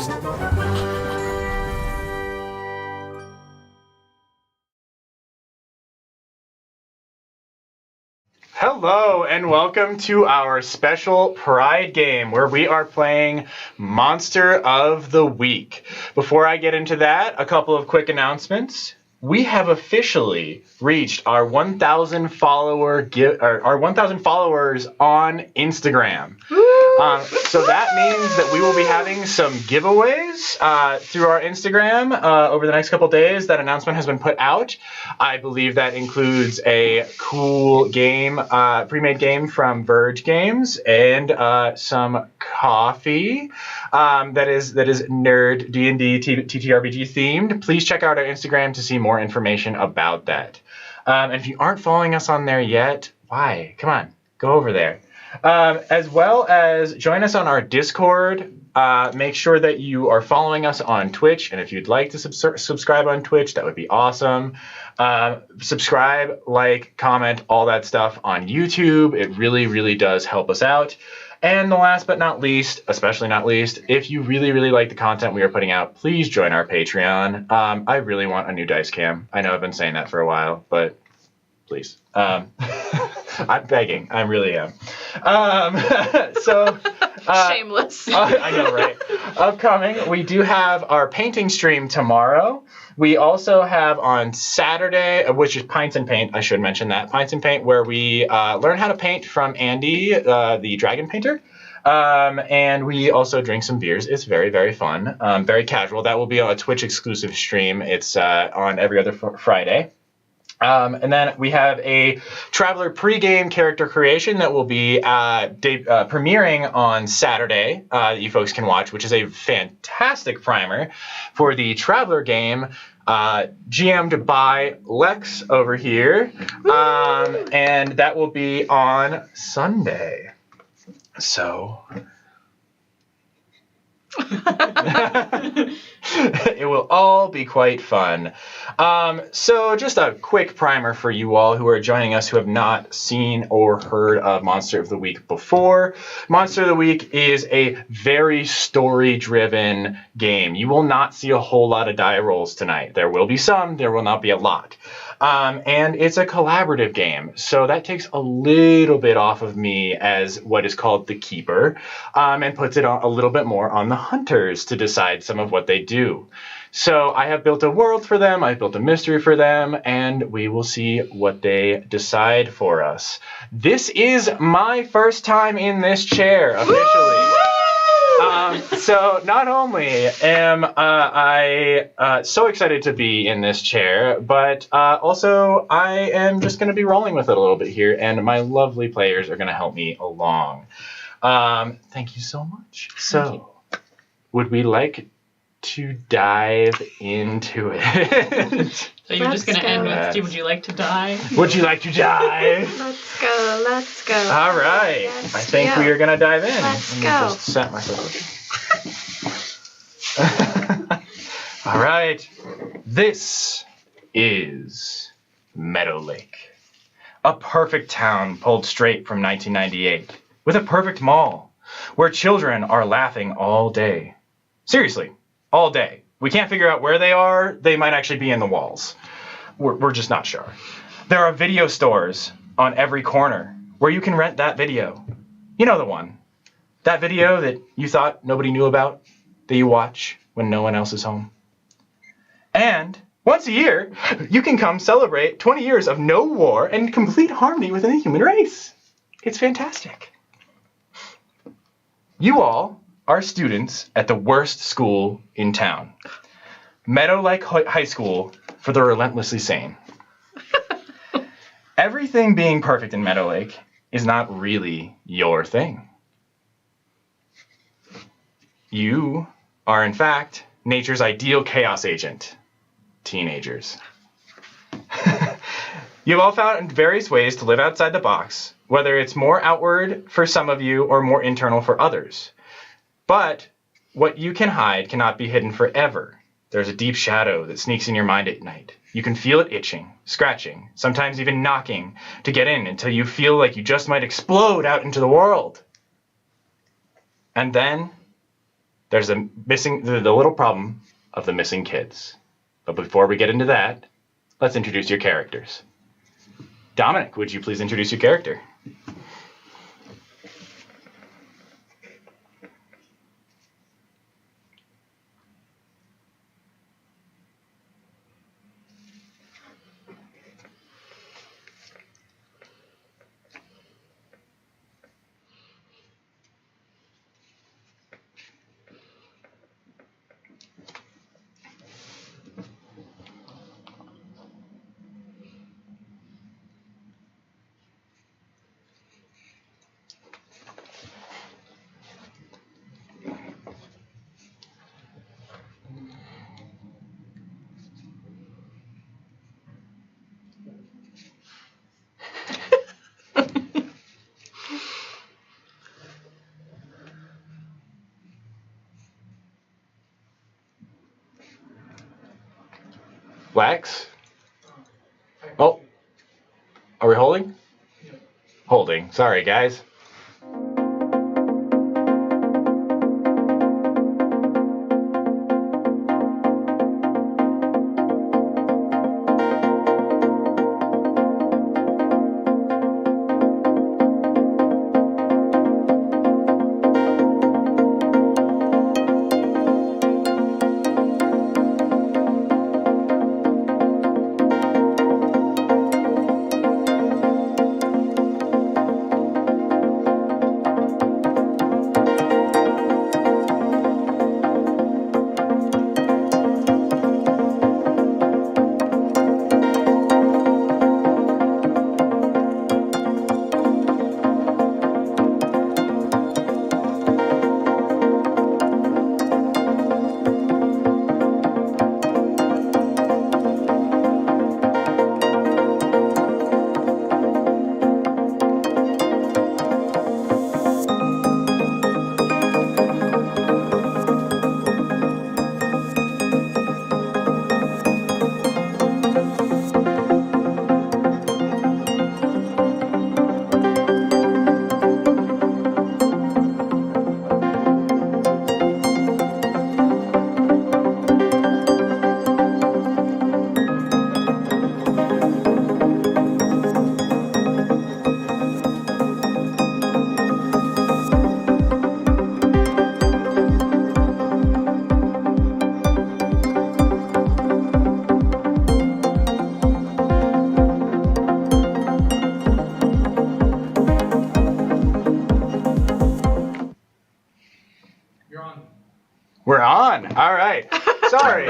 Hello and welcome to our special Pride game where we are playing Monster of the Week. Before I get into that, a couple of quick announcements. We have officially reached our 1,000 followers on Instagram. So that means that we will be having some giveaways through our Instagram over the next couple days. That announcement has been put out. I believe that includes a cool game, pre-made game from Verge Games, and some coffee that is nerd D&D TTRPG themed. Please check out our Instagram to see more information about that. And if you aren't following us on there yet, why? Come on, go over there. As well as join us on our Discord. Make sure that you are following us on Twitch, and if you'd like to subscribe on Twitch, that would be awesome. Subscribe, like, comment, all that stuff on YouTube. It really, really does help us out. And the last but not least, especially not least, if you really, really like the content we are putting out, please join our Patreon. I really want a new dice cam. I know I've been saying that for a while, but please. I'm begging. I really am. Shameless. I know, right? Upcoming, we do have our painting stream tomorrow. We also have on Saturday, which is Pints and Paint. I should mention that. Pints and Paint, where we learn how to paint from Andy, the dragon painter. And we also drink some beers. It's very, very fun. Very casual. That will be on a Twitch exclusive stream. It's on every other Friday. And then we have a Traveler pregame character creation that will be premiering on Saturday that you folks can watch, which is a fantastic primer for the Traveler game, GM'd by Lex over here. And that will be on Sunday. So... it will all be quite fun. So just a quick primer for you all who are joining us who have not seen or heard of Monster of the Week before. Monster of the Week is a very story-driven game. You will not see a whole lot of die rolls tonight. There will be some, there will not be a lot. And it's a collaborative game, so that takes a little bit off of me as what is called the keeper, and puts it a little bit more on the hunters to decide some of what they do. So I have built a world for them, I've built a mystery for them, and we will see what they decide for us. This is my first time in this chair, officially. So not only am I so excited to be in this chair, but also I am just going to be rolling with it a little bit here, and my lovely players are going to help me along. Thank you so much. So, would we like to dive into it? So you're just going to end with, would you like to die? Would you like to die? Let's go. All right. Let's I think go. we are going to dive in. Let's Let me go. just set myself All right. This is Meadowlake, a perfect town pulled straight from 1998, with a perfect mall, where children are laughing all day. Seriously, all day. We can't figure out where they are. They might actually be in the walls. We're just not sure. There are video stores on every corner where you can rent that video. You know the one. That video that you thought nobody knew about, that you watch when no one else is home. And once a year, you can come celebrate 20 years of no war and complete harmony within the human race. It's fantastic. You all are students at the worst school in town, Meadowlake High School for the Relentlessly Sane. Everything being perfect in Meadowlake is not really your thing. You are, in fact, nature's ideal chaos agent, teenagers. You've all found various ways to live outside the box, whether it's more outward for some of you or more internal for others. But what you can hide cannot be hidden forever. There's a deep shadow that sneaks in your mind at night. You can feel it itching, scratching, sometimes even knocking to get in until you feel like you just might explode out into the world. And then there's the little problem of the missing kids. But before we get into that, let's introduce your characters. Dominic, would you please introduce your character? Wax? Oh. Are we holding? Holding. Sorry, guys. We're on. All right. Sorry.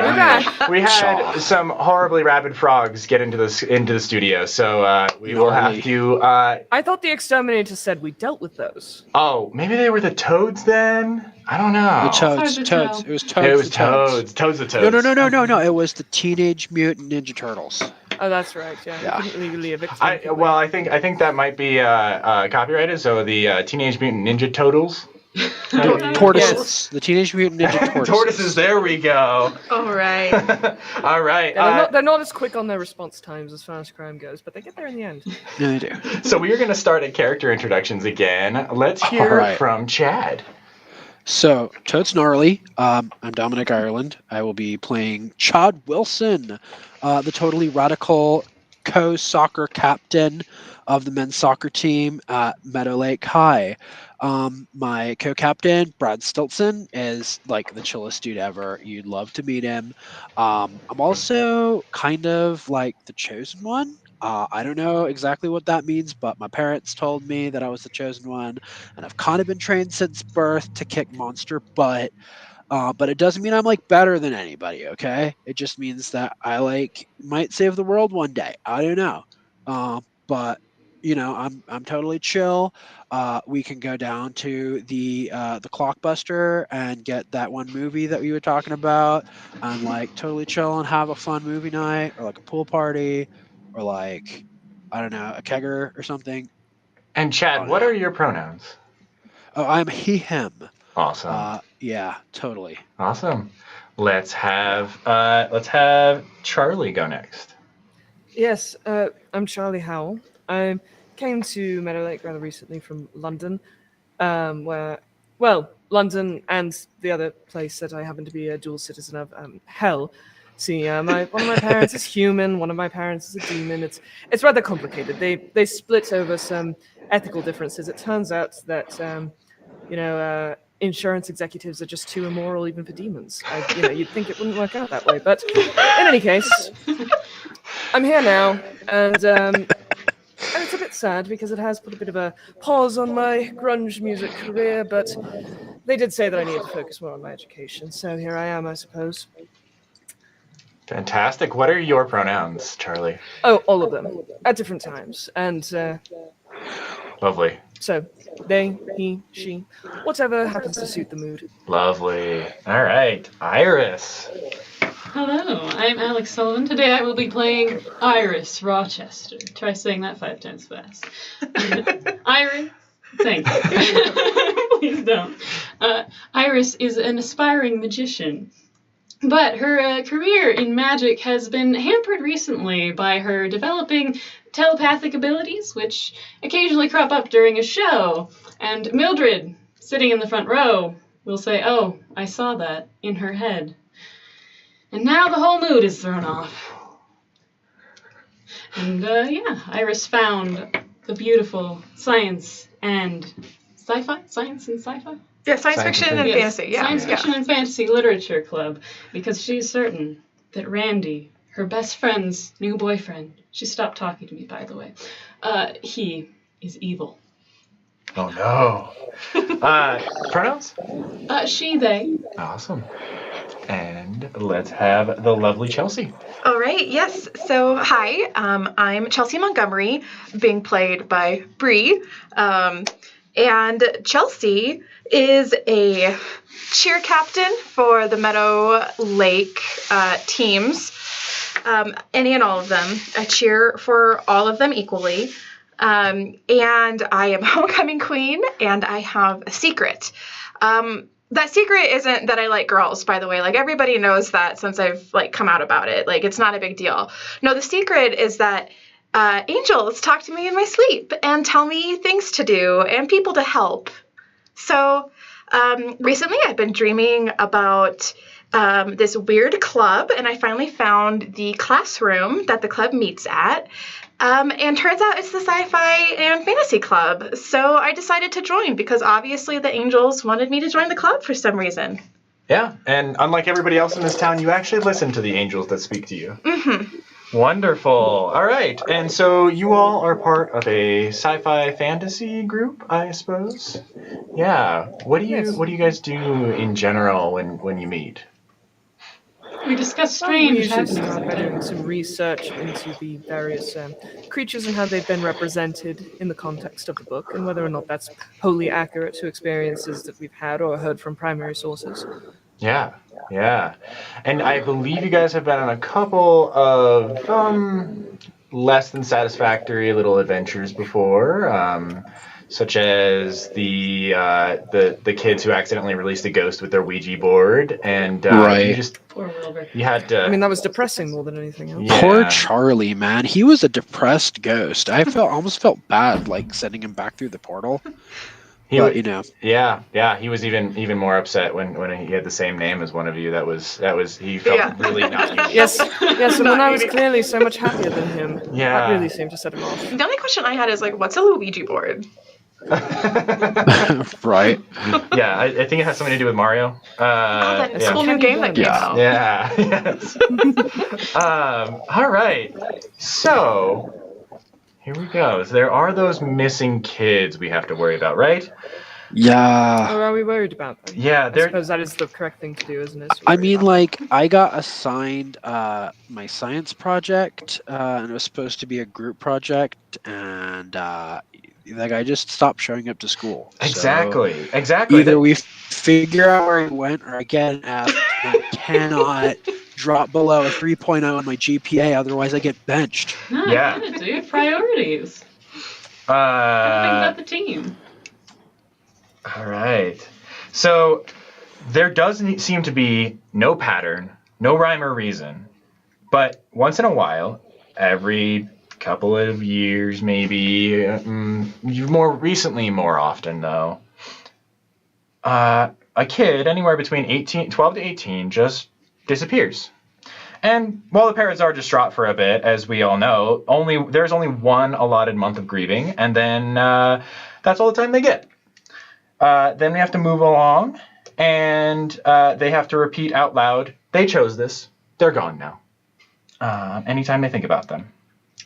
We had some horribly rabid frogs get into the studio, so we will have to. I thought the exterminator said we dealt with those. Oh, maybe they were the toads then. I don't know. The toads. It was toads. It was toads. Toads the toads. No. It was the Teenage Mutant Ninja Turtles. Oh, that's right. Yeah. You couldn't legally evict them. I think that might be copyrighted. So the Teenage Mutant Ninja Turtles. Tortoises. Yes. The Teenage Mutant Ninja Tortoises. Tortoises. There we go. All right. All right. Yeah, they're not as quick on their response times as far as crime goes, but they get there in the end. No, they do. So we are going to start at character introductions again. Let's hear from Chad. So, Toad's Gnarly. I'm Dominic Ireland. I will be playing Chad Wilson, the totally radical co-soccer captain of the men's soccer team at Meadowlake High. My co-captain, Brad Stiltson, is like the chillest dude ever. You'd love to meet him. I'm also kind of like the chosen one. I don't know exactly what that means, but my parents told me that I was the chosen one, and I've kind of been trained since birth to kick monster butt. But it doesn't mean I'm like better than anybody, okay? It just means that I like might save the world one day. I don't know. But you know, I'm totally chill. We can go down to the Clockbuster and get that one movie that we were talking about, and like totally chill and have a fun movie night, or like a pool party, or like I don't know, a kegger or something. And Chad, what are your pronouns? Oh, I'm he him. Awesome. Yeah, totally. Awesome. Let's have Charlie go next. Yes, I'm Charlie Howell. I came to Meadowlake rather recently from London, where, well, London and the other place that I happen to be a dual citizen of, Hell. See, one of my parents is human, one of my parents is a demon. It's rather complicated. They split over some ethical differences. It turns out that insurance executives are just too immoral even for demons. You'd think it wouldn't work out that way, but in any case, I'm here now, and it's a bit sad because it has put a bit of a pause on my grunge music career, but they did say that I needed to focus more on my education, so here I am, I suppose. Fantastic. What are your pronouns, Charlie? Oh, all of them, at different times, and Lovely. so, they, he, she, whatever happens to suit the mood. Lovely. All right. Iris. Hello, I'm Alex Sullivan. Today I will be playing Iris Rochester. Try saying that 5 times fast. Iris, thank you. Please don't. Iris is an aspiring magician, but her career in magic has been hampered recently by her developing telepathic abilities, which occasionally crop up during a show. And Mildred, sitting in the front row, will say, "Oh, I saw that," in her head. And now the whole mood is thrown off. And Iris found the beautiful science and sci-fi? Science and sci-fi? Yeah, science fiction and fantasy. Yeah. Science fiction and fantasy literature club, because she's certain that Randy, her best friend's new boyfriend, she stopped talking to me, by the way, he is evil. Oh, no. Pronouns? She, they. Awesome. And let's have the lovely Chelsea. All right. Yes. So, hi. I'm Chelsea Montgomery, being played by Bree. And Chelsea is a cheer captain for the Meadowlake teams. Any and all of them. I cheer for all of them equally. And I am homecoming queen, and I have a secret. That secret isn't that I like girls, by the way. Like, everybody knows that since I've, come out about it. Like, it's not a big deal. No, the secret is that angels talk to me in my sleep and tell me things to do and people to help. So, recently I've been dreaming about this weird club, and I finally found the classroom that the club meets at. And turns out it's the sci-fi and fantasy club. So I decided to join because obviously the angels wanted me to join the club for some reason. Yeah, and unlike everybody else in this town, you actually listen to the angels that speak to you. Mm-hmm. Wonderful. All right, and so you all are part of a sci-fi fantasy group, I suppose. Yeah. What do you guys do in general when you meet? We discuss We strange usually happenings. start by doing some research into the various creatures and how they've been represented in the context of the book, and whether or not that's wholly accurate to experiences that we've had or heard from primary sources. Yeah. And I believe you guys have been on a couple of less than satisfactory little adventures before, such as the kids who accidentally released a ghost with their Ouija board, and Right. Poor Wilbur. you had to. I mean, that was depressing more than anything else. Yeah. Poor Charlie, man. He was a depressed ghost. I almost felt bad, sending him back through the portal. But, Yeah, he was even more upset when he had the same name as one of you. That was he felt really not used. Yes, and when I was clearly so much happier than him, Yeah. that really seemed to set him off. The only question I had is, what's a Ouija board? Right. Yeah, I think it has something to do with Mario. That yeah. whole new game that came out. Yeah. Yes. All right. So here we go. So there are those missing kids we have to worry about, right? Yeah. Or are we worried about them? Yeah. I suppose that is the correct thing to do, isn't it? I mean, I got assigned my science project, and it was supposed to be a group project, and that guy just stopped showing up to school. Exactly. So either we figure out where he went, or I get an F. And I cannot drop below a 3.0 on my GPA, otherwise I get benched. No, Yeah. get it, dude. Priorities. Think about the team. All right. So there does seem to be no pattern, no rhyme or reason, but once in a while, every couple of years maybe, more often though, a kid anywhere between 12 to 18 just disappears. And while the parents are distraught for a bit, as we all know, there's only one allotted month of grieving, and then that's all the time they get. Then we have to move along, and they have to repeat out loud, they chose this, they're gone now, anytime they think about them.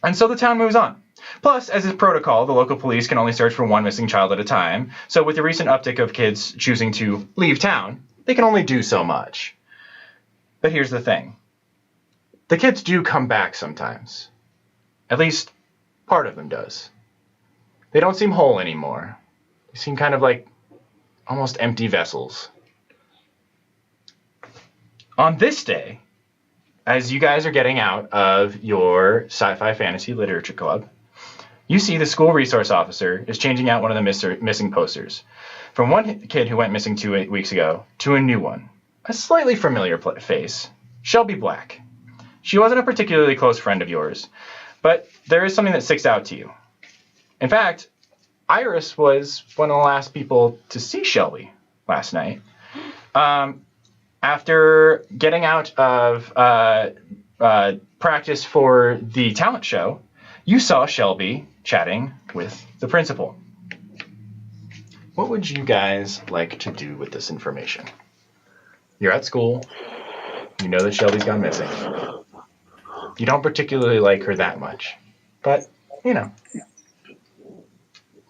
And so the town moves on. Plus, as is protocol, the local police can only search for one missing child at a time, so with the recent uptick of kids choosing to leave town, they can only do so much. But here's the thing. The kids do come back sometimes. At least, part of them does. They don't seem whole anymore. They seem kind of like almost empty vessels. On this day, as you guys are getting out of your sci-fi fantasy literature club, you see the school resource officer is changing out one of the missing posters. From one kid who went missing 2 weeks ago to a new one. A slightly familiar face. Shelby Black. She wasn't a particularly close friend of yours, but there is something that sticks out to you. In fact, Iris was one of the last people to see Shelby last night. After getting out of practice for the talent show, you saw Shelby chatting with the principal. What would you guys like to do with this information? You're at school. You know that Shelby's gone missing. You don't particularly like her that much, but, you know.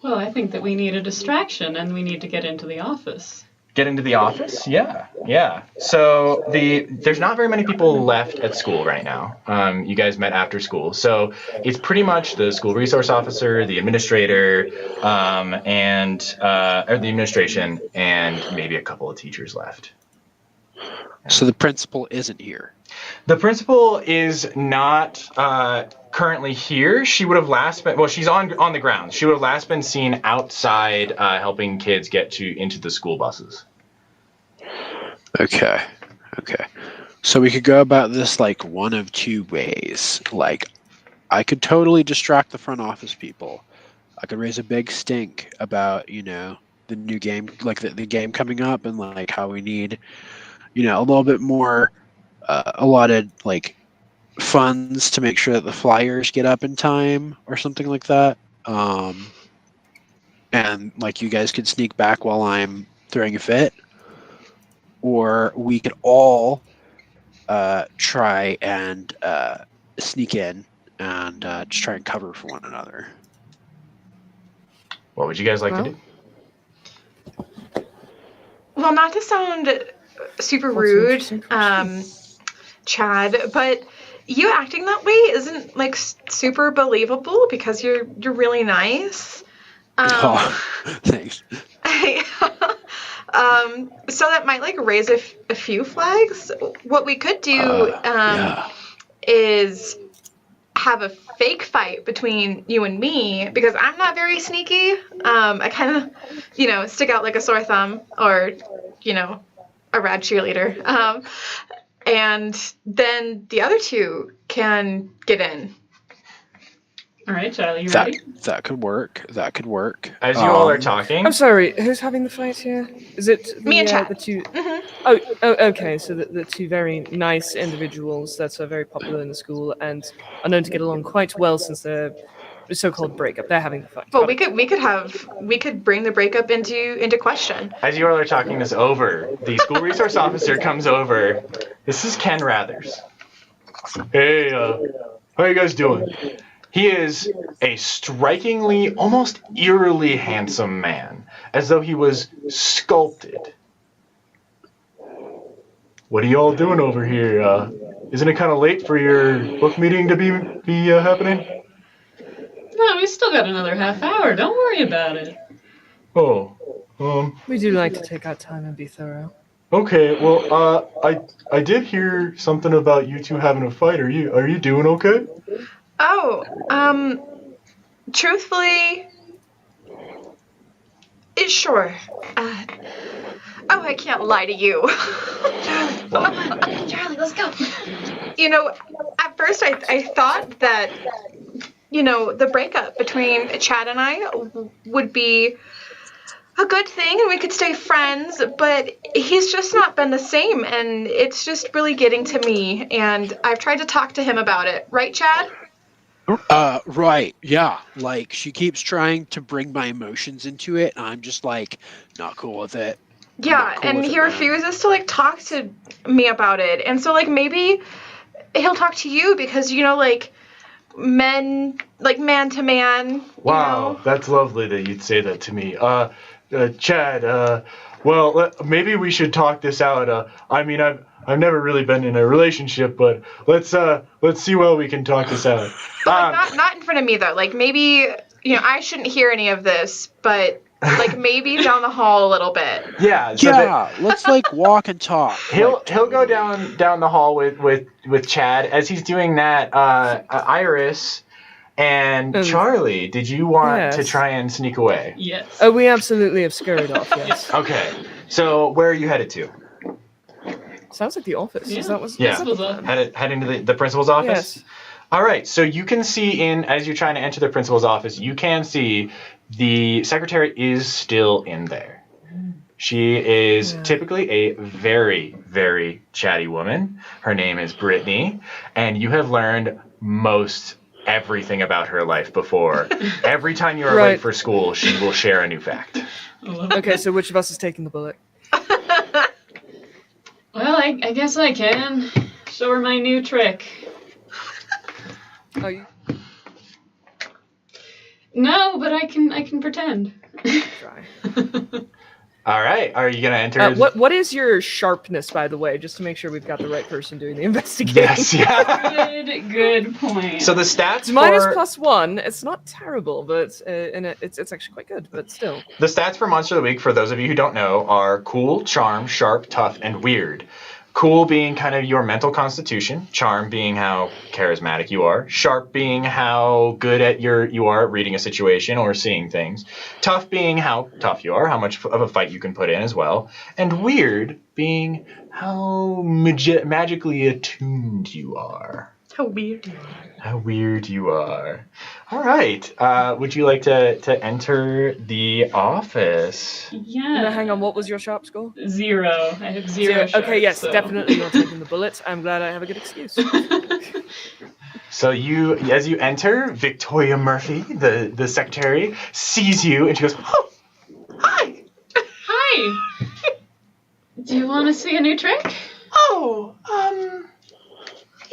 Well, I think that we need a distraction, and we need to get into the office. Get into the office? Yeah. So there's not very many people left at school right now. You guys met after school. So it's pretty much the school resource officer, the administrator, or the administration, and maybe a couple of teachers left. So the principal isn't here. The principal is not currently here. She would have last been, well, she's on the grounds. She would have last been seen outside helping kids get into the school buses. Okay. So we could go about this like one of two ways. Like, I could totally distract the front office people. I could raise a big stink about, the new game, like the game coming up, and like how we need, a little bit more allotted like funds to make sure that the flyers get up in time or something like that. And like you guys could sneak back while I'm throwing a fit. Or we could all try and sneak in and just try and cover for one another. What would you guys like to do? Well, not to sound super rude, Chad, but you acting that way isn't like super believable because you're really nice. Thanks. So that might like raise a few flags. What we could do is have a fake fight between you and me because I'm not very sneaky. I kind of, stick out like a sore thumb or, a rad cheerleader. And then the other two can get in. All right, Charlie, you ready? That could work. As you all are talking. I'm sorry, who's having the fight here? Is it Me and Chad. the two? Mm-hmm. Oh, okay. So the two very nice individuals that are very popular in the school and are known to get along quite well since their so-called breakup. They're having the fight. Well, we could bring the breakup into question. As you all are talking this over, the school resource officer comes over. This is Ken Rathers. Hey, how you guys doing? He is a strikingly, almost eerily handsome man, as though he was sculpted. What are you all doing over here? Isn't it kind of late for your book meeting to be happening? No, we still got another half hour. Don't worry about it. Oh, We do like to take our time and be thorough. okay. Well, I did hear something about you two having a fight. Are you doing okay? Oh, truthfully, sure. I can't lie to you. Charlie, let's go. At first I thought that, the breakup between Chad and I would be a good thing and we could stay friends, but he's just not been the same, and it's just really getting to me, and I've tried to talk to him about it. Right, Chad? Right, yeah. Like, she keeps trying to bring my emotions into it, and I'm just, like, not cool with it. Yeah, Not cool and with he it, man. refuses to, like, talk to me about it. And so, like, maybe he'll talk to you because, you know, like, men, like, man to man, Wow, you know? that's lovely that you'd say that to me. Chad, well, maybe we should talk this out. I mean, I've never really been in a relationship, but let's see how we can talk this out. But, like, not in front of me, though. Like, maybe, you know, I shouldn't hear any of this, but, like, maybe down the hall a little bit. Yeah, so Yeah, let's, like, walk and talk. he'll like, go totally. down the hall with Chad. As he's doing that, Iris and Charlie, did you want to Yes. try and sneak away? Yes. Oh, we absolutely have scurried off, yes. Okay, so where are you headed to? Sounds like the office. Yeah. Is that what's Yeah. is that the plan? Heading to the principal's office? Yes. All right, so you can see as you're trying to enter the principal's office, you can see the secretary is still in there. She is typically a very, very chatty woman. Her name is Brittany, and you have learned most everything about her life before. Every time you are late for school, she will share a new fact. Okay, so which of us is taking the bullet? Well, I guess I can. Show her my new trick. Oh, you No, but I can pretend. try. All right, are you gonna enter? What is your sharpness, by the way, just to make sure we've got the right person doing the investigating? Yes, yeah. Good point. So the stats It's minus for +1. It's not terrible, but it's actually quite good. But still, the stats for Monster of the Week, for those of you who don't know, are cool, charm, sharp, tough, and weird. Cool being kind of your mental constitution, charm being how charismatic you are, sharp being how good at you are at reading a situation or seeing things, tough being how tough you are, how much of a fight you can put in as well, and weird being how magically attuned you are. How weird. How weird you are. All right. Would you like to enter the office? Yeah. no, hang on. What was your sharp score? 0. I have 0. Okay, sharp, yes, so. definitely you're taking the bullet. I'm glad I have a good excuse. So as you enter, Victoria Murphy, the secretary, sees you and she goes, "Oh, hi. Hi. Do you want to see a new trick? Oh,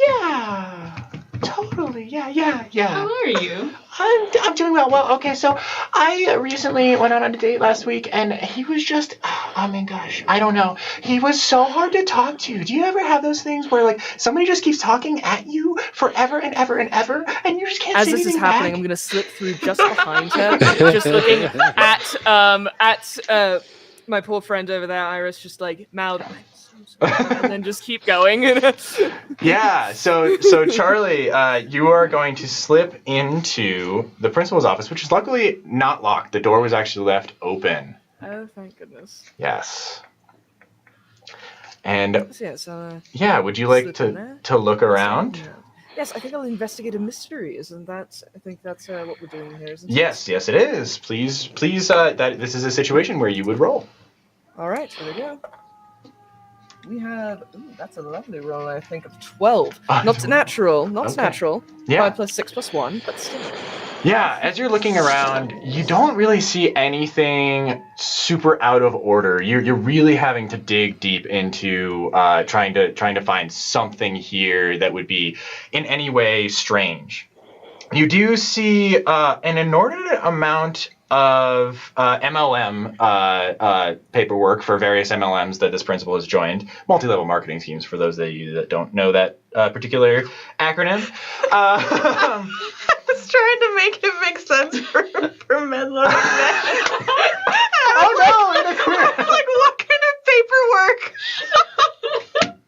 yeah, totally, yeah. How are you? I'm doing well. Well, okay, so I recently went out on a date last week, and he was just, oh my gosh, I don't know. He was so hard to talk to. Do you ever have those things where, like, somebody just keeps talking at you forever and ever and ever, and you just can't As say this is anything happening, back? I'm gonna slip through just behind her, just looking at my poor friend over there, Iris, just like mouth, and then just keep going. Yeah, so Charlie, you are going to slip into the principal's office, which is luckily not locked. The door was actually left open. Oh, thank goodness. Yes. And So, yeah, would you like slip in there? to look around? Yes, I think I'll investigate a mystery. Isn't that? I think that's what we're doing here, isn't it? Yes, it is. Please, that this is a situation where you would roll. All right, here we go. We have. Ooh, that's a lovely roll. I think of 12. Not natural. Not Okay. natural. Yeah. 5 plus 6 plus 1, but still. Yeah, as you're looking around, you don't really see anything super out of order. You're really having to dig deep into trying to find something here that would be in any way strange. You do see an inordinate amount of MLM paperwork for various MLMs that this principal has joined. Multi-level marketing schemes, for those of you that don't know that particular acronym. I was trying to make it make sense for men loving men. Oh no! In a queer. Like, what kind of paperwork?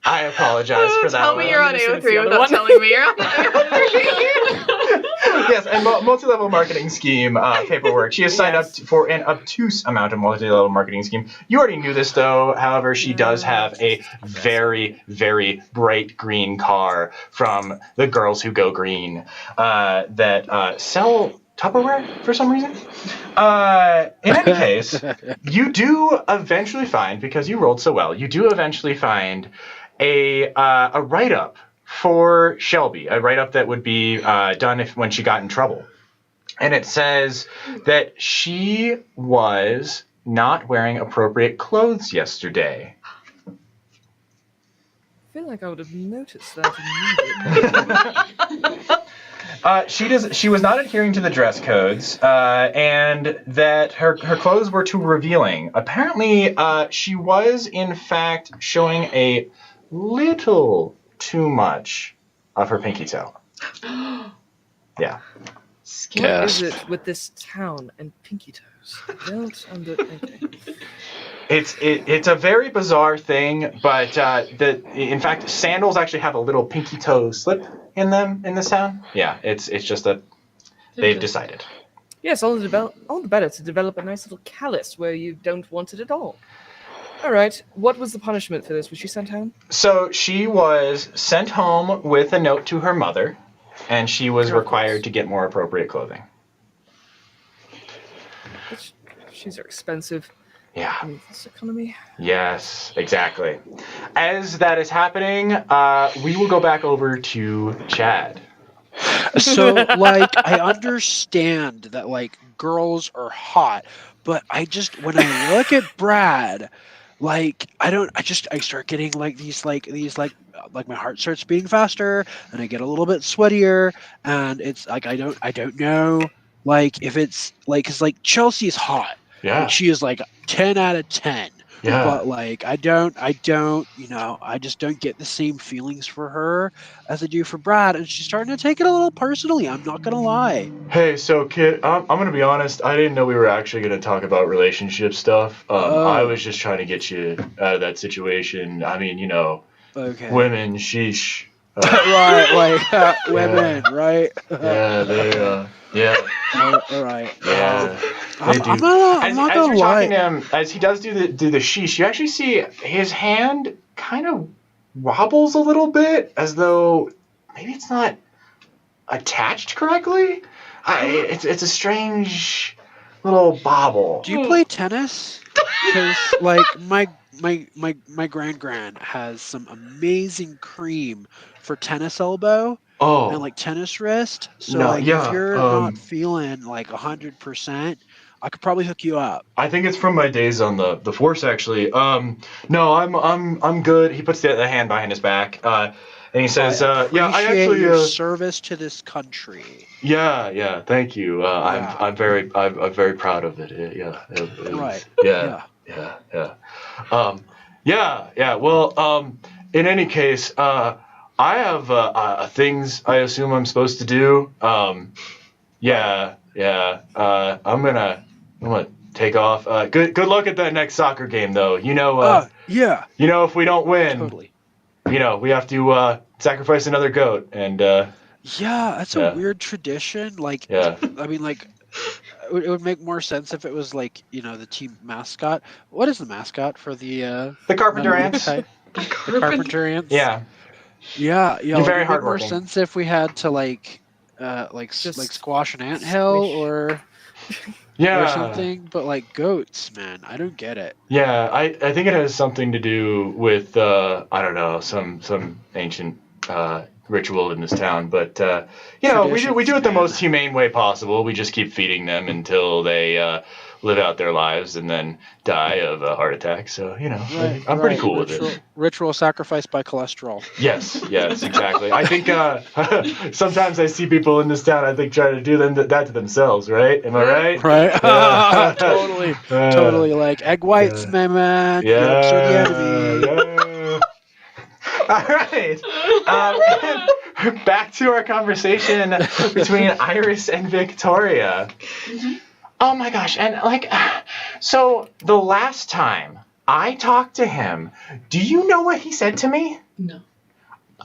I apologize for that. Tell me one. you're on I'm gonna AO3 see the without other telling me you're on AO3. Yes, and multi-level marketing scheme paperwork. She has signed up for an obtuse amount of multi-level marketing scheme. You already knew this, though. However, she does have a very, very bright green car from the Girls Who Go Green that sell Tupperware for some reason. In any case, you do eventually find, because you rolled so well, you do eventually find a write-up for Shelby, a write-up that would be done when she got in trouble. And it says that she was not wearing appropriate clothes yesterday. I feel like I would have noticed that immediately. She was not adhering to the dress codes, and that her clothes were too revealing. Apparently, she was in fact showing a little too much of her pinky toe. Yeah. What is it with this town and pinky toes? Okay. It's a very bizarre thing, but in fact, sandals actually have a little pinky toe slip in them in this town. Yeah, it's just they've decided. Yes, all the better to develop a nice little callus where you don't want it at all. All right, what was the punishment for this? Was she sent home? So she was sent home with a note to her mother, and she was required to get more appropriate clothing. Shoes are expensive. Yeah. In this economy. Yes, exactly. As that is happening, we will go back over to Chad. So, like, I understand that, like, girls are hot, but when I look at Brad, like, I start getting, like, these my heart starts beating faster, and I get a little bit sweatier, and it's, like, I don't know, like, if it's, like, because, like, Chelsea is hot. Yeah. Like, she is, like, 10 out of 10. Yeah. But, like, I just don't get the same feelings for her as I do for Brad, and she's starting to take it a little personally. I'm not gonna lie. Hey, so kid, I'm gonna be honest. I didn't know we were actually gonna talk about relationship stuff. I was just trying to get you out of that situation. I mean, Okay. women, sheesh. Right, like women, right? Yeah, they. Yeah. All right. Yeah. I'm not As gonna you're lie. talking to him, as he does do the sheesh, you actually see his hand kind of wobbles a little bit, as though maybe it's not attached correctly. It's a strange little bobble. Do you play tennis? Because like my grand has some amazing cream for tennis elbow. Oh. And like tennis wrist. So No, like yeah, if you're not feeling like 100%, I could probably hook you up. I think it's from my days on the force, actually. No, I'm good. He puts the hand behind his back, and he says, "Yeah, I actually your service to this country." Yeah, thank you. I'm very proud of it. Yeah, right. Yeah. Well, in any case, I have things I assume I'm supposed to do. I'm gonna take off. Good luck at that next soccer game, though. Yeah. If we don't win, Totally. We have to sacrifice another goat, and yeah, that's a weird tradition. Like, yeah. I mean, like, it would make more sense if it was like, the team mascot. What is the mascot for the Carpenter Ants? The Carpenter Ants. Yeah. Yeah. You're very it would make more hardworking. sense if we had to like squash an anthill or something. But like goats, man, I don't get it. Yeah, I think it has something to do with I don't know, some ancient ritual in this town, but we do it the most humane way possible. We just keep feeding them until they live out their lives and then die of a heart attack. So I'm pretty cool with it. Ritual sacrifice by cholesterol. Yes, exactly. I think sometimes I see people in this town, I think, try to do that to themselves, right? Am I right? Right. Yeah. Totally. Like egg whites, my man. Yolks are the enemy. All right. Back to our conversation between Iris and Victoria. Mm-hmm. Oh my gosh. And so the last time I talked to him, do you know what he said to me? No.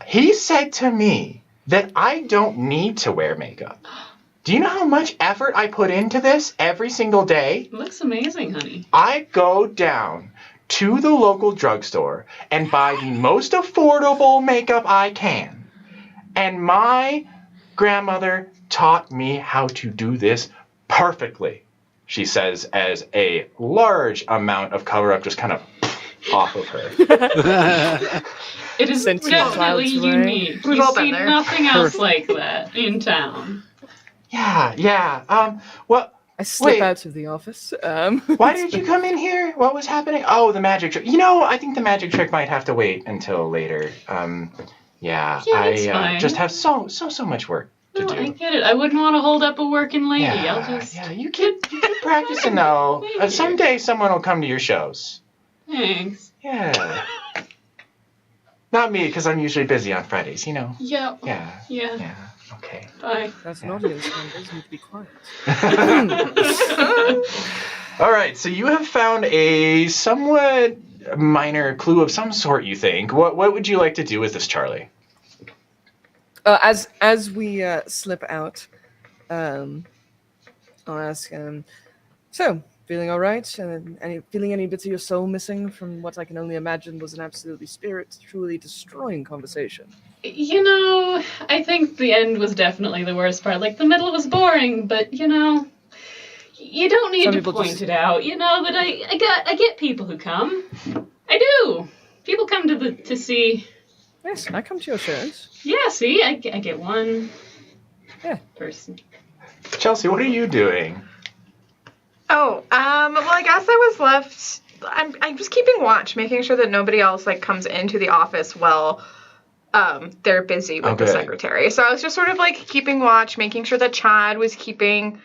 He said to me that I don't need to wear makeup. Do you know how much effort I put into this every single day? It looks amazing, honey. I go down to the local drugstore and buy the most affordable makeup I can. And my Grandmother taught me how to do this perfectly, she says as a large amount of cover-up just kind of off of her. It is Sentient definitely child's way. unique. We've You all been see there. nothing else like that in town. Yeah. Well, I slip wait. out of the office. Why did you come in here? What was happening? Oh, the magic trick. You know, I think the magic trick might have to wait until later. Yeah, it's I fine. just have so much work to No, do. I get it. I wouldn't want to hold up a working lady. Yeah, I'll just... yeah, you keep practicing though. Thank you. Someday someone will come to your shows. Thanks. Yeah. Not me, because I'm usually busy on Fridays, you know. Yeah. Yeah. Okay. Bye. That's an audience members. You need to be quiet. All right, so you have found a somewhat minor clue of some sort, you think. What would you like to do with this, Charlie? As we slip out, I'll ask. So, feeling all right? Feeling any bits of your soul missing from what I can only imagine was an absolutely truly destroying conversation? You know, I think the end was definitely the worst part. Like, the middle was boring, but, you know, you don't need Some to people point just- it out. You know that I get people who come. I do. People come to see. Yes, I come to your shows. Yeah, see, I get one. Yeah. Person. Chelsea, what are you doing? Oh, well, I guess I was left. I'm just keeping watch, making sure that nobody else like comes into the office while they're busy with the Okay. secretary. So I was just sort of like keeping watch, making sure that Chad was keeping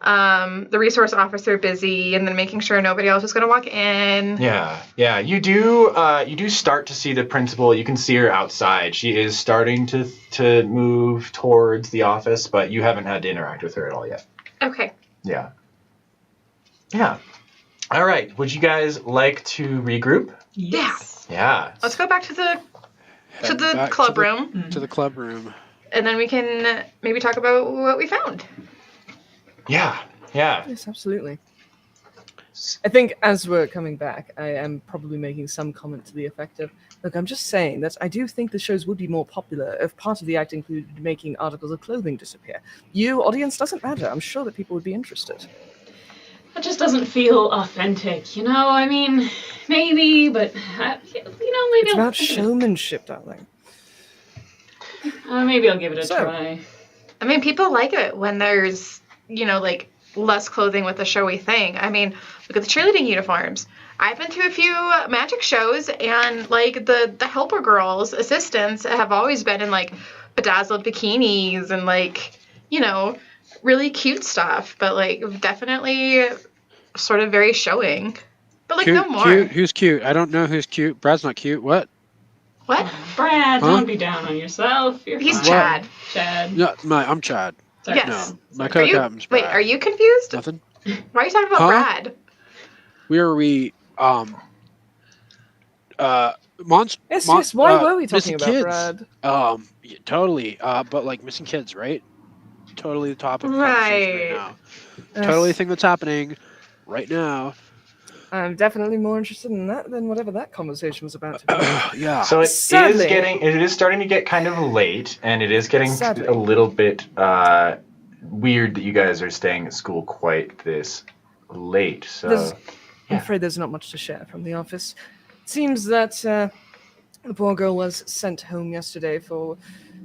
the resource officer busy, and then making sure nobody else was going to walk in. Yeah. You do start to see the principal. You can see her outside. She is starting to move towards the office, but you haven't had to interact with her at all yet. Okay. Yeah. All right. Would you guys like to regroup? Yes. Yeah. Let's go back to the Head the back club to the- room, To the club room. and then we can maybe talk about what we found. Yeah. Yes, absolutely. I think as we're coming back, I am probably making some comment to the effect of, look, I'm just saying that I do think the shows would be more popular if part of the act included making articles of clothing disappear. You, audience, doesn't matter. I'm sure that people would be interested. That just doesn't feel authentic, you know? I mean, maybe, but, maybe It's I'll about give it showmanship, darling. maybe I'll give it a So- try. I mean, people like it when there's, like less clothing with the showy thing. I mean, look at the cheerleading uniforms. I've been to a few magic shows, and like the helper girls, assistants, have always been in like bedazzled bikinis and like, really cute stuff, but like definitely sort of very showing. But like no more. Cute? Who's cute? I don't know who's cute. Brad's not cute. What? What? Brad, Huh? don't be down on yourself. You're He's fine. Chad. Chad. No, I'm Chad. Sorry. Yes. No, my Are co-captain's you? Wait, Brad. are you confused? Nothing. Why are you talking about Huh? Brad? Where are we? Yes, why were we talking missing about kids. Brad? Yeah, totally. But like missing kids, right? Totally the topic of conversation right now. Totally the thing that's happening right now. I'm definitely more interested in that than whatever that conversation was about to be. Yeah. So it Sadly- is starting to get kind of late, and it is getting Sadly. a little bit weird that you guys are staying at school quite this late. So I'm afraid there's not much to share from the office. It seems that the poor girl was sent home yesterday for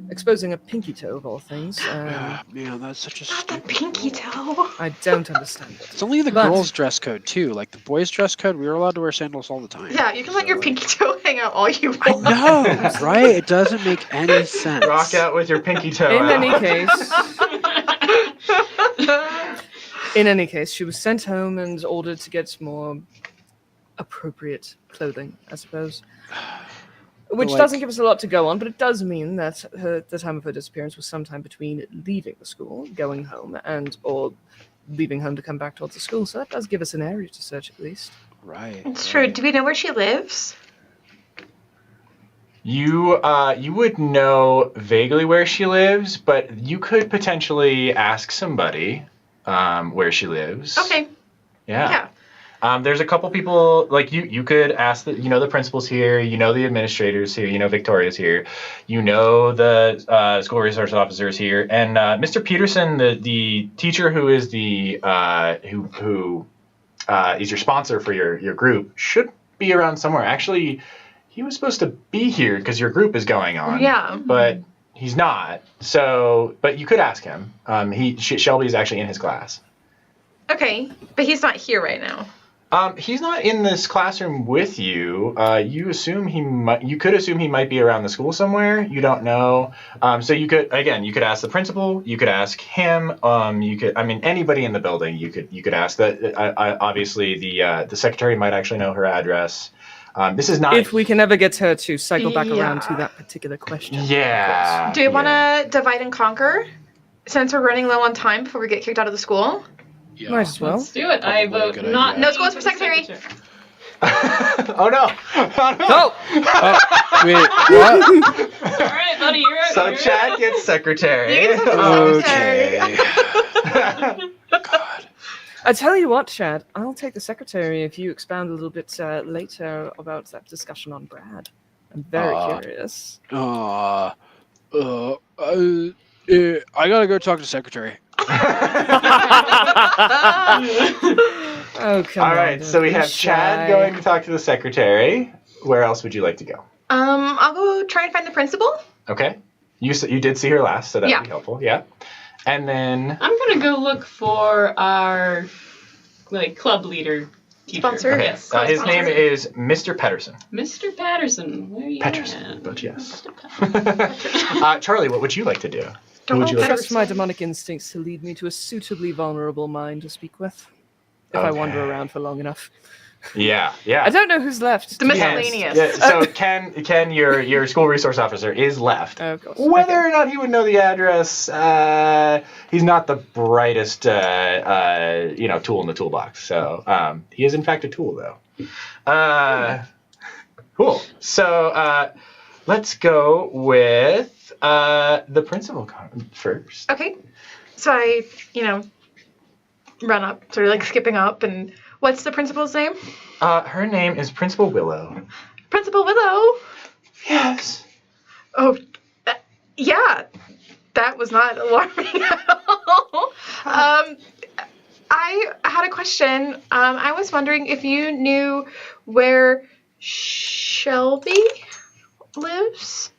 exposing a pinky toe, of all things. Man, that's such a Not the stupid pinky rule. toe. I don't understand it. It's only the But- girls' dress code too. Like the boys' dress code, we were allowed to wear sandals all the time. Yeah, you can let your So- pinky toe hang out all you I want. know, right? It doesn't make any sense. rock out with your pinky toe In out. any case, she was sent home and ordered to get more appropriate clothing, I suppose. Which Like- doesn't give us a lot to go on, but it does mean that the time of her disappearance was sometime between leaving the school, going home, or leaving home to come back towards the school. So that does give us an area to search at least. Right. It's true. Do we know where she lives? You would know vaguely where she lives, but you could potentially ask somebody where she lives. Okay. Yeah. There's a couple people, like you could ask the principal's here, the administrators here, Victoria's here, the school resource officers here, and Mr. Peterson, the teacher who is the who is your sponsor for your group, should be around somewhere. Actually, he was supposed to be here because your group is going on. Yeah. But he's not. So, but you could ask him. Shelby's actually in his class. Okay, but he's not here right now. He's not in this classroom with you. You could assume he might be around the school somewhere. You don't know. So you could ask the principal. You could ask him. Anybody in the building. You could ask that. Obviously, the secretary might actually know her address. This is not. If we can ever get her to cycle back around to that particular question. Yeah. Do you want to divide and conquer? Since we're running low on time before we get kicked out of the school? Yeah. Might as well. Let's do it. I Probably a vote good not. idea. No school for secretary. Oh no! Oh, no! Go! Oh, wait, what? All right, buddy, you're up. So you're Chad up. gets secretary. You get secretary. Okay. God. I tell you what, Chad, I'll take the secretary if you expound a little bit later about that discussion on Brad. I'm very curious. I gotta go talk to secretary. Oh, come on. All right, so we don't be have Chad shy. going to talk to the secretary. Where else would you like to go? I'll go try and find the principal. Okay. You did see her last, so that would be helpful. Yeah. And then I'm gonna go look for our club leader teacher. Sponsor? okay. Yes. His sponsor. name is Mr. Pedersen. Mr. Patterson. Where are you Pedersen, at? but yes. Mr. Patterson. Charlie, what would you like to do? Who would you I like trust my demonic instincts to lead me to a suitably vulnerable mind to speak with. If I wander Okay. around for long enough. Yeah. I don't know who's left. The to be miscellaneous. honest. Yeah, so Ken, your school resource officer is left. Oh, of course. Whether Okay. or not he would know the address, he's not the brightest, tool in the toolbox. So he is in fact a tool, though. Cool. So let's go with the principal first. Okay. So I, run up, sort of like skipping up, and what's the principal's name? Her name is Principal Willow. Principal Willow. Yes. Oh, yeah. That was not alarming at all. I had a question. I was wondering if you knew where Shelby lives.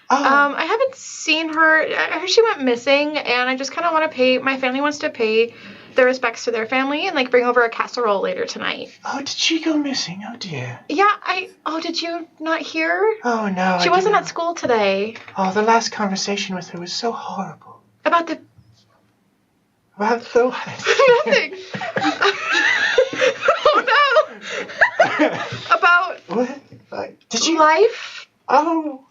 Oh. I haven't seen her. I heard she went missing, and I just kind of want to pay. My family wants to pay their respects to their family and bring over a casserole later tonight. Oh, did she go missing? Oh dear. Yeah, Oh, did you not hear? Oh no. She wasn't at school today. Oh, the last conversation with her was so horrible. About the About the nothing. Oh no. About what? Did you? life. Oh,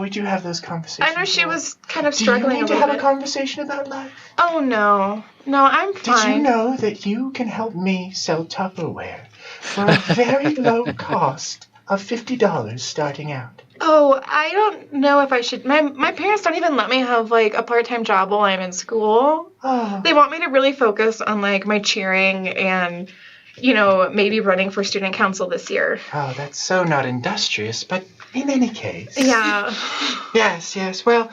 we do have those conversations. I know she was kind of Do you struggling need a to little have bit. a conversation about life? Oh no, I'm Did fine. you know that you can help me sell Tupperware for a very low cost of $50 starting out? Oh, I don't know if I should. My parents don't even let me have a part-time job while I'm in school. Oh, They want me to really focus on my cheering and maybe running for student council this year. oh, that's so not industrious, but in any case. Yeah. Yes. Well,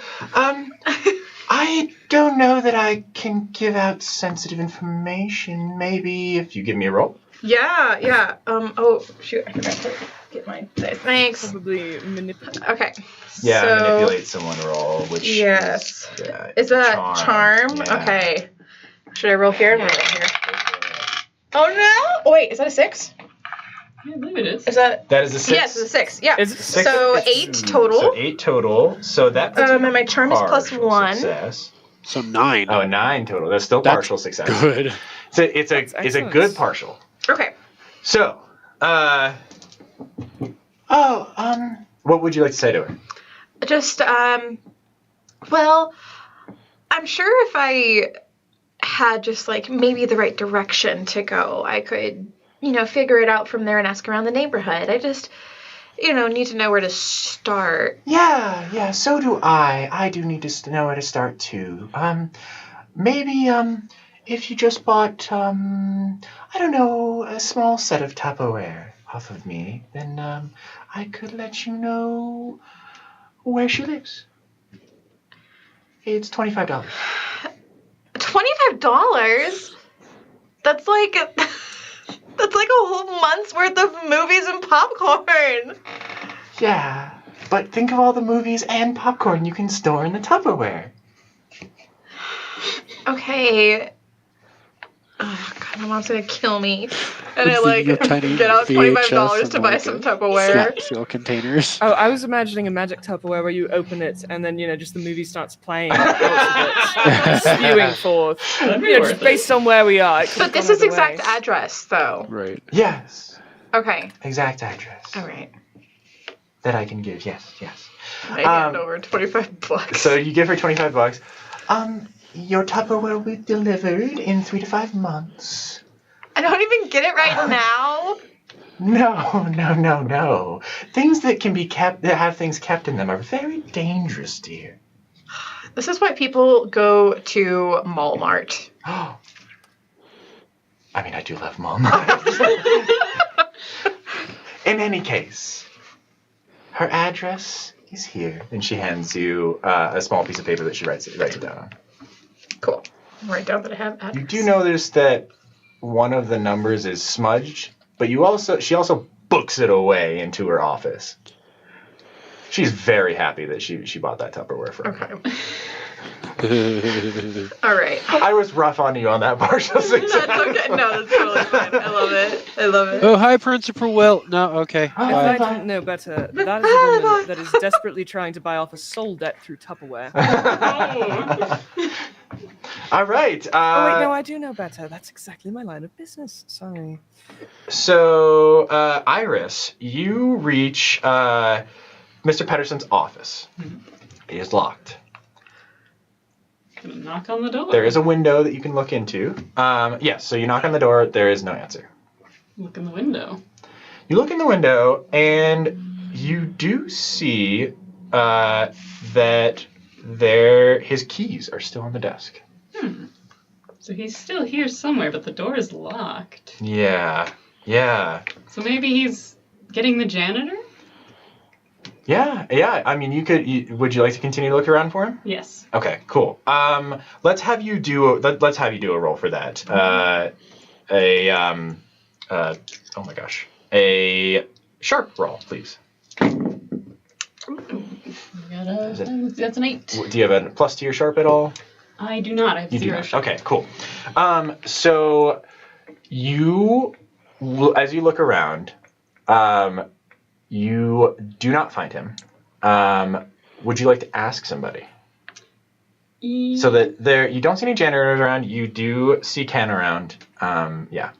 I don't know that I can give out sensitive information. Maybe if you give me a roll. Yeah. Oh shoot, I forgot to get mine. Thanks. Probably manipulate. Okay. Yeah, So, manipulate someone roll, which yes. is Is that charm? Yeah. Okay. Should I roll here? I'm gonna roll here. Oh no! Oh, wait, is that a 6? Yeah, I believe it is. Is that? That is a 6. Yes, it's a 6. Yeah. Is it Six? So It's- 8 total. So 8 total. So that puts And my charm is plus partial 1. Success. So 9. Oh, 9 total. That's still That's partial success. Good. It's a excellent. good partial. Okay. So, what would you like to say to her? Just well, I'm sure if I had just maybe the right direction to go, I could figure it out from there and ask around the neighborhood. I just need to know where to start. Yeah, so do I. I do need to know where to start too. Maybe if you just bought, I don't know, a small set of Tupperware off of me, then I could let you know where she lives. It's $25. $25? That's like a whole month's worth of movies and popcorn. Yeah, but think of all the movies and popcorn you can store in the Tupperware. Okay. Oh, God, my mom's gonna kill me. And I Video tiny get out VHS $25 to and, buy like, some flat Tupperware. seal containers. Oh, I was imagining a magic Tupperware where you open it and then, just the movie starts playing. Lots of it spewing forth. That'd be Just worth based it. on where we are. It could've But this gone is either exact way. address, though. Right. Yes, Okay. exact address. All right. That I can give, yes. I hand over $25. So you give her $25. Your Tupperware will be delivered in 3 to 5 months. I don't even get it right now. No. Things that can be kept, that have things kept in them, are very dangerous, dear. This is why people go to Walmart. I mean, I do love Mom. In any case, her address is here, and she hands you a small piece of paper that she writes it down on. Cool. Write down that I have address. You do notice that one of the numbers is smudged, but she also books it away into her office. She's very happy that she bought that Tupperware for her. Okay. All right. I was rough on you on that part. That's okay. No, that's totally fine. I love it. Oh, hi, Principal Will. No, okay. If I Bye. didn't know better, that is a woman that is desperately trying to buy off a soul debt through Tupperware. All right. Oh wait, no, I do know better. That's exactly my line of business. Sorry. So, Iris, you reach Mr. Pedersen's office. It is locked. Gonna knock on the door. There is a window that you can look into. Yes, so you knock on the door. There is no answer. Look in the window. You look in the window, and you do see that his keys are still on the desk. So he's still here somewhere, but the door is locked. Yeah. So maybe he's getting the janitor? Yeah. I mean, would you like to continue to look around for him? Yes. Okay, cool. Let's have you do a roll for that. Oh my gosh, a sharp roll, please. That's an 8. Do you have a plus to your sharp at all? I do not. I have You do 0 not. sharp. Okay, cool. So as you look around, you do not find him. Would you like to ask somebody? So that you don't see any janitors around. You do see Ken around. Yeah.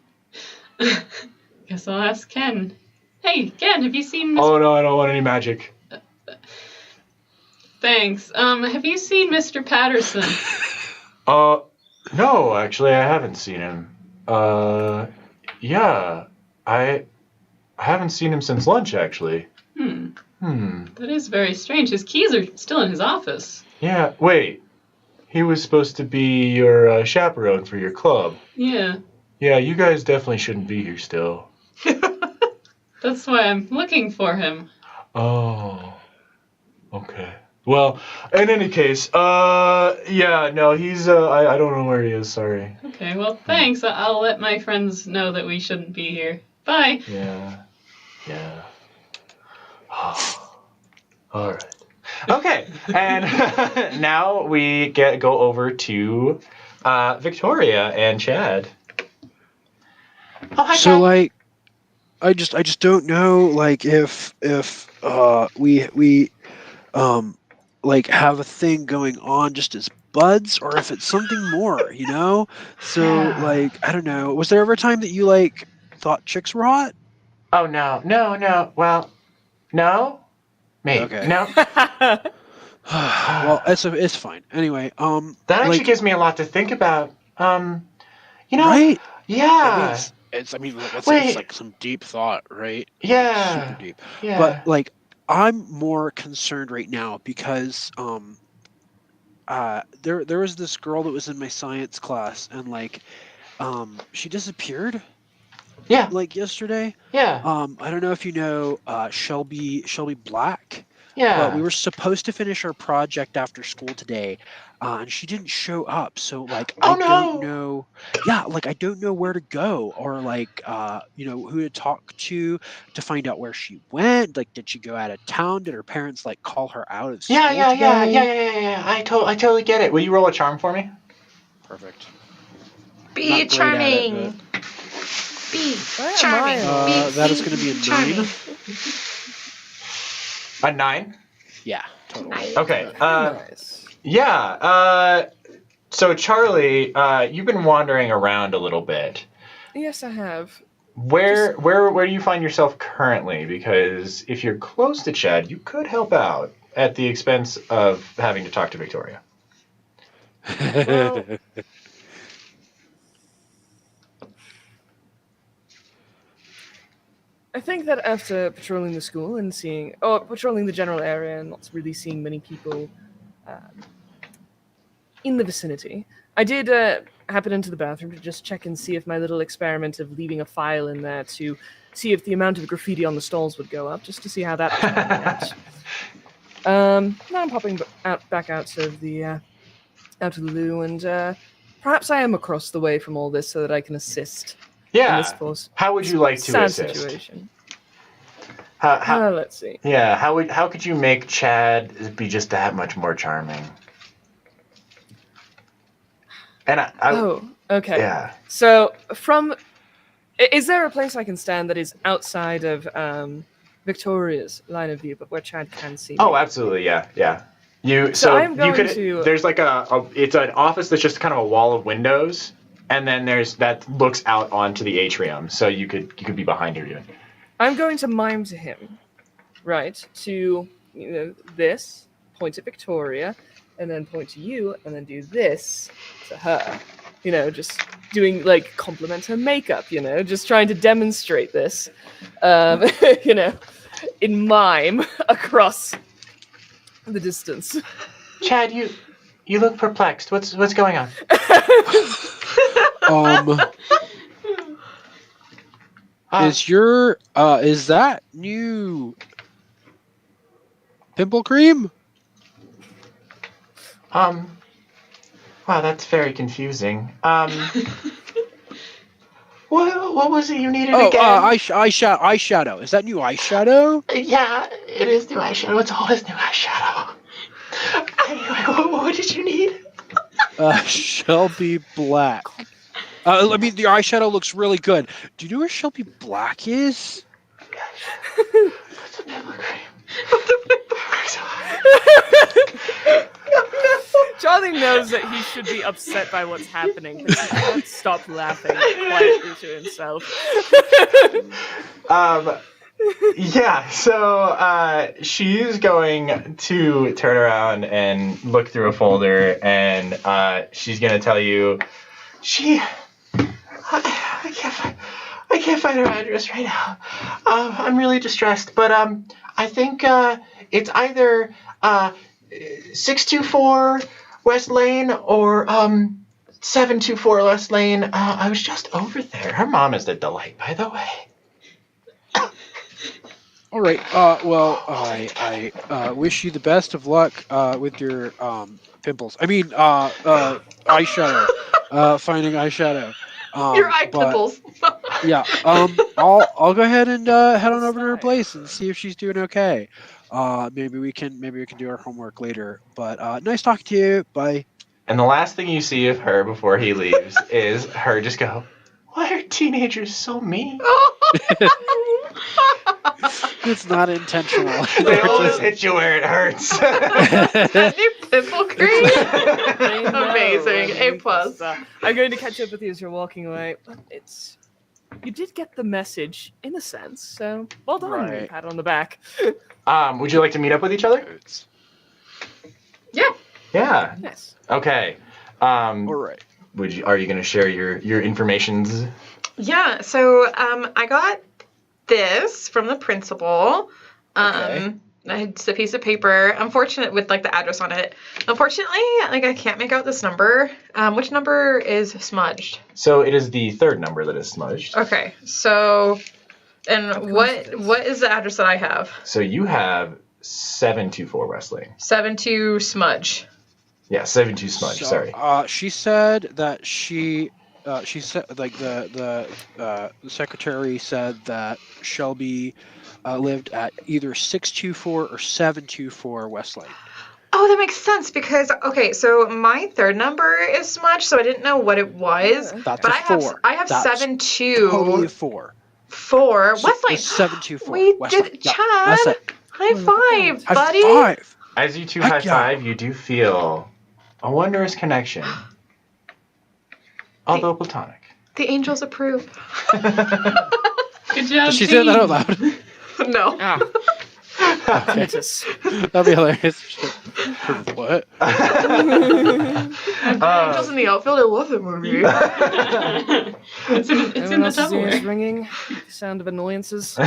Guess I'll ask Ken. Hey, Ken, have you seen Mr. Oh no, I don't want any magic. Thanks. Have you seen Mr. Patterson? No, actually, I haven't seen him. Yeah, I haven't seen him since lunch, actually. That is very strange. His keys are still in his office. Yeah, wait. He was supposed to be your chaperone for your club. Yeah. Yeah, you guys definitely shouldn't be here still. That's why I'm looking for him. Oh, okay. Well, in any case, yeah, no, he's, I don't know where he is, sorry. Okay, well, thanks. I'll let my friends know that we shouldn't be here. Bye. Yeah. All right. Okay, and now we go over to Victoria and Chad. Oh, hi, So Chad. like, I just don't know like if we like have a thing going on just as buds or if it's something more, you know? So like, I don't know. Was there ever a time that you like thought chicks were hot? Oh no. Well, no. Maybe. Okay. No. Well, it's fine. Anyway, That actually like, gives me a lot to think about. You know. right? Yeah. I mean, it's Wait. like some deep thought, right? Yeah. Super deep. Yeah. But like, I'm more concerned right now because there was this girl that was in my science class, and like, she disappeared Yeah. like yesterday. Yeah. I don't know if you know Shelby Black. Yeah. But we were supposed to finish our project after school today, and she didn't show up. So like, Oh, I don't no. know. Yeah, like I don't know where to go, or like, who to talk to find out where she went. Like, did she go out of town? Did her parents like call her out of school today? I totally get it. Will you roll a charm for me? Perfect. Be Not great at charming. it, Be Where am charming. I? That is going to be a charming. A9. 9? Yeah, totally. Okay. Nice. Yeah. So Charlie, you've been wandering around a little bit. Yes, I have. Where do you find yourself currently? Because if you're close to Chad, you could help out at the expense of having to talk to Victoria. Well, I think that after patrolling the school and patrolling the general area and not really seeing many people in the vicinity, I did happen into the bathroom to just check and see if my little experiment of leaving a file in there to see if the amount of graffiti on the stalls would go up, just to see how that was panning out. Now I'm popping back out of the loo, and perhaps I am across the way from all this so that I can assist. In this How would you like to sad assist? situation. How Let's see. Yeah. How could you make Chad be just that much more charming? And Okay. Yeah. So, is there a place I can stand that is outside of Victoria's line of view, but where Chad can see me? Oh, absolutely. Yeah. I'm going to- There's like it's an office that's just kind of a wall of windows, and then that looks out onto the atrium, so you could be behind here even. I'm going to mime to him, right? To this, point at Victoria, and then point to you, and then do this to her. Just doing like compliment her makeup. Just trying to demonstrate this. In mime across the distance. Chad, you look perplexed. What's going on? Is that new pimple cream? Wow, that's very confusing. What was it you needed again? Eyeshadow. Is that new eyeshadow? Yeah, it is new eyeshadow. It's always new eyeshadow. Anyway, what did you need? Shelby Black. The eyeshadow looks really good. Do you know where Shelby Black is? What's the pimple cream? Charlie knows that he should be upset by what's happening, but he can't stop laughing quietly to himself. So she's going to turn around and look through a folder, and she's going to tell you, I can't find her address right now. I'm really distressed, but I think it's either 624 West Lane or 724 West Lane. I was just over there. Her mom is a delight, by the way. All right. Well, I wish you the best of luck with your pimples. Eyeshadow. Finding eyeshadow. Your eye pimples. Yeah. I'll go ahead and head on over to her place and see if she's doing okay. Maybe we can do our homework later. But nice talking to you. Bye. And the last thing you see of her before he leaves is her just go, "Why are teenagers so mean?" It's not intentional. They always hit you where it hurts. New pimple cream. Amazing. A+. I'm going to catch up with you as you're walking away. You did get the message in a sense, so well done. Right. Pat on the back. Would you like to meet up with each other? Yeah. Yeah. Yes. Okay. All right. Are you going to share your informations? Yeah. So I got this from the principal. Okay. It's a piece of paper. Unfortunate with like the address on it. Unfortunately, like I can't make out this number. Which number is smudged? So it is the third number that is smudged. Okay, so and what is the address that I have? So you have 724 West Lane. 72 smudge. Yeah, 72 smudge. So, Sorry. she said that she said like the secretary said that Shelby lived at either 624 or 724 West Lane. Oh, that makes sense because okay, so my third number is smudge, so I didn't know what it was. That's But a I have 4. I have That's 72. Totally a 4. 4. So West Lane. it's 724. We West did, Lane. Yeah, Chad. that's it. High five, High buddy. five. As you two Heck high yeah. five, you do feel a wondrous connection, although platonic. The angels approve. Good job, Did she say that out loud? No. Ah. Okay. Jesus. That'd be hilarious. What? Angels in the Outfield. I love that movie. It's in Anyone the else's ears Tupperware. ringing? Sound of annoyances?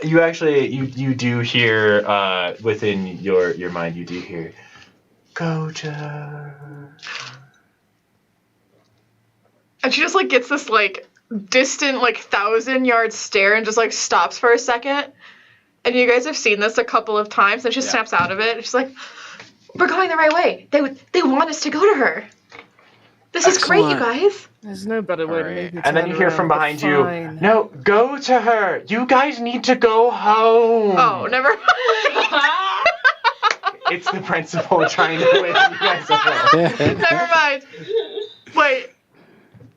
You actually you do hear within your mind, you do hear go to. And she just like gets this like distant like 1,000-yard stare and just like stops for a second. And you guys have seen this a couple of times, and she snaps out of it. She's like, "We're going the right way. They want us to go to her. This is great, you Excellent. guys." There's no better way to make me And then turn you hear from around, behind but you, fine. no, go to her. You guys need to go home. Oh, never mind. It's the principal trying to wake you guys up. Never mind. Wait.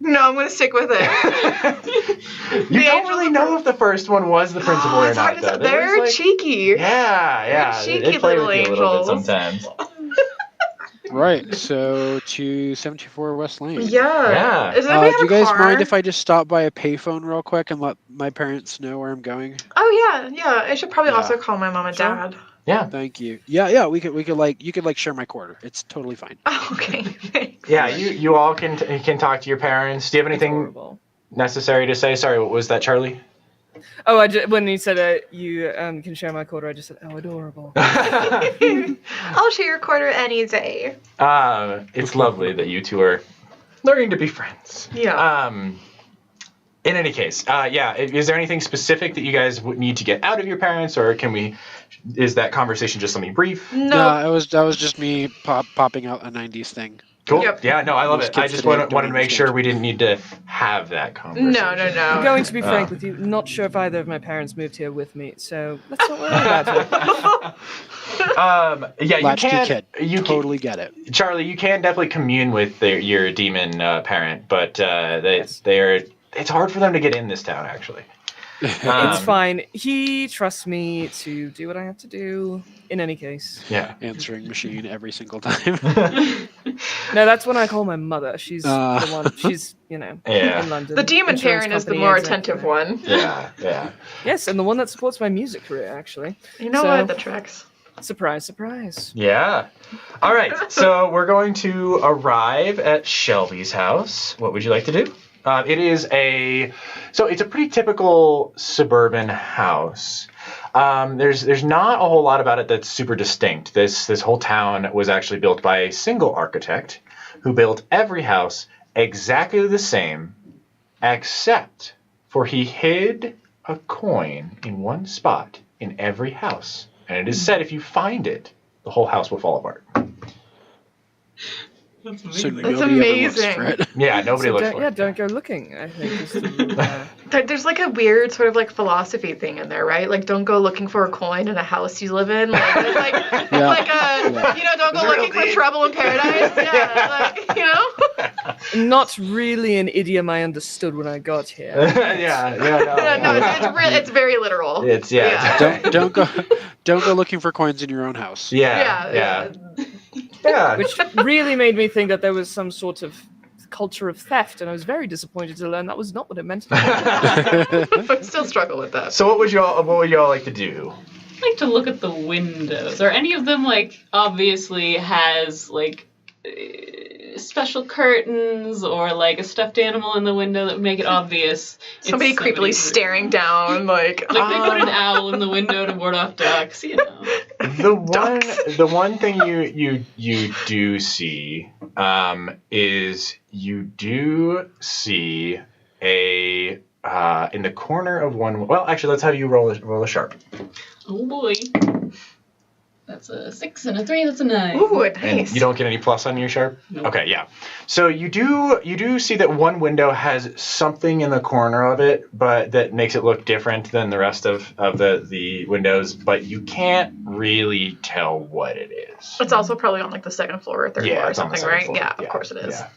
No, I'm gonna stick with it. You The don't angels really are know if the first one was the principal or it's not, hard to though. say. They're like, cheeky. yeah. cheeky They play little with you a little bit angels. sometimes. Right. So to 724 West Lane. Yeah. Does anybody have Do you a guys car? mind if I just stop by a payphone real quick and let my parents know where I'm going? Oh yeah. I should probably Yeah. also call my mom and Sure. dad. Yeah. Thank you. Yeah. We could like you could like share my quarter. It's totally fine. Oh, okay. Thanks. Yeah, you all can talk to your parents. Do you have It's anything horrible. necessary to say? Sorry, what was that, Charlie? Oh, when he said you can share my quarter, I just said, oh, adorable. I'll share your quarter any day. It's lovely that you two are learning to be friends. Yeah. In any case, is there anything specific that you guys would need to get out of your parents, or is that conversation just something brief? No. that was just me popping out a 90s thing. Cool. Yep. Yeah, no, I love Most it. I kids just today wanted don't to make sure understand. we didn't need to have that conversation. No. I'm going to be frank Oh. with you, not sure if either of my parents moved here with me, so let's not worry about it. Yeah, you Latchkey can. kid. You Totally get it. Charlie, you can definitely commune with your demon parent, but Yes. it's hard for them to get in this town, actually. It's fine. He trusts me to do what I have to do, in any case. Yeah. Answering machine every single time. No, that's when I call my mother. She's Ah. the one, she's, Yeah. in London. The demon Insurance parent is the company more executive. attentive one. Yeah. Yes, and the one that supports my music career, actually. You know So- what? The tricks. Surprise, surprise. Yeah. All right. So we're going to arrive at Shelby's house. What would you like to do? It's a pretty typical suburban house. There's not a whole lot about it that's super distinct. This whole town was actually built by a single architect who built every house exactly the same, except for he hid a coin in one spot in every house. And it is said if you find it, the whole house will fall apart. That's So amazing. nobody ever looks amazing. for it. Yeah, nobody So looks don't, for yeah, it. don't go looking, I think. Is the, There's like a weird sort of like philosophy thing in there, right? Like, don't go looking for a coin in a house you live in. Like, it's like, it's Yeah. like don't go It's real looking for deep. trouble in paradise. Yeah, like, not really an idiom I understood when I got here. No, it's very literal. It's Don't go looking for coins in your own house. Yeah. Which really made me think that there was some sort of culture of theft, and I was very disappointed to learn that was not what it meant. But still struggle with that. So what would y'all like to do? I like to look at the windows. Are any of them like obviously has like special curtains or like a stuffed animal in the window that would make it obvious. Somebody it's creepily somebody's staring room. like Like they put an owl in the window to ward off ducks, you know. The one thing you do see is you do see a in the corner of one. Well, actually, let's have you roll a sharp. Oh boy. That's a 6 and a 3. That's a 9. Ooh, nice. And you don't get any plus on your sharp? Nope. Okay, yeah. So you do see that one window has something in the corner of it, but that makes it look different than the rest of the windows, but you can't really tell what it is. It's also probably on like the second floor or third floor or it's on the something, second right? floor. Yeah, of course it is. Yeah.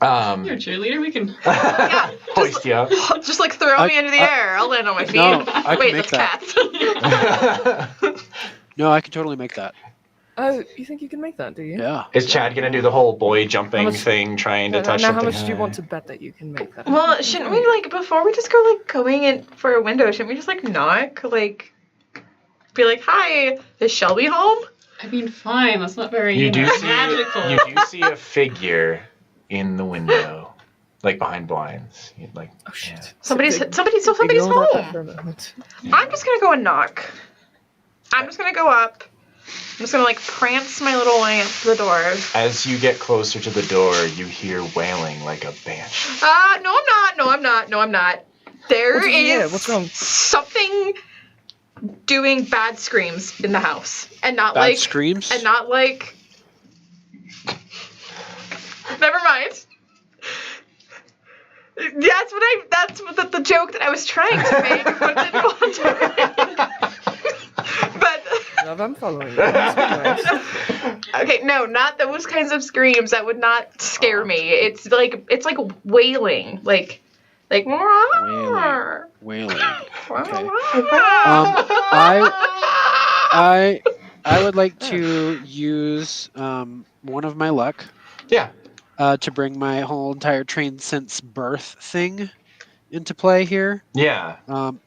You're a cheerleader. We can. Yeah, Hoist you up. just like throw me into the air. I'll land on my feet. No, I can Wait, make that's that. cats. No, I can totally make that. Oh, you think you can make that, do you? Yeah. Is Chad gonna do the whole boy jumping How much- thing, trying to Now, touch how something? much do you want to bet that you can make that? Well, shouldn't we like before we just go like going in for a window? Shouldn't we just like knock, like be like, "Hi, is Shelby home?" I mean, fine. That's not very You do see magical. you do see a figure in the window, like behind blinds. You'd like, Oh shit. Somebody's Ignore home. that for a moment. I'm just gonna go and knock. I'm just gonna go up. I'm just gonna like prance my little way up to the door. As you get closer to the door, you hear wailing like a banshee. No, I'm not. No, I'm not. No, I'm not. There What did you hear? is What's wrong? something doing bad screams in the house, and not Bad like screams? and not like. Never mind. That's what the joke that I was trying to make, but didn't want to. But Love, I'm following you. That's nice. okay, no, not those kinds of screams. That would not scare me. It's like wailing, like Wailing. Okay. I would like to use one of my luck Yeah. to bring my whole entire trained sense birth thing into play here. Yeah.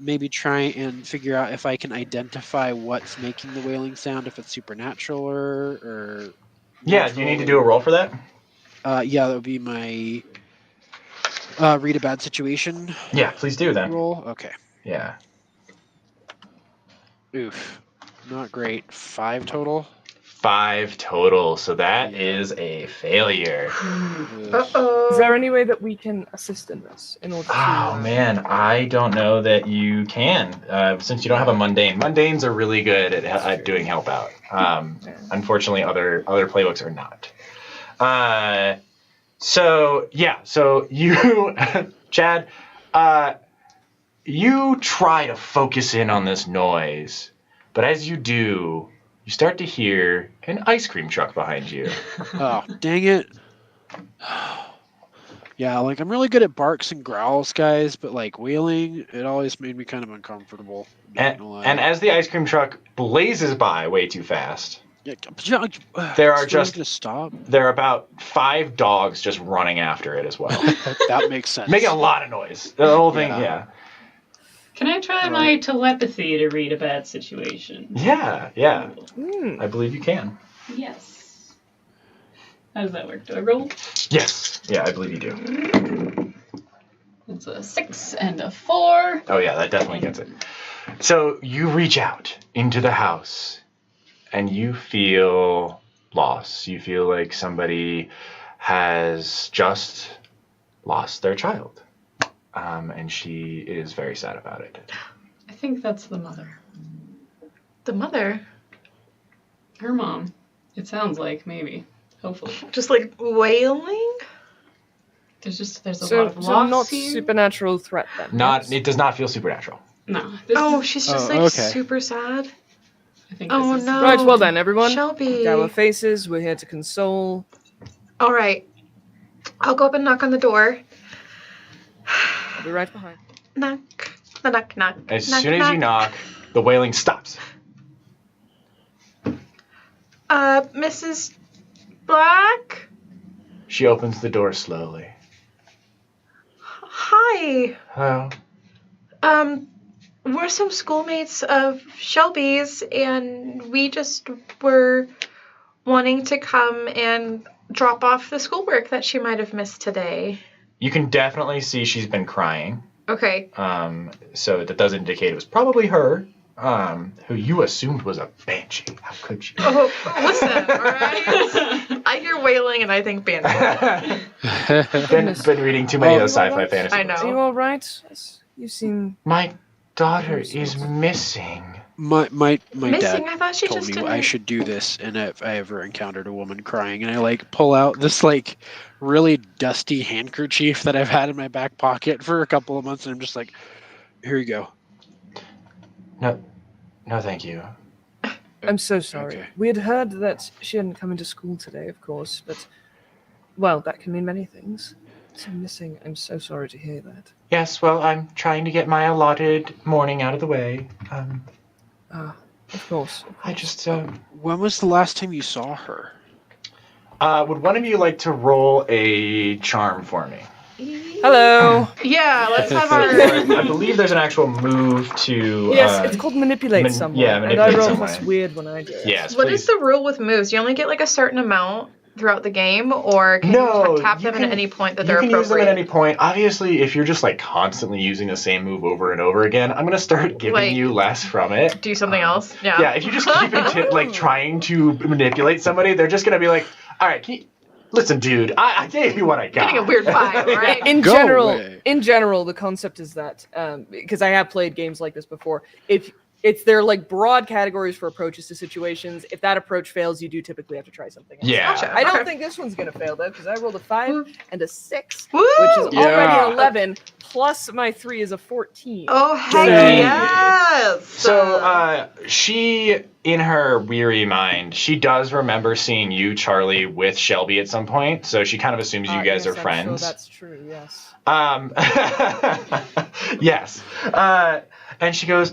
Maybe try and figure out if I can identify what's making the wailing sound, if it's supernatural or Yeah. Do you need to do a roll for that? yeah, that would be my read a bad situation Yeah. Please do then. roll. Okay. Yeah. Oof. Not great. 5 total. 5 total. So that is a failure. Oof. Uh-oh. Is there any way that we can assist in this in order to? Oh man, I don't know that you can, since you don't have a mundane. Mundanes are really good at doing help out. Unfortunately, other playbooks are not. So you, Chad, you try to focus in on this noise, but as you do, you start to hear an ice cream truck behind you. Oh, dang it. Yeah, like I'm really good at barks and growls, guys, but like wailing, it always made me kind of uncomfortable. Not gonna lie. And as the ice cream truck blazes by way too fast, Yeah, there are it's not just- gonna stop. there are about 5 dogs just running after it as well. That makes sense. Making a lot of noise. The whole thing, yeah. Can I try my telepathy to read a bad situation? Yeah. Hmm. I believe you can. Yes. How does that work? Do I roll? Yes. Yeah, I believe you do. It's a 6 and a 4. Oh, yeah, that definitely gets it. So you reach out into the house and you feel lost. You feel like somebody has just lost their child. And she is very sad about it. I think that's the mother. The mother Her mom. It sounds like, maybe. Hopefully. just like wailing. There's a So, lot of so loss not here. supernatural threat then. yes? It does not feel supernatural. No. This Oh, is, she's just Oh, like okay. super sad. I think Oh this is no. Right, well then, everyone. Shelby. Our faces. We're here to console. All right. I'll go up and knock on the door. I'll be right behind. Knock. Knock. Knock. As knock, soon as you knock, the wailing stops. Mrs. Black? She opens the door slowly. Hi. Hello. We're some schoolmates of Shelby's, and we just were wanting to come and drop off the schoolwork that she might have missed today. You can definitely see she's been crying. Okay. So that does indicate it was probably her, who you assumed was a banshee. How could you? Oh, listen, all right? I hear wailing and I think banshee. been reading too many of those sci-fi fantasy I books. know. Are you all right? You seem. My daughter is missing. My Missing? dad I thought she told just me didn't. I should do this, and if I ever encountered a woman crying, and I like pull out this like really dusty handkerchief that I've had in my back pocket for a couple of months, and I'm just like, here you go. No, thank you. I'm so sorry. Okay. We had heard that she hadn't come into school today, of course, but well, that can mean many things. So missing. I'm so sorry to hear that. Yes, well, I'm trying to get my allotted morning out of the way. Of course. I just, When was the last time you saw her? would one of you like to roll a charm for me? Hello. Yeah, let's have I believe there's an actual move to. Yes, it's called manipulate someone. yeah, And manipulate I roll someone. plus weird when I do it. Yes, What please. is the rule with moves? You only get like a certain amount throughout the game, or can you tap them at any point that they're You can use them appropriate? at any point. Obviously, if you're just like constantly using the same move over and over again, I'm gonna start giving Like, you less from it. Do something else? Yeah. Yeah, if you just keep like trying to manipulate somebody, they're just gonna be like, all right, listen, dude, I gave you what I got. Getting a weird vibe, right? In Go general, away. the concept is that because I have played games like this before, if it's they're like broad categories for approaches to situations. If that approach fails, you do typically have to try something else. Yeah. Gotcha. I don't Okay. think this one's gonna fail though, because I rolled a 5 and a 6, Woo! which is Yeah. already an 11. Plus my 3 is a 14. Oh, heck Dang. yes! So, she, in her weary mind, she does remember seeing you, Charlie, with Shelby at some point. So she kind of assumes you guys Yes, are I'm friends. Sure that's true. Yes. Yes. And she goes,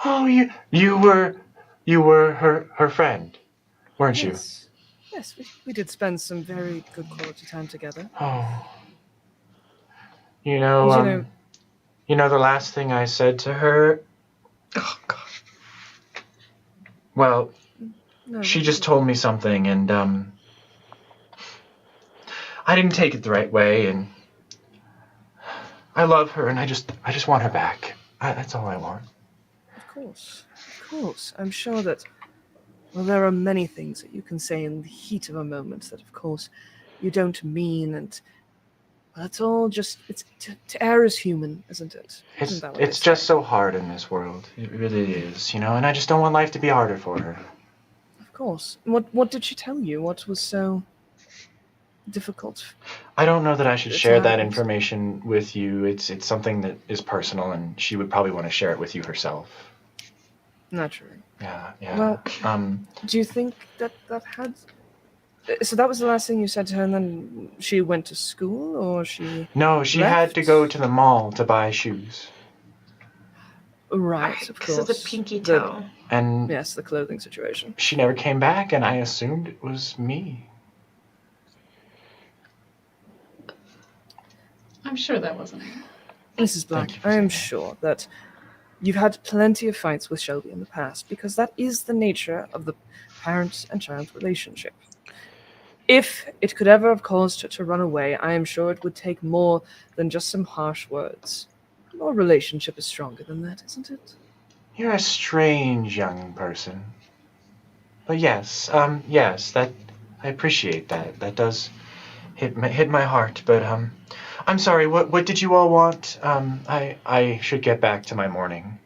"Oh, you were her friend, weren't you?" Yes. Yes, we did spend some very good quality time together. Oh. And, you know- You know the last thing I said to her? Oh, God. Well, No, she just told me something, and I didn't take it the right way, and I love her, and I just want her back. That's all I want. Of course. I'm sure that, well, there are many things that you can say in the heat of a moment that, of course, you don't mean, and well, it's all just, to err is human, isn't it? Isn't that what It's they just say? so hard in this world. It really is, and I just don't want life to be harder for her. Of course. What did she tell you? What was so difficult? I don't know that I should It's share that happened. information with you. It's something that is personal, and she would probably want to share it with you herself. Naturally. Yeah. Well, do you think that had... So that was the last thing you said to her, and then she went to school, or she... No, she had left? to go to the mall to buy shoes. Right, of Because course. of the pinky toe. And Yes, the clothing situation. she never came back, and I assumed it was me. I'm sure that wasn't it. Mrs. Black, Thank you for I am saying that. sure that you've had plenty of fights with Shelby in the past, because that is the nature of the parent and child relationship. If it could ever have caused her to run away, I am sure it would take more than just some harsh words. Your relationship is stronger than that, isn't it? You're a strange young person. But yes, that I appreciate that. That does hit my heart. But I'm sorry. What did you all want? I should get back to my morning.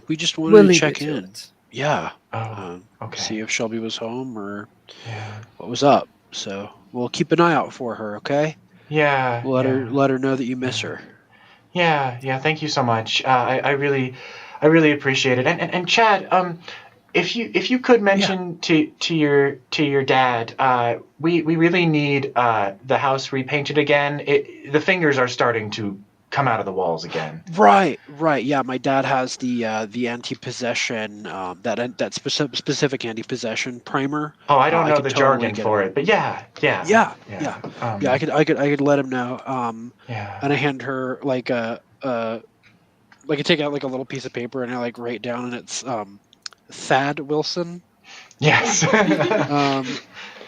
We just wanted We'll to leave check you to in. it. Yeah. Oh, okay. See if Shelby was home or Yeah. what was up. So we'll keep an eye out for her, okay? Yeah. We'll yeah. let her know that you miss her. Yeah. Thank you so much. I really appreciate it. And Chad, if you could mention to your dad, we really need the house repainted again. The fingers are starting to come out of the walls again. Right. Yeah, my dad has the anti-possession that specific anti-possession primer. Oh, I don't I know could the totally jargon get for him. it, but yeah. Yeah. I could let him know. Yeah. And I hand her like I take out like a little piece of paper and I like write down, and it's Thad Wilson. Yes.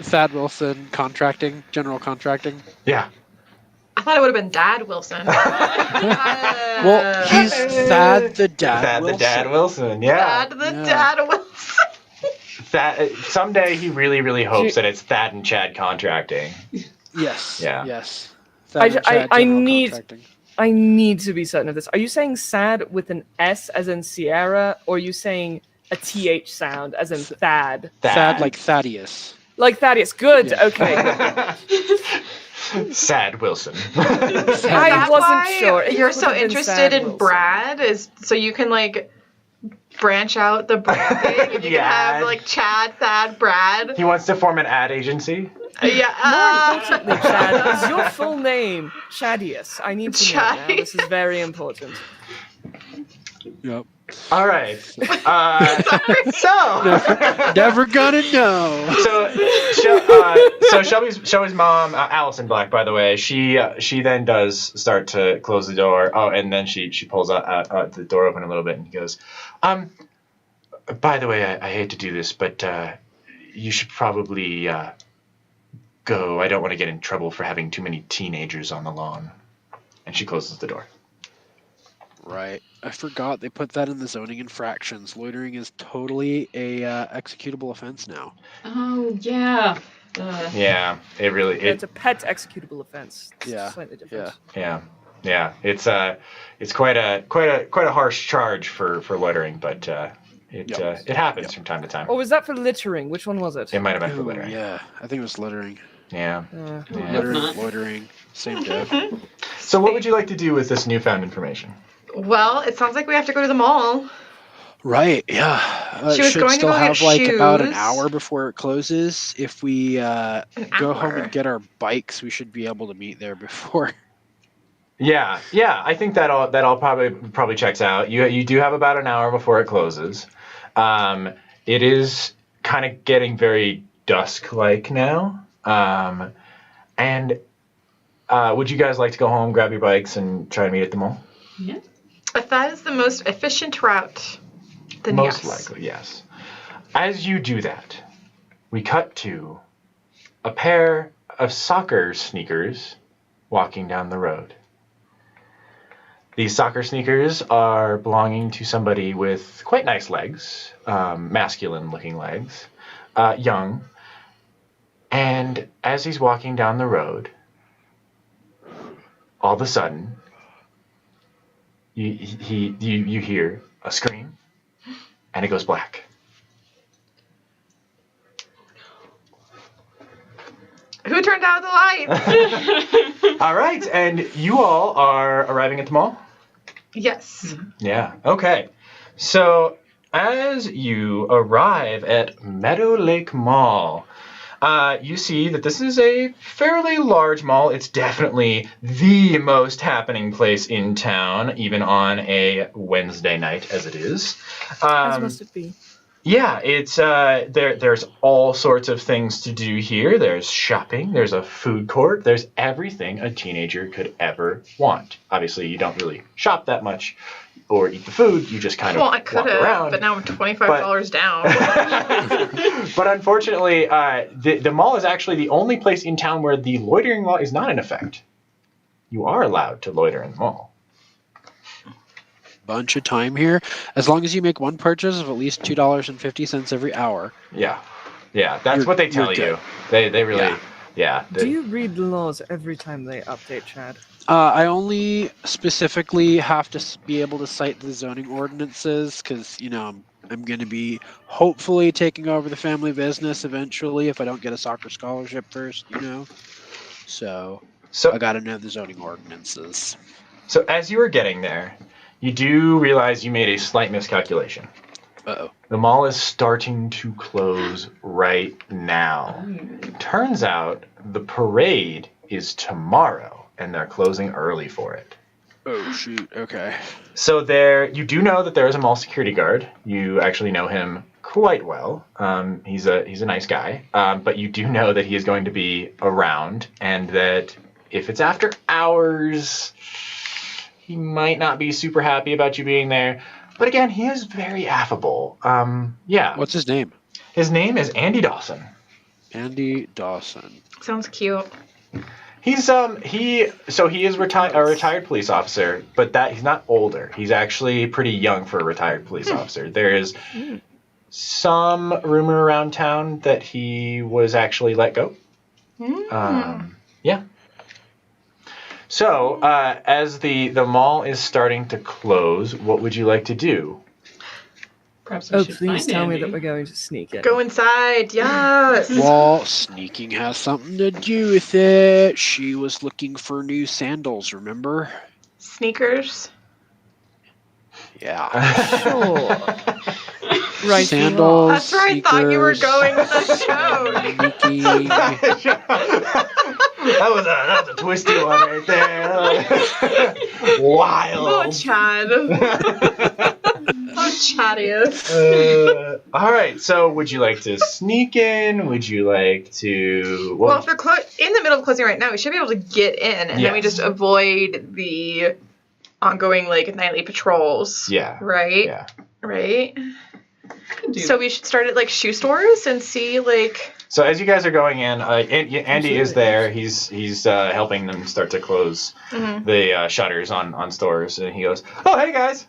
Thad Wilson, contracting, general contracting. Yeah. I thought it would have been Dad Wilson. Well, he's Thad the Dad Thad Wilson. the Dad Wilson. Yeah. Dad the Yeah. Dad Wilson. Thad, someday he really hopes that it's Thad and Chad contracting. Yes. Yeah. Yes. Thad and Chad, I general need contracting. I need to be certain of this. Are you saying sad with an S as in Sierra, or are you saying a TH sound as in Thad? Thad like Thaddeus. Like Thaddeus. Good. Yeah. Okay. Sad Wilson. I That's wasn't why sure. It You're could so have been interested Sad in Wilson. Brad, is so you can like branch out the branding. And you The can have ad. like Chad, Thad, Brad. He wants to form an ad agency. Yeah. More importantly, Chad, is your full name Chadius? I need to know now. This is very important. Yep. All right. So Never gonna know. so Shelby's mom, Allison Black, by the way, she then does start to close the door. Oh, and then she pulls out the door open a little bit and goes, by the way, I hate to do this, but you should probably go. I don't want to get in trouble for having too many teenagers on the lawn. And she closes the door. Right. I forgot they put that in the zoning infractions. Loitering is totally a executable offense now. Oh, yeah. Yeah, it really It's a pet executable offense. It's Yeah, slightly different. yeah. It's quite a harsh charge for loitering, but it happens from time to time. Or was that for littering? Which one was it? It might have been for Ooh, littering. yeah, I think it was littering. Yeah. Yeah. Littering, loitering, same diff. So what would you like to do with this newfound information? Well, it sounds like we have to go to the mall. Right, yeah. She was Should going to still go get have like about an shoes. hour before it closes. If we go home hour. and get our bikes, we should be able to meet there before. Yeah. I think that all probably checks out. You do have about an hour before it closes. It is kind of getting very dusk-like now. And would you guys like to go home, grab your bikes, and try to meet at the mall? Yeah. If that is the most efficient route, then Most yes. likely, yes. As you do that, we cut to a pair of soccer sneakers walking down the road. These soccer sneakers are belonging to somebody with quite nice legs, masculine-looking legs, young. And as he's walking down the road, all of a sudden, you hear a scream, and it goes black. Who turned out the light? All right, and you all are arriving at the mall? Yes. Yeah, okay. So, as you arrive at Meadowlake Mall, you see that this is a fairly large mall. It's definitely the most happening place in town, even on a Wednesday night, as it is. As must it be. Yeah, it's there's all sorts of things to do here. There's shopping, there's a food court, there's everything a teenager could ever want. Obviously, you don't really shop that much or eat the food, you just kind of Well, I walk could have, around. but now I'm $25 down. But unfortunately, the mall is actually the only place in town where the loitering law is not in effect. You are allowed to loiter in the mall. Bunch of time here. As long as you make one purchase of at least $2.50 every hour. Yeah, that's You're- what they tell you're you. They really, Yeah. Do you read the laws every time they update, Chad? I only specifically have to be able to cite the zoning ordinances because, I'm going to be hopefully taking over the family business eventually if I don't get a soccer scholarship first, So I got to know the zoning ordinances. So as you were getting there, you do realize you made a slight miscalculation. Uh-oh. The mall is starting to close right now. Turns out the parade is tomorrow, and they're closing early for it. Oh, shoot. Okay. So you do know that there is a mall security guard. You actually know him quite well. He's a nice guy, but you do know that he is going to be around, and that if it's after hours, he might not be super happy about you being there. But again, he is very affable. Yeah. What's his name? His name is Andy Dawson. Andy Dawson. Sounds cute. He's he is a retired police officer, but he's not older. He's actually pretty young for a retired police officer. There is some rumor around town that he was actually let go. Yeah. So, as the mall is starting to close, what would you like to do? Perhaps we Oh, should please find tell me Andy. that we're going to sneak in. Go inside. Yes. Well, sneaking has something to do with it. She was looking for new sandals, remember? Sneakers. Yeah. Sure. Right. Sandals, That's where I thought you were sneakers, going with the show. sneaking. That was a twisty one right there. Wild. Oh, Chad. Oh, Chadius. All right. So, would you like to sneak in? Would you like to? Well, if they're in the middle of closing right now, we should be able to get in, and then we Yes. just avoid the ongoing nightly patrols. Yeah. Right. Yeah. Right. Can do So we should start at shoe stores and see So as you guys are going in, Andy is there. He's helping them start to close the shutters on stores, and he goes, "Oh, hey guys,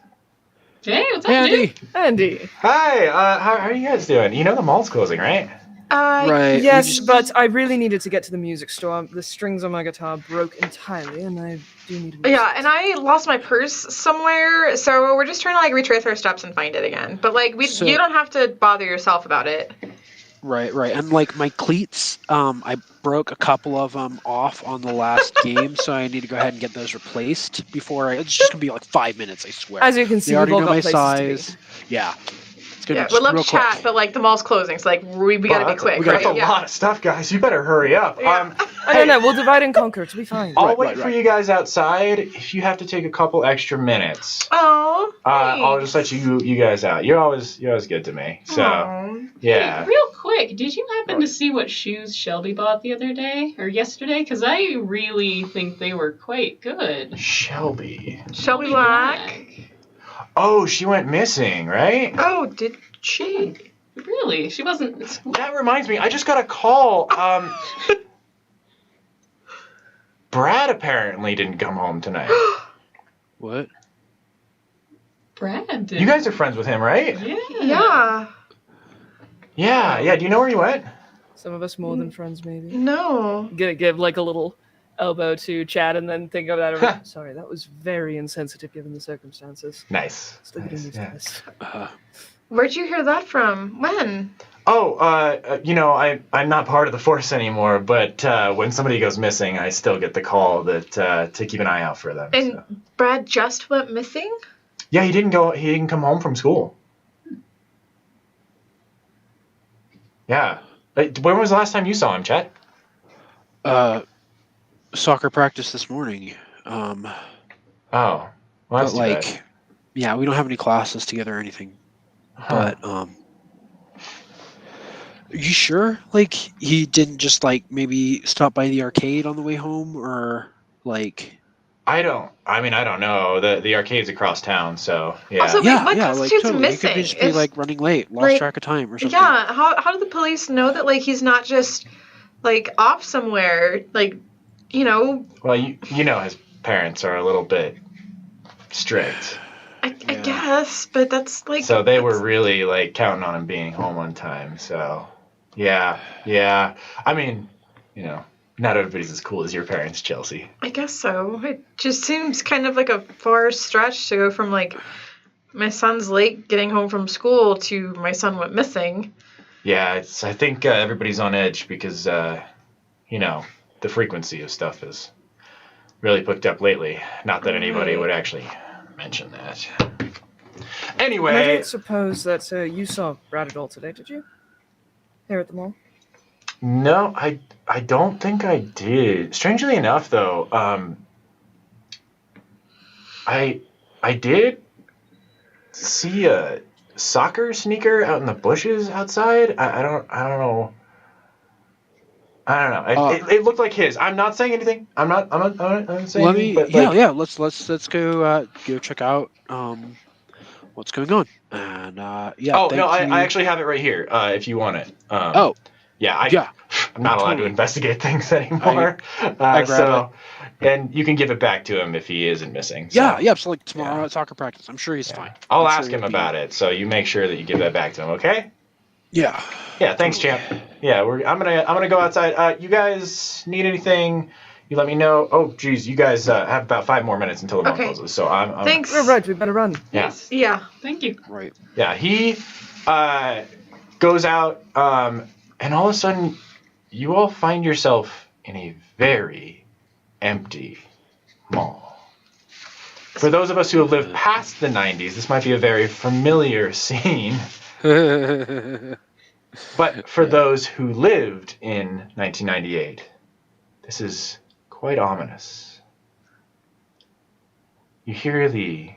Hey, what's up, Andy. dude? Andy. hi. How are you guys doing? You know the mall's closing, right?" Right. Yes, but I really needed to get to the music store. The strings on my guitar broke entirely, and I do need a Yeah, and I lost my purse somewhere, so we're just trying to retrace our steps and find it again. But you don't have to bother yourself about it. Right. And my cleats, I broke a couple of them off on the last game, so I need to go ahead and get those replaced before it's just gonna be 5 minutes, I swear. As you can see, They already we've all know my got places size. Yeah. It's gonna Yeah, be we'd love real to chat, quick. but the mall's closing, so we gotta be quick, That's right? a lot of stuff, guys. You better hurry up. Yeah. I don't know. We'll divide and conquer. It'll be fine. I'll Right, wait right, for right. you guys outside. If you have to take a couple extra minutes, Oh. I'll just let you guys out. You're always good to me. So yeah. Hey, real quick, did you happen to see what shoes Shelby bought the other day or yesterday? Because I really think they were quite good. Shelby. Shelby Black. Oh, she went missing, right? Oh, did she? Really? She wasn't at school. That reminds me, I just got a call. Brad apparently didn't come home tonight. What? Brad did. You guys are friends with him, right? Yeah. Yeah. Yeah. Do you know where he went? Some of us more than friends, maybe. No. Gonna give a little elbow to Chad and then think of that. Sorry, that was very insensitive given the circumstances. Nice. Still getting used to this. Where'd you hear that from? When? Oh, I'm not part of the force anymore, but when somebody goes missing, I still get the call that to keep an eye out for them. And So. Brad just went missing? Yeah, he didn't come home from school. Yeah. When was the last time you saw him, Chet? Soccer practice this morning. Oh. Well, that's But too bad. yeah, we don't have any classes together or anything. Huh. But are you sure? He didn't just maybe stop by the arcade on the way home, or I don't know. The arcade's across town, so yeah. Also, yeah, what yeah, constitutes totally. He could missing? just be running late, lost like, track of time or something. Yeah, how do the police know that he's not just off somewhere? Well, you know his parents are a little bit strict. I guess, but that's So they were really counting on him being home on time. So yeah. I mean, not everybody's as cool as your parents, Chelsea. I guess so. It just seems kind of like a far stretch to go from my son's late getting home from school to my son went missing. Yeah, I think everybody's on edge because the frequency of stuff is really picked up lately. Not that anybody would actually mention that. And I Anyway, don't suppose that you saw Brad at all today, did you? Here at the mall? no, I don't think I did. Strangely enough, though, I did see a soccer sneaker out in the bushes outside. I don't know. It looked like his. I'm not saying anything. I'm not saying. Let me. But, Yeah. Let's go check out. what's going on? And yeah, Oh, thank no, you. I actually have it right here, if you want it. Oh, Yeah, yeah. I'm not allowed to Totally. investigate things anymore. I grab And you can give it back to him if he isn't missing. Yeah, so, yeah. So like tomorrow yeah. at soccer practice, I'm sure he's Yeah. fine. I'll I'm sure ask him he'll be- about it, so you make sure that you give that back to him, okay? Yeah. Yeah, thanks, Totally. champ. Yeah, I'm gonna go outside. You guys need anything? You let me know. Oh, geez, you guys have about 5 more minutes until the mall Okay. closes. So I'm Thanks. We're right. We better run. Yeah. Yes. Yeah. Thank you. Right. Yeah, he goes out, and all of a sudden, you all find yourself in a very empty mall. For those of us who have lived past the 90s, this might be a very familiar scene. But for those who lived in 1998, this is quite ominous. You hear the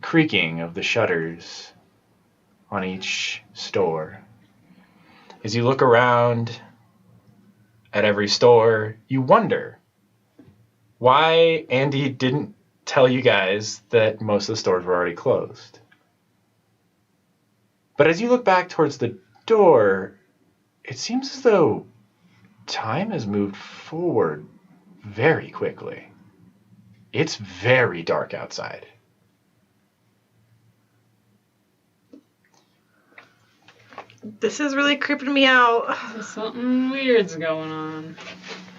creaking of the shutters on each store. As you look around at every store, you wonder why Andy didn't tell you guys that most of the stores were already closed. But as you look back towards the door, it seems as though time has moved forward very quickly. It's very dark outside. This is really creeping me out. Something weird's going on.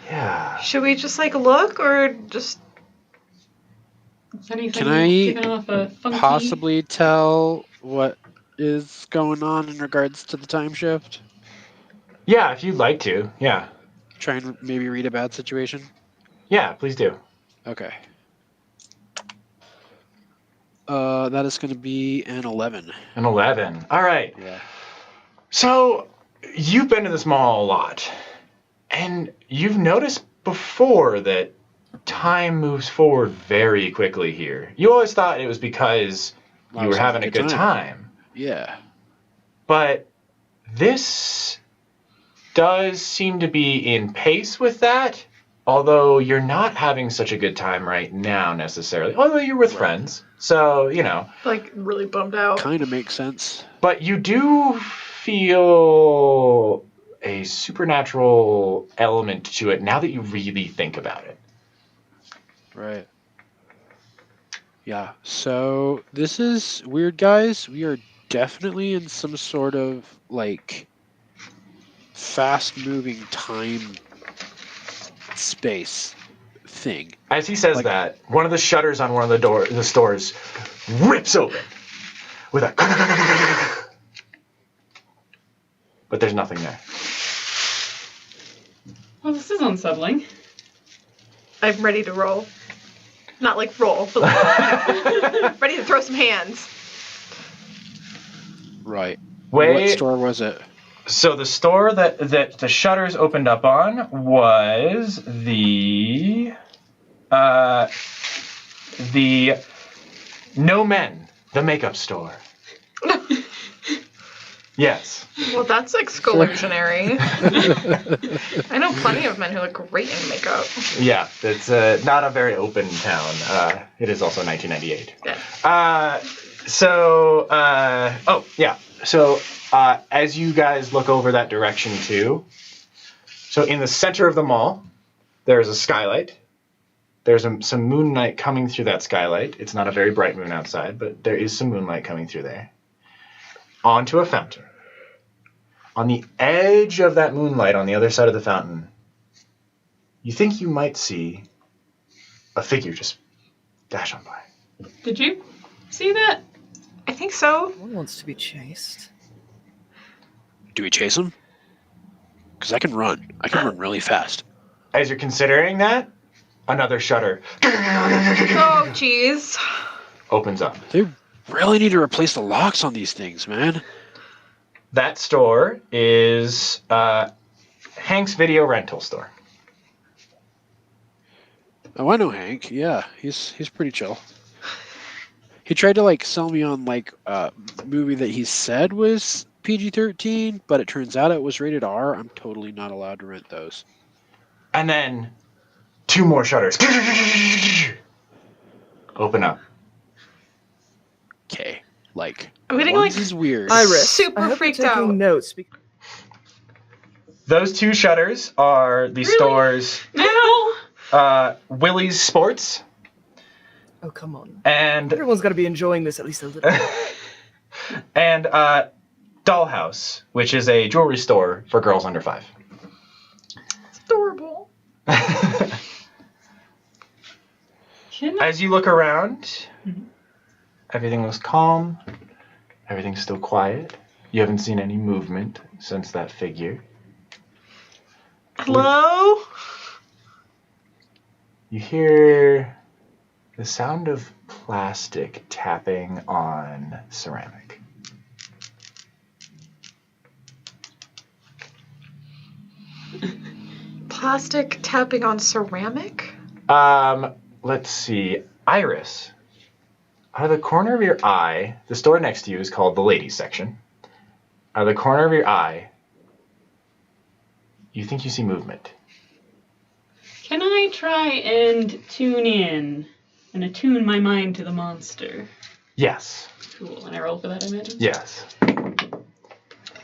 Yeah. Should we just like look or just? Is anything Can I giving off a funky... possibly tell what is going on in regards to the time shift? Yeah, if you'd like to. Yeah. Try and maybe read a bad situation? Yeah, please do. Okay. That is going to be an 11. An 11. All right. Yeah. So, you've been to this mall a lot, and you've noticed before that time moves forward very quickly here. You always thought it was because you were having a good time. Yeah. But this does seem to be in pace with that, although you're not having such a good time right now necessarily, although you're with friends, so, you know. Like really bummed out. Kind of makes sense. But you do feel a supernatural element to it now that you really think about it. Right. Yeah. So this is weird, guys. We are definitely in some sort of like fast-moving time space thing. As he says that, one of the shutters on one of the stores rips open with a but there's nothing there. Well, this is unsettling. I'm ready to roll. Not like roll, but like, ready to throw some hands. Right. Wait. What store was it? So the store that the shutters opened up on was the No Men, the makeup store. Yes. Well, that's exclusionary. I know plenty of men who look great in makeup. Yeah, it's not a very open town. It is also 1998. Yeah. So as you guys look over that direction too, so in the center of the mall, there's a skylight. There's some moonlight coming through that skylight. It's not a very bright moon outside, but there is some moonlight coming through there. Onto a fountain. On the edge of that moonlight, on the other side of the fountain, you think you might see a figure just dash on by. Did you see that? I think so. One wants to be chased. Do we chase him? Because I can run. I can run really fast. As you're considering that, another shutter Oh, jeez. opens up. They really need to replace the locks on these things, man. That store is Hank's Video Rental Store. Oh, I know Hank. Yeah, he's pretty chill. He tried to like sell me on like a movie that he said was PG-13, but it turns out it was rated R. I'm totally not allowed to rent those. And then 2 more shutters open up. Okay. Like, I'm getting, ones like, is weird. Iris, Super I hope freaked you're taking out. notes. Those two shutters are the stores Now? Willie's Sports Oh, come on. and Everyone's got to be enjoying this at least a little. and Dollhouse, which is a jewelry store for girls under 5. It's adorable. As you look around, everything looks calm. Everything's still quiet. You haven't seen any movement since that figure. Hello? You hear the sound of plastic tapping on ceramic. Plastic tapping on ceramic? Let's see. Iris, out of the corner of your eye, the store next to you is called the ladies section. Out of the corner of your eye, you think you see movement. Can I try and tune in and attune my mind to the monster? Yes. Cool. And I roll for that, I imagine? Yes.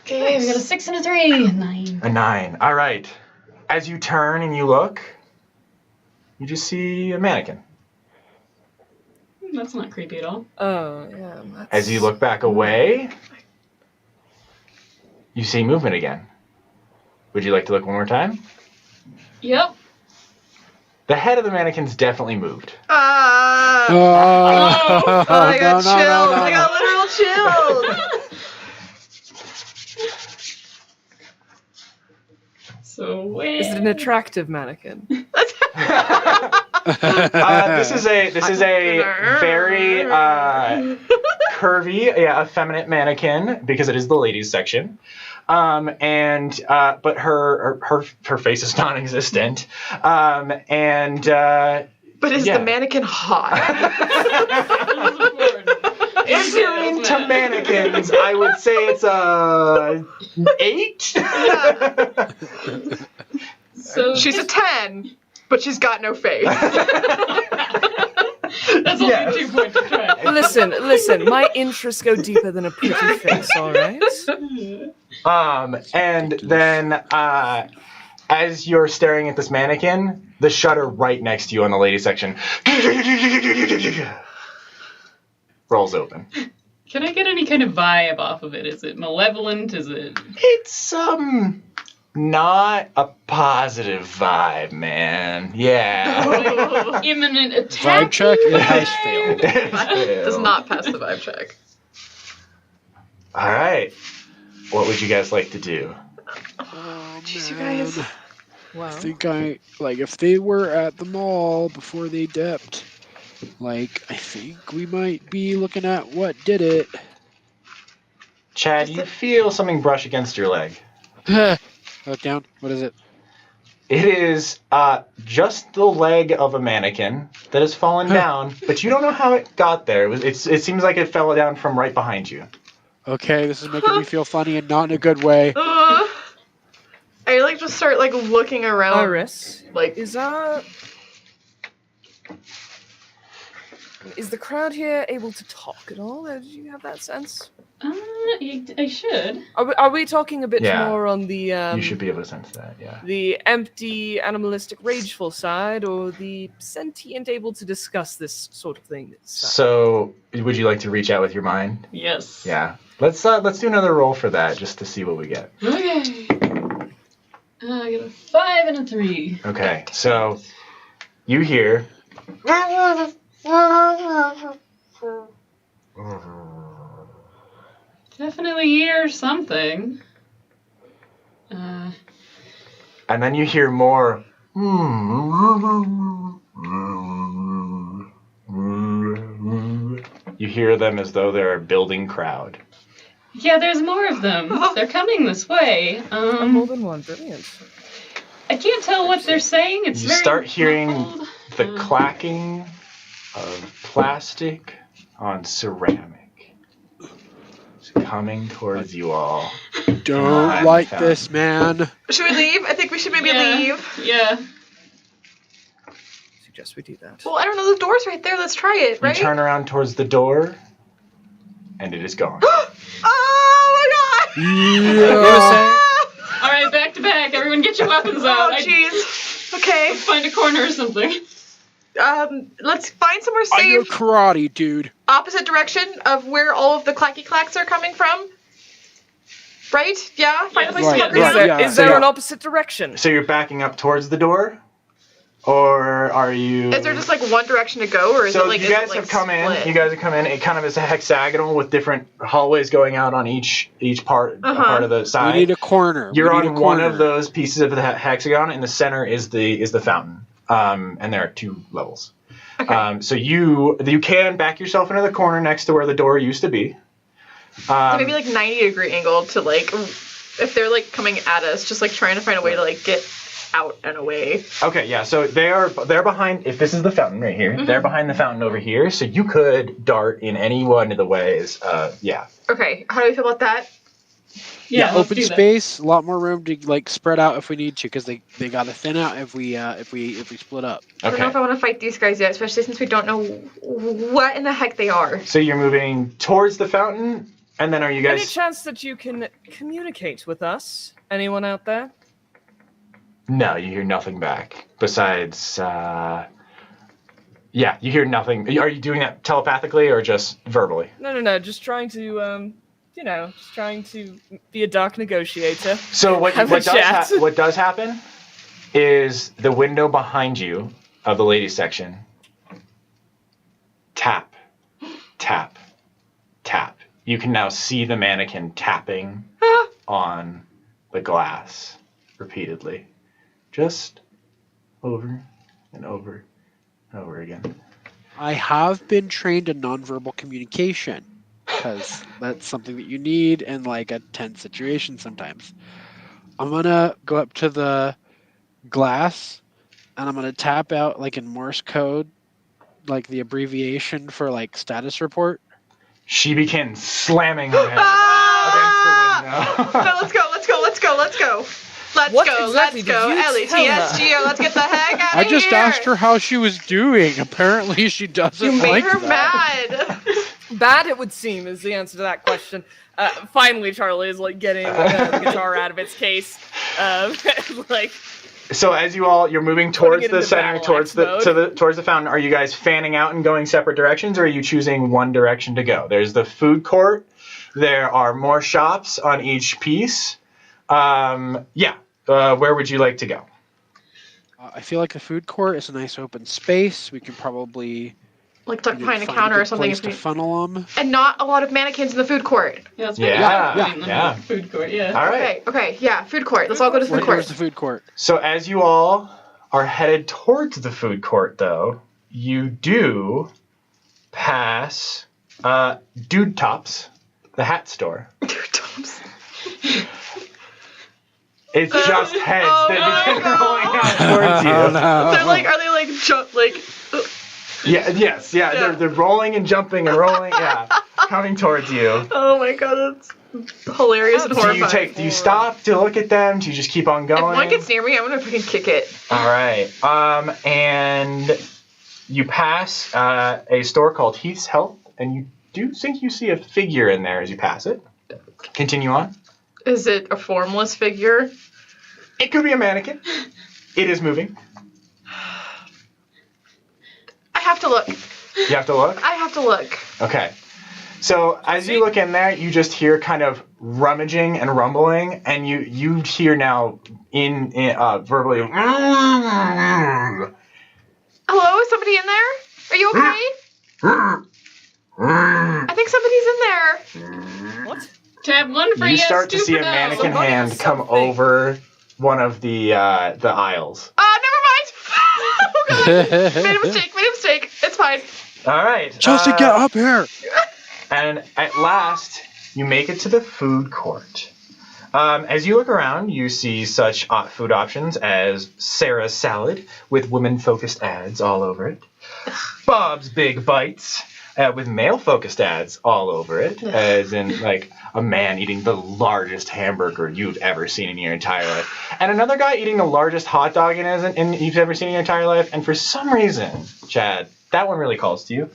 Okay, we got a 6 and a 3. 9. A 9. All right. As you turn and you look, you just see a mannequin. That's not creepy at all. Oh, yeah. As you look back away, you see movement again. Would you like to look one more time? Yep. The head of the mannequin's definitely moved. I got chills. I got literal chills. So where? Is it an attractive mannequin? This is a very curvy, effeminate mannequin because it is the ladies section. But her face is non-existent. But is the mannequin hot? If you're into mannequins, I would say it's a 8. So She's a 10, but she's got no face. that's only 2 points to try. Listen, my interests go deeper than a pretty face, alright? And then as you're staring at this mannequin, the shutter right next to you on the ladies section rolls open. Can I get any kind of vibe off of it? Is it malevolent? Is it... It's not a positive vibe, man. Yeah. Imminent attack? Vibe check, it has failed. Does not pass the vibe check. All right. What would you guys like to do? Oh, Jeez, you guys. Wow. I think if they were at the mall before they dipped, I think we might be looking at what did it. Chad, you feel something brush against your leg. Look down. What is it? It is just the leg of a mannequin that has fallen down, but you don't know how it got there. It seems like it fell down from right behind you. Okay, this is making me feel funny and not in a good way. I just start looking around. Iris, is the crowd here able to talk at all? Did you have that sense? I should. Are we talking a bit Yeah. more on the You should be able to sense that, yeah. the empty, animalistic, rageful side, or the sentient, able to discuss this sort of thing side? So, would you like to reach out with your mind? Yes. Yeah. Let's do another roll for that, just to see what we get. Okay. I got a 5 and a 3. Okay, so you hear. Definitely hear something. And then you hear more. You hear them as though they're a building crowd. Yeah, there's more of them. They're coming this way. More than one, brilliant. I can't tell what they're saying. It's You very start hearing muffled. the clacking of plastic on ceramic. It's coming towards you all. Don't like this, man. Should we leave? I think we should maybe leave. Yeah. Suggest we do that. Well, I don't know. The door's right there. Let's try it, right? You turn around towards the door, and it is gone. Oh my Yeah. All right, back to back. Everyone, get your weapons out. god! Oh jeez. Okay. Find a corner or something. Let's find somewhere I know safe. karate, dude. Opposite direction of where all of the clacky clacks are coming from. Right? Yeah. Find a place to Right, hunker right, down. yeah. Is there So- an opposite direction? So you're backing up towards the door? Or are you... Is there just like one direction to go, or is So it like? you guys have come in. You guys have come in. It kind of is a hexagonal with different hallways going out on each part part of the We side. need a corner. You're We need on a one corner. of those pieces of the hexagon. In the center is the fountain, and there are 2 levels. Okay. So you can back yourself into the corner next to where the door used to be. So maybe like 90-degree angle to like, if they're like coming at us, just like trying to find a way to like get out and away. Okay, yeah. So they're behind. If this is the fountain right here, they're behind the fountain over here. So you could dart in any one of the ways. Yeah. Okay. How do we feel about that? Yeah, let's open do that. space, a lot more room to like spread out if we need to, because they got to thin out if we split up. I don't know if I Okay. want to fight these guys yet, especially since we don't know what in the heck they are. So you're moving towards the fountain, and then are you Any guys? chance that you can communicate with us? Anyone out there? No, you hear nothing back. Besides, yeah, you hear nothing. Are you doing that telepathically or just verbally? No. Just trying to, just trying to be a dark negotiator. So what Have a chat. what does happen is the window behind you of the ladies section. Tap, tap, tap. You can now see the mannequin tapping on the glass repeatedly, just over and over and over again. I have been trained in nonverbal communication, because that's something that you need in like a tense situation sometimes. I'm gonna go up to the glass and I'm gonna tap out like in Morse code, like the abbreviation for like status report. She begins slamming her head Ah! against the window. No, let's go. Let's What go. exactly Let's go. did you tell LETSGO. Let's get the heck out of I here. just asked her how she was doing. Apparently, she doesn't You made like her that. mad. Bad, it would seem, is the answer to that question. Finally, Charlie is like getting the guitar out of its case. Like, So as you're moving towards it the into center, battle towards axe the fountain. Are you guys fanning out and going separate directions, or are you choosing one direction to go? There's the food court. There are more shops on each piece. Where would you like to go? I feel like the food court is a nice open space. We could probably Like tuck behind a find counter good or something. place If to we... funnel them. And not a lot of mannequins in the food court. Yeah, it's Yeah, food court. Yeah. All right. Okay. Yeah, food court. Let's all go to the food Where's court. the food court? So as you all are headed towards the food court, though, you do pass Dude Tops, the hat store. It's just heads that begin rolling out towards you. They're like, are they like jump like? Yeah. Yes. Yeah. Yeah. They're rolling and jumping and rolling. Yeah. Coming towards you. Oh my god, that's hilarious and horrifying. Do you stop to look at them? Do you just keep on If going? one gets near me, I'm gonna freaking kick it. All right. And you pass a store called Heath's Health, and you do think you see a figure in there as you pass it. Continue on. Is it a formless figure? It could be a mannequin. It is moving. I have to look. You have to look. I have to look. Okay. So as you look in there, you just hear kind of rummaging and rumbling, and you hear now in verbally. Hello, is somebody in there? Are you okay? I think somebody's in there. what? Tab 1 for You start to see a stupid mannequin Somebody hand has come something. over one of the aisles. Never mind. Oh god. Made a mistake. It's fine. All right. Chelsea, get up here! And at last, you make it to the food court. As you look around, you see such food options as Sarah's Salad with women-focused ads all over it. Bob's Big Bites with male-focused ads all over it, as in like a man eating the largest hamburger you've ever seen in your entire life. And another guy eating the largest hot dog you've ever seen in your entire life. And for some reason, Chad, that one really calls to you.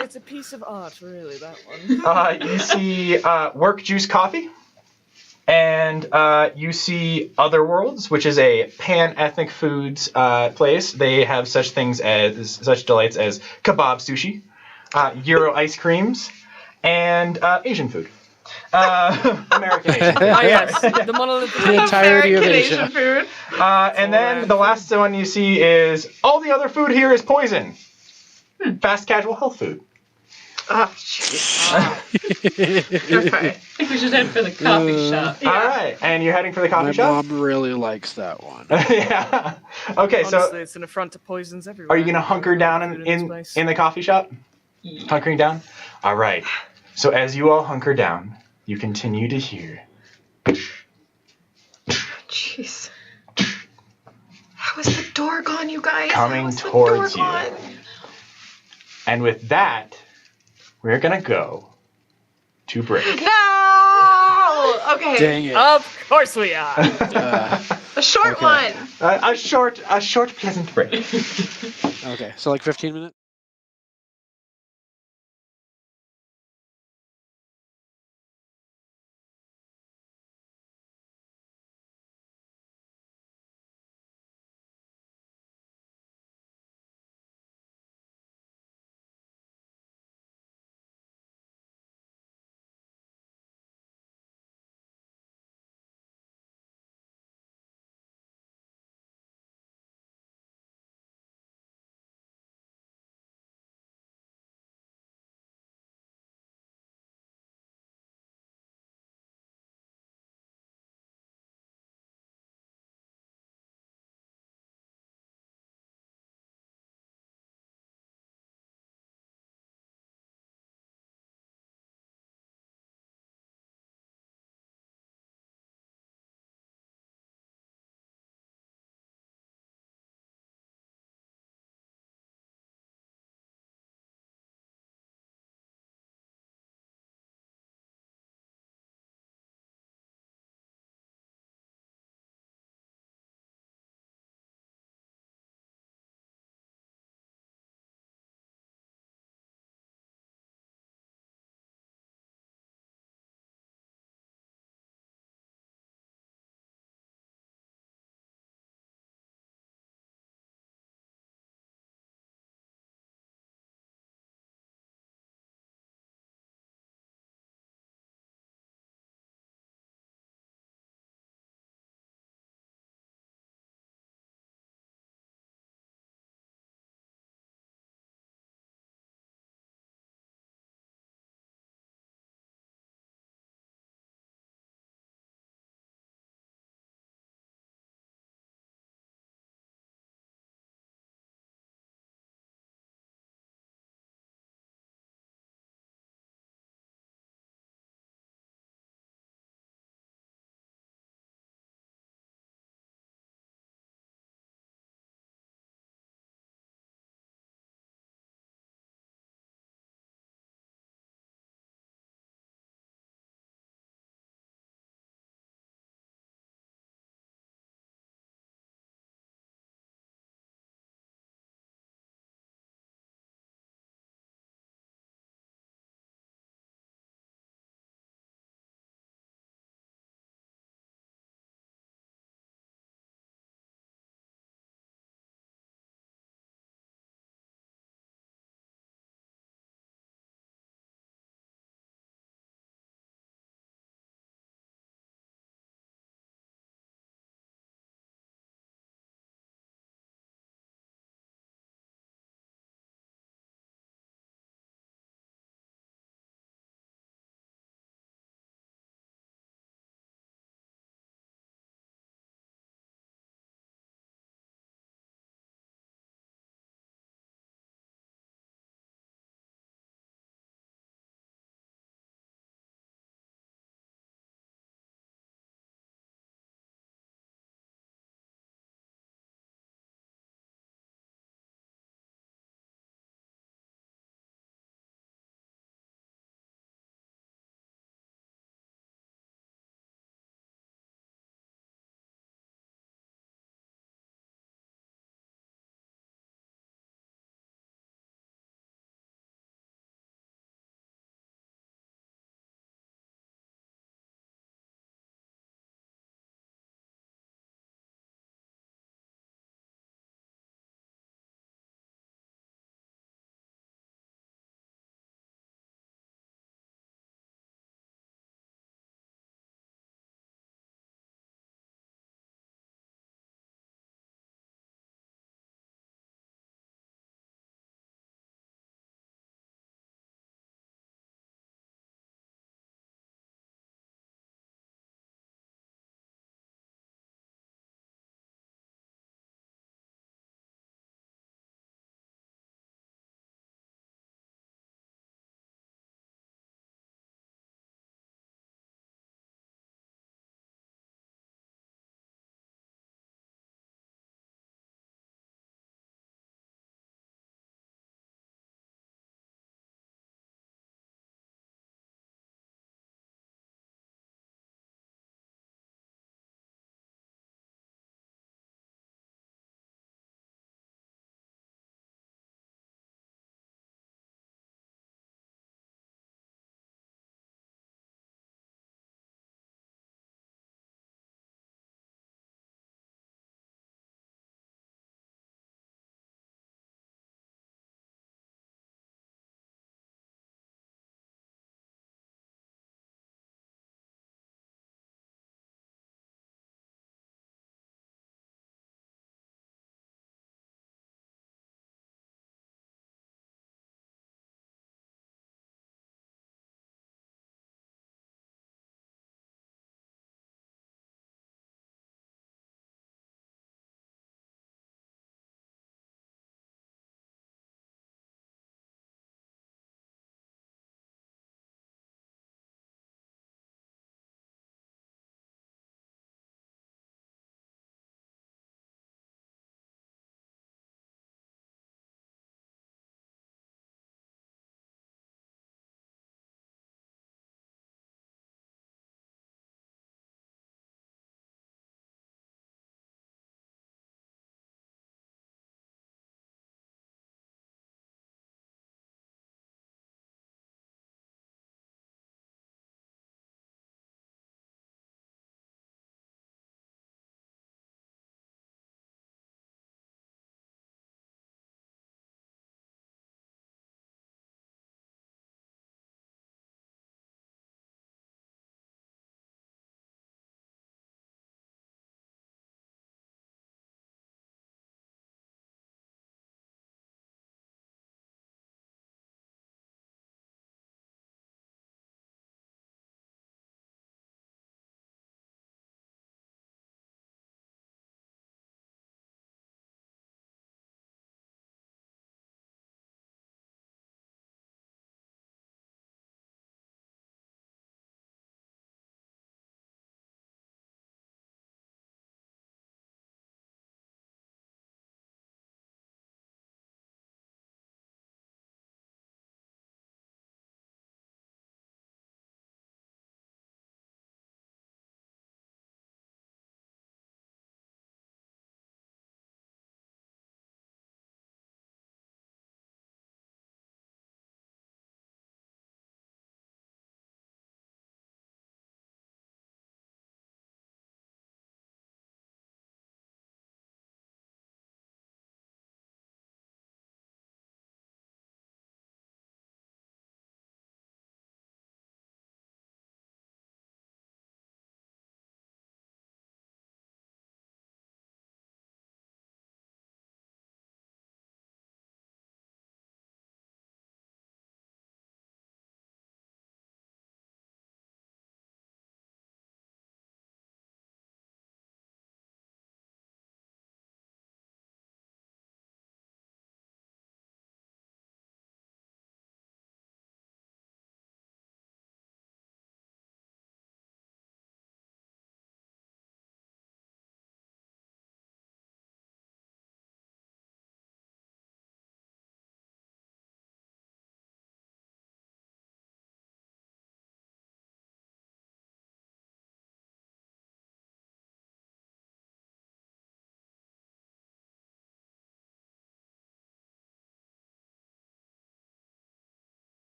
It's a piece of art, really, that one. You see Work Juice Coffee. And you see Otherworlds, which is a pan-ethnic foods place. They have such delights as kebab sushi, Euro ice creams, and Asian food. American Asian food. Ah, yes, the monolith. The entirety of American Asia. Asian food. And then the last one you see is all the other food here is poison. Fast casual health food. Oh, jeez. Okay. I think we should head for the coffee shop. Yeah. All right, and you're heading for the coffee My shop? mom really likes that one. Yeah. Okay, Honestly, so it's an affront to poisons everywhere. are you going to hunker down Food this in place. the coffee shop? Yeah. Hunkering down? All right. So as you all hunker down, you continue to hear. Jeez. How is the door gone, you guys? Coming How is the towards door you. gone? And with that, we're going to go to break. No! Okay. Dang it. Of course we are. A short Okay. one. A short, pleasant break. Okay, so like 15 minutes?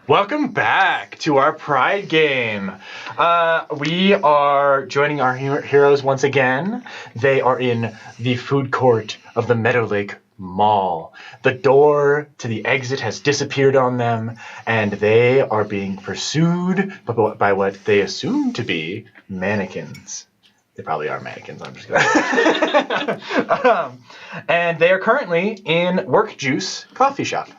Welcome back to our Pride game. We are joining our heroes once again. They are in the food court of the Meadowlake Mall. The door to the exit has disappeared on them, and they are being pursued by what they assume to be mannequins. They probably are mannequins, I'm just kidding. And they are currently in Work Juice Coffee Shop.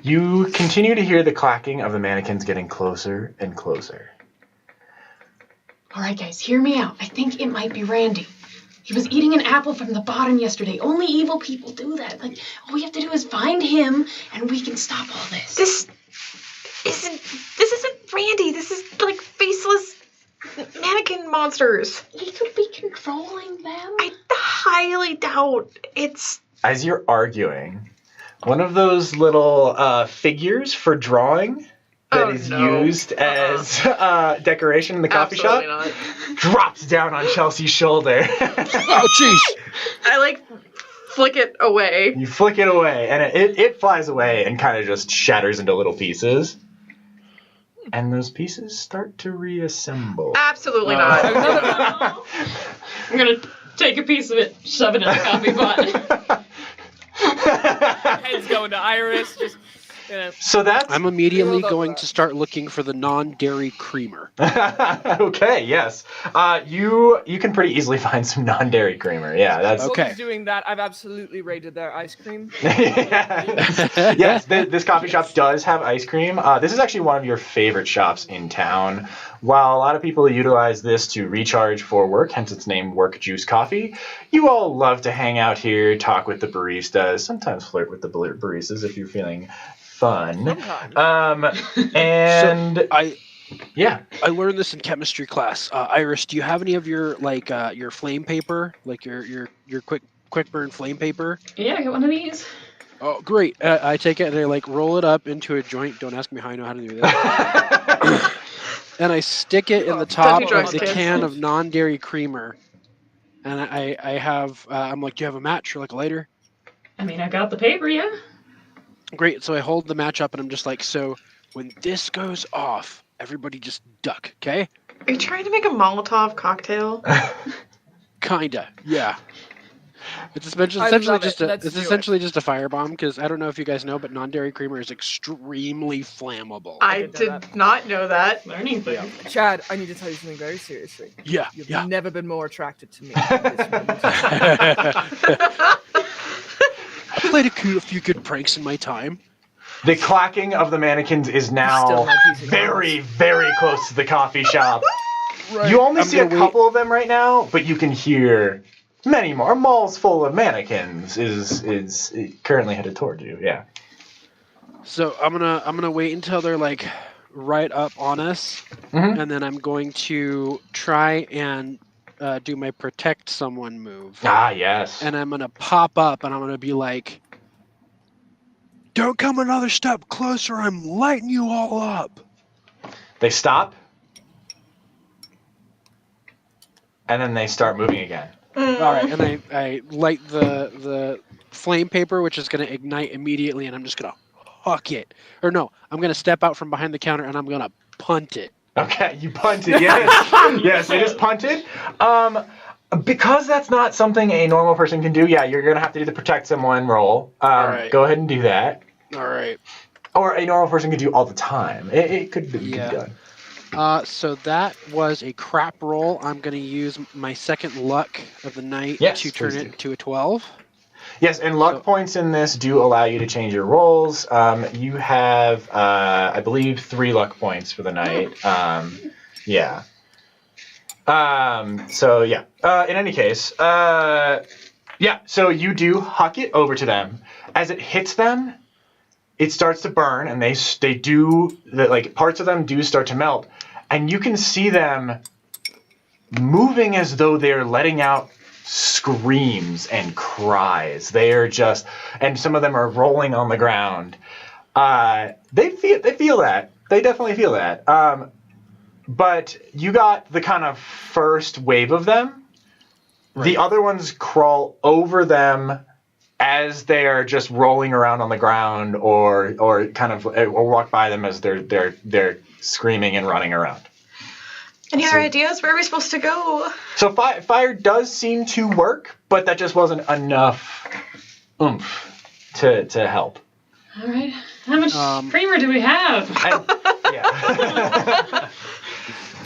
You continue to hear the clacking of the mannequins getting closer and closer. All right, guys, hear me out. I think it might be Randy. He was eating an apple from the bottom yesterday. Only evil people do that. Like, all we have to do is find him, and we can stop all this. This isn't Randy. This is like faceless mannequin monsters. He could be controlling them. I highly doubt it's... As you're arguing, one of those little figures for drawing that is used as decoration in the coffee shop drops down on Chelsea's shoulder. Oh, jeez. I flick it away. You flick it away, and it flies away and kind of just shatters into little pieces. And those pieces start to reassemble. Absolutely not. I'm going to take a piece of it, shove it in the coffee pot. Head's going to Iris. Just, So that's... I'm immediately going to start looking for the non-dairy creamer. Okay, yes. You can pretty easily find some non-dairy creamer. Yeah, that's... Okay. While he's doing that, I've absolutely raided their ice cream. Yes, this coffee shop does have ice cream. This is actually one of your favorite shops in town. While a lot of people utilize this to recharge for work, hence its name Work Juice Coffee, you all love to hang out here, talk with the baristas, sometimes flirt with the baristas if you're feeling fun. And... I learned this in chemistry class. Iris, do you have any of your your flame paper, like your quick burn flame paper? Yeah, I got one of these. Oh, great! I take it and I roll it up into a joint. Don't ask me how I know how to do that. And I stick it in the top of the can of non-dairy creamer. And I have I'm like, do you have a match or like a lighter? I mean, I got the paper, yeah. Great. So I hold the match up and I'm just like, so when this goes off, everybody just duck, okay? Are you trying to make a Molotov cocktail? Kinda, yeah. It's essentially just a firebomb because I don't know if you guys know, but non-dairy creamer is extremely flammable. I did not know that. Learning things. Chad, I need to tell you something very seriously. Yeah, You've yeah. never been more attracted to me. At this moment. I played a few good pranks in my time. The clacking of the mannequins is now very, very close to the coffee shop. Right. You only see a couple of them right now, but you can hear many more. A mall's full of mannequins is currently headed toward you. Yeah. So I'm gonna wait until they're like right up on us, and then I'm going to try and do my protect someone move. Ah, yes. And I'm gonna pop up and I'm gonna be like, "Don't come another step closer! I'm lighting you all up." They stop, and then they start moving again. All right, and I light the flame paper, which is going to ignite immediately, and I'm just going to huck it. Or no, I'm going to step out from behind the counter, and I'm going to punt it. Okay, you punted. Yes, yes, it is punted. Because that's not something a normal person can do. Yeah, you're going to have to do the protect someone roll. Right. Go ahead and do that. All right. Or a normal person could do all the time. It could be done. So that was a crap roll. I'm going to use my second luck of the night to turn it to a 12. Yes, and luck points in this do allow you to change your rolls. You have, I believe, 3 luck points for the night. Yeah. So, yeah. In any case, yeah, so you do huck it over to them. As it hits them, it starts to burn, and they do, parts of them do start to melt. And you can see them moving as though they're letting out screams and cries. They are just, and some of them are rolling on the ground. They feel that. They definitely feel that. But you got the kind of first wave of them, The other ones crawl over them as they are just rolling around on the ground, or kind of or walk by them as they're screaming and running around. Any other ideas? Where are we supposed to go? So fire does seem to work, but that just wasn't enough oomph to help. All right. How much creamer do we have? Yeah.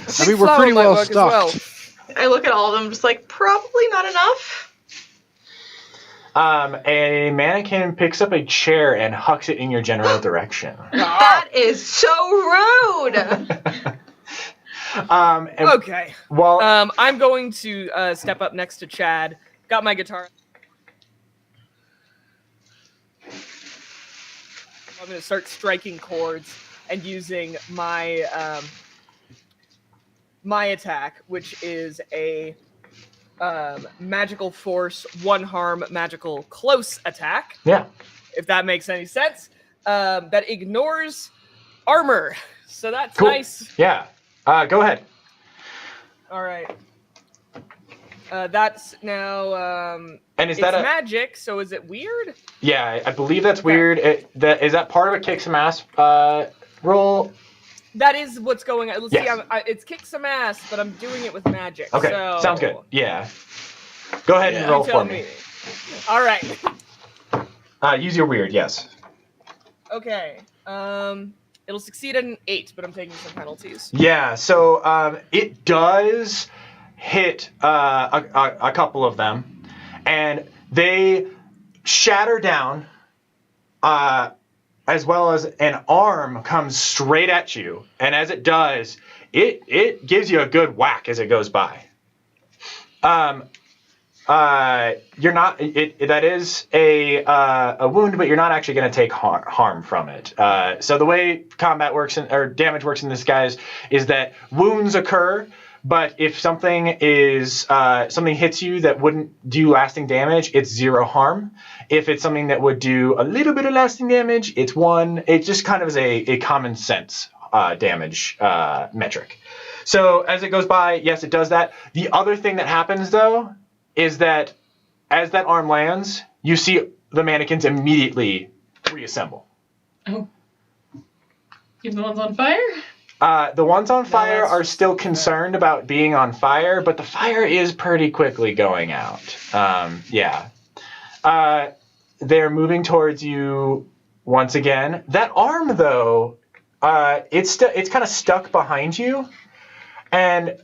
I mean, we're pretty might well work as well. stocked. I look at all of them, just like, probably not enough. A mannequin picks up a chair and hucks it in your general direction. That is so rude. Okay. Well, I'm going to step up next to Chad. Got my guitar. I'm going to start striking chords and using my my attack, which is a magical force, 1 harm, magical close attack. yeah. If that makes any sense. That ignores armor. So that's Cool. nice. Yeah. Go ahead. All right. That's now. And is It's that a magic, so is it weird? Yeah, I believe that's weird. Is that part of a kick some ass roll? That is what's going on. Let's Yes. see. It's kick some ass, but I'm doing it with magic. Okay, so sounds good. Yeah. Go ahead and Yeah. roll You tell for me. All right. Use your weird, yes. Okay. It'll succeed at an 8, but I'm taking some penalties. Yeah, so it does hit a couple of them, and they shatter down, as well as an arm comes straight at you, and as it does, it gives you a good whack as it goes by. You're not. That is a wound, but you're not actually going to take harm from it. So the way combat works or damage works in this, guys, is that wounds occur, but if something hits you that wouldn't do lasting damage, it's 0 harm. If it's something that would do a little bit of lasting damage, it's 1. It just kind of is a common sense damage metric. So as it goes by, yes, it does that. The other thing that happens, though, is that as that arm lands, you see the mannequins immediately reassemble. Oh. Even the ones on fire? The ones on fire that's- are still concerned about being on fire, but the fire is pretty quickly going out. Yeah. They're moving towards you once again. That arm, though, it's kind of stuck behind you. And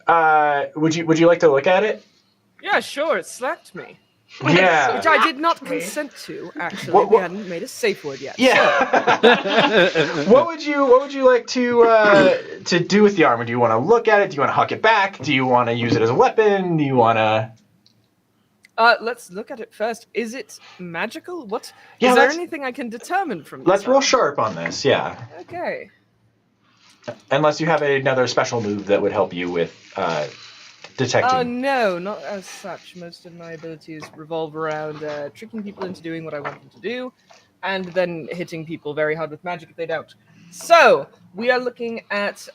would you like to look at it? Yeah, sure. It slapped me. Yeah. Which I did not consent to, actually. What- We hadn't made a safe word yet. Yeah. What would you like to do with the armor? Do you want to look at it? Do you want to huck it back? Do you want to use it as a weapon? Do you want to? Let's look at it first. Is it magical? What? Yeah, is there let's- anything I can determine from this? Let's roll armor? sharp on this. Yeah. Okay. Unless you have another special move that would help you with detecting. No, not as such. Most of my abilities revolve around tricking people into doing what I want them to do, and then hitting people very hard with magic if they don't. So, we are looking at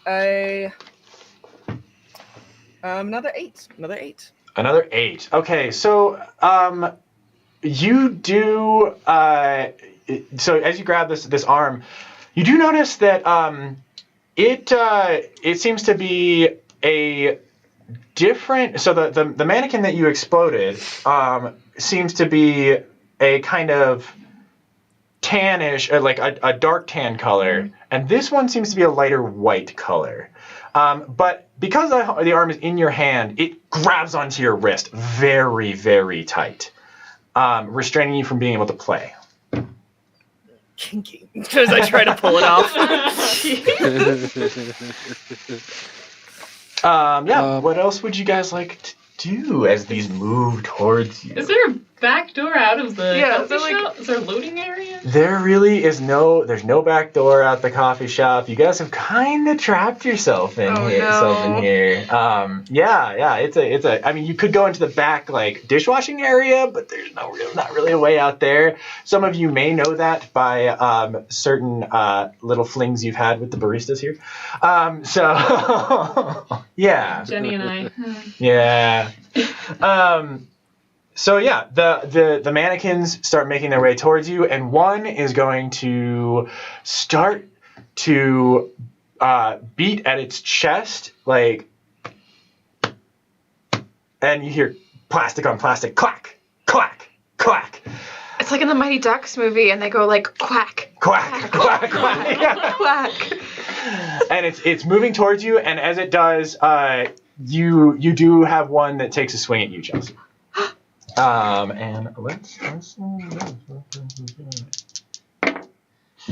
another 8. Another 8. Another 8. Okay, so you do. So as you grab this arm, you do notice that it seems to be a different. So the mannequin that you exploded seems to be a kind of tannish, or like a dark tan color, and this one seems to be a lighter white color. But because the arm is in your hand, it grabs onto your wrist very, very tight, restraining you from being able to play. Kinky. As I try to pull it off. What else would you guys like to do as these move towards you? Is there a back door out of the Yeah, coffee is there, like- shop? Is there a loading area? There really is there's no back door out the coffee shop. You guys have kind of trapped yourself in Oh, here. no. Yourself in here. Yeah. It's a. I mean, you could go into the back like dishwashing area, but there's not really a way out there. Some of you may know that by certain little flings you've had with the baristas here. So yeah. Jenny and I. Yeah. So yeah, the mannequins start making their way towards you, and one is going to start to beat at its chest, like, and you hear plastic on plastic, clack, clack, clack. It's like in the Mighty Ducks movie, and they go like quack, Quack, quack, quack. Yeah. quack. And it's moving towards you, and as it does, you do have one that takes a swing at you, Chelsea. And let's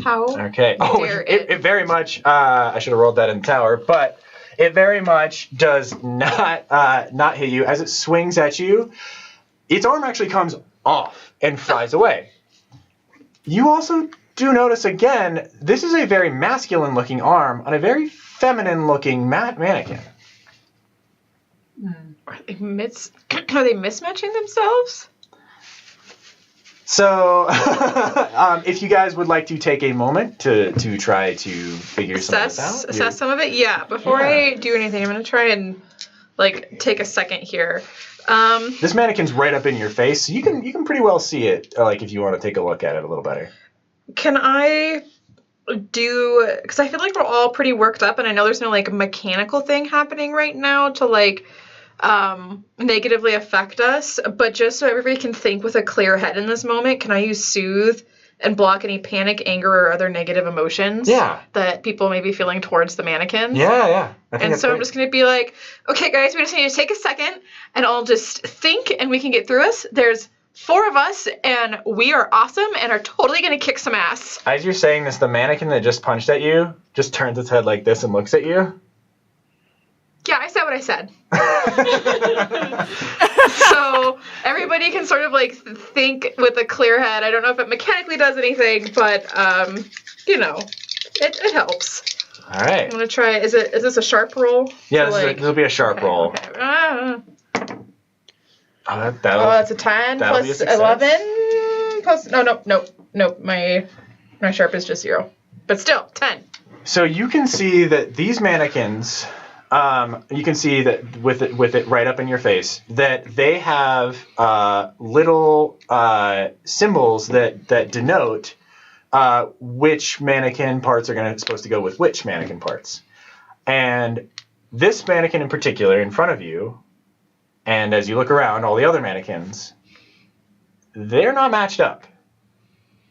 How? okay. Oh, dare it very much. I should have rolled that in the tower, but it very much does not hit you as it swings at you. Its arm actually comes off and flies away. You also do notice again, this is a very masculine-looking arm on a very feminine-looking mannequin. Are they mismatching themselves? So, if you guys would like to take a moment to try to figure some of this out. Assess some of it? Yeah. Before I do anything, I'm going to try and, like, take a second here. This mannequin's right up in your face, so you can pretty well see it, like, if you want to take a look at it a little better. Can I do... Because I feel like we're all pretty worked up, and I know there's no, like, mechanical thing happening right now to, like... negatively affect us, but just so everybody can think with a clear head in this moment, can I use Soothe and block any panic, anger, or other negative emotions that people may be feeling towards the mannequins? Yeah. And so I'm just going to be like, okay, guys, we just need to take a second, and I'll just think, and we can get through this. There's 4 of us, and we are awesome, and are totally going to kick some ass. As you're saying this, the mannequin that just punched at you just turns its head like this and looks at you. Yeah, I said what I said. So everybody can sort of like think with a clear head. I don't know if it mechanically does anything, but it helps. All right. I'm gonna try. Is this a sharp roll? Yeah, this will be a sharp roll. Okay. That's a 10 plus 11 plus. No. My sharp is just 0, but still 10. So you can see that these mannequins. You can see that with it right up in your face, that they have little symbols that denote which mannequin parts are supposed to go with which mannequin parts. And this mannequin in particular in front of you, and as you look around, all the other mannequins, they're not matched up.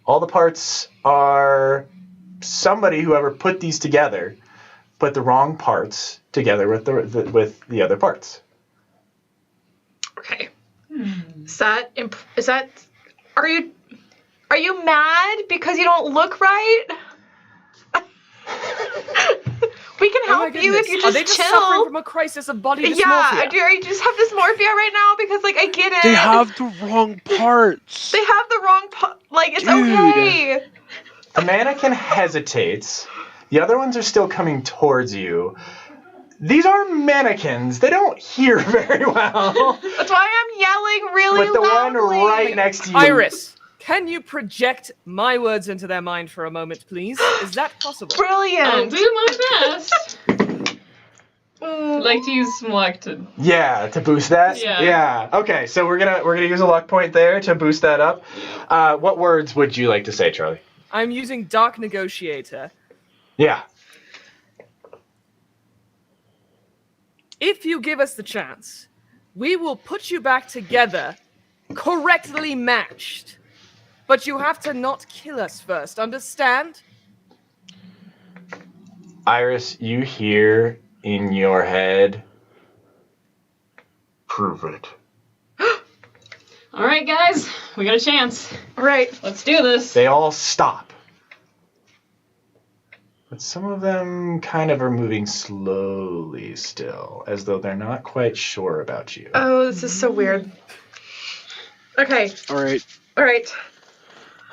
All the parts are whoever put these together, put the wrong parts together with the other parts. Okay. Is that are you mad because you don't look right? We can help you if you just Are they just chill. suffering from a crisis of body dysmorphia? Yeah, do you just have dysmorphia right now? Because, like, I get it. They have the wrong parts. They have the wrong like, it's Dude. okay. The mannequin hesitates. The other ones are still coming towards you. These are mannequins. They don't hear very well. That's why I'm yelling really But the loudly. one right next to you... Iris, can you project my words into their mind for a moment, please? Is that possible? Brilliant. I'll do my best. I'd like to use some luck to... Yeah, to boost that? Yeah. Okay, so we're gonna use a luck point there to boost that up. What words would you like to say, Charlie? I'm using Dark Negotiator. Yeah. If you give us the chance, we will put you back together, correctly matched. But you have to not kill us first, understand? Iris, you hear in your head, prove it. All right, guys, we got a chance. All right. Let's do this. They all stop. But some of them kind of are moving slowly still, as though they're not quite sure about you. Oh, this is so weird. Okay. All right.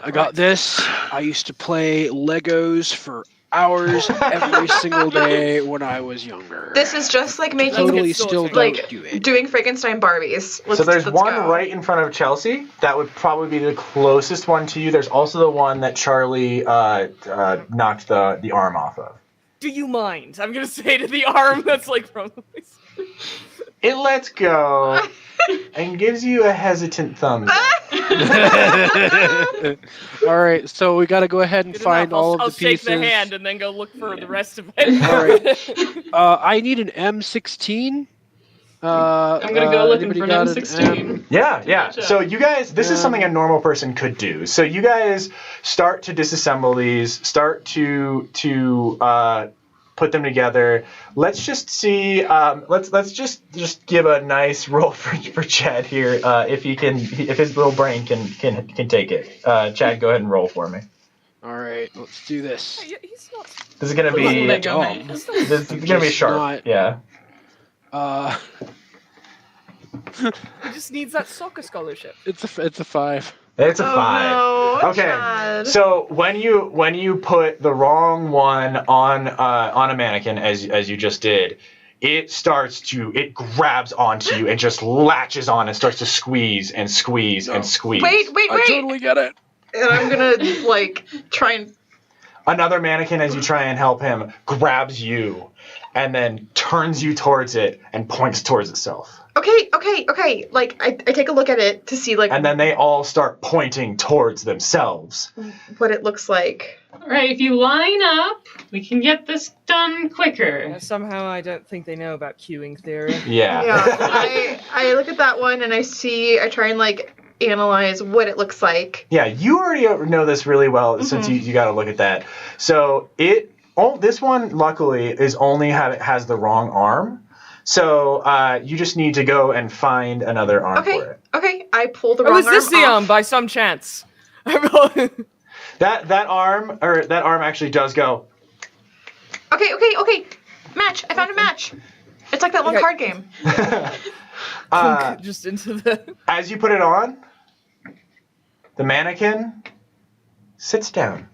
I got this. I used to play Legos for hours every single day when I was younger. This is just like making Totally still don't like do it. doing Frankenstein Barbies. So there's one go. right in front of Chelsea. That would probably be the closest one to you. There's also the one that Charlie knocked the arm off of. Do you mind? I'm gonna say to the arm that's like from it lets go and gives you a hesitant thumbs up. All right, so we got to go ahead and Good find enough. all of I'll the pieces. shake the hand and then go look for the rest of it. All right. I need an M16. I'm gonna go looking anybody for an got M16. Yeah. match up. So you guys, this is something a normal person could do. So you guys start to disassemble these, start to put them together. Let's just see. Let's just give a nice roll for Chad here. If his little brain can take it. Chad, go ahead and roll for me. All right, let's do this. He's not. This is gonna Little be Lego dumb. man. this is gonna be Just sharp. not- Yeah. He just needs that soccer scholarship. It's a 5. It's a 5. No, Okay. Chad. So when you put the wrong one on a mannequin as you just did, it grabs onto you and just latches on and starts to squeeze and squeeze and squeeze. Wait. I totally get it. And I'm gonna like try and. Another mannequin, as you try and help him, grabs you and then turns you towards it and points towards itself. Okay. Like I take a look at it to see like And then they all start pointing towards themselves. what it looks like. All right, if you line up, we can get this done quicker. Somehow I don't think they know about queuing theory. Yeah. Yeah. I look at that one and I try and like analyze what it looks like. Yeah, you already know this really well since you got to look at that. So this one luckily is only has the wrong arm. So you just need to go and find another arm for it. Okay. I pull the Oh, wrong is this the arm arm off. by some chance? That arm actually does go. Okay. Match. I found a match. It's like that one Okay. card game. Just into the. As you put it on, the mannequin sits down.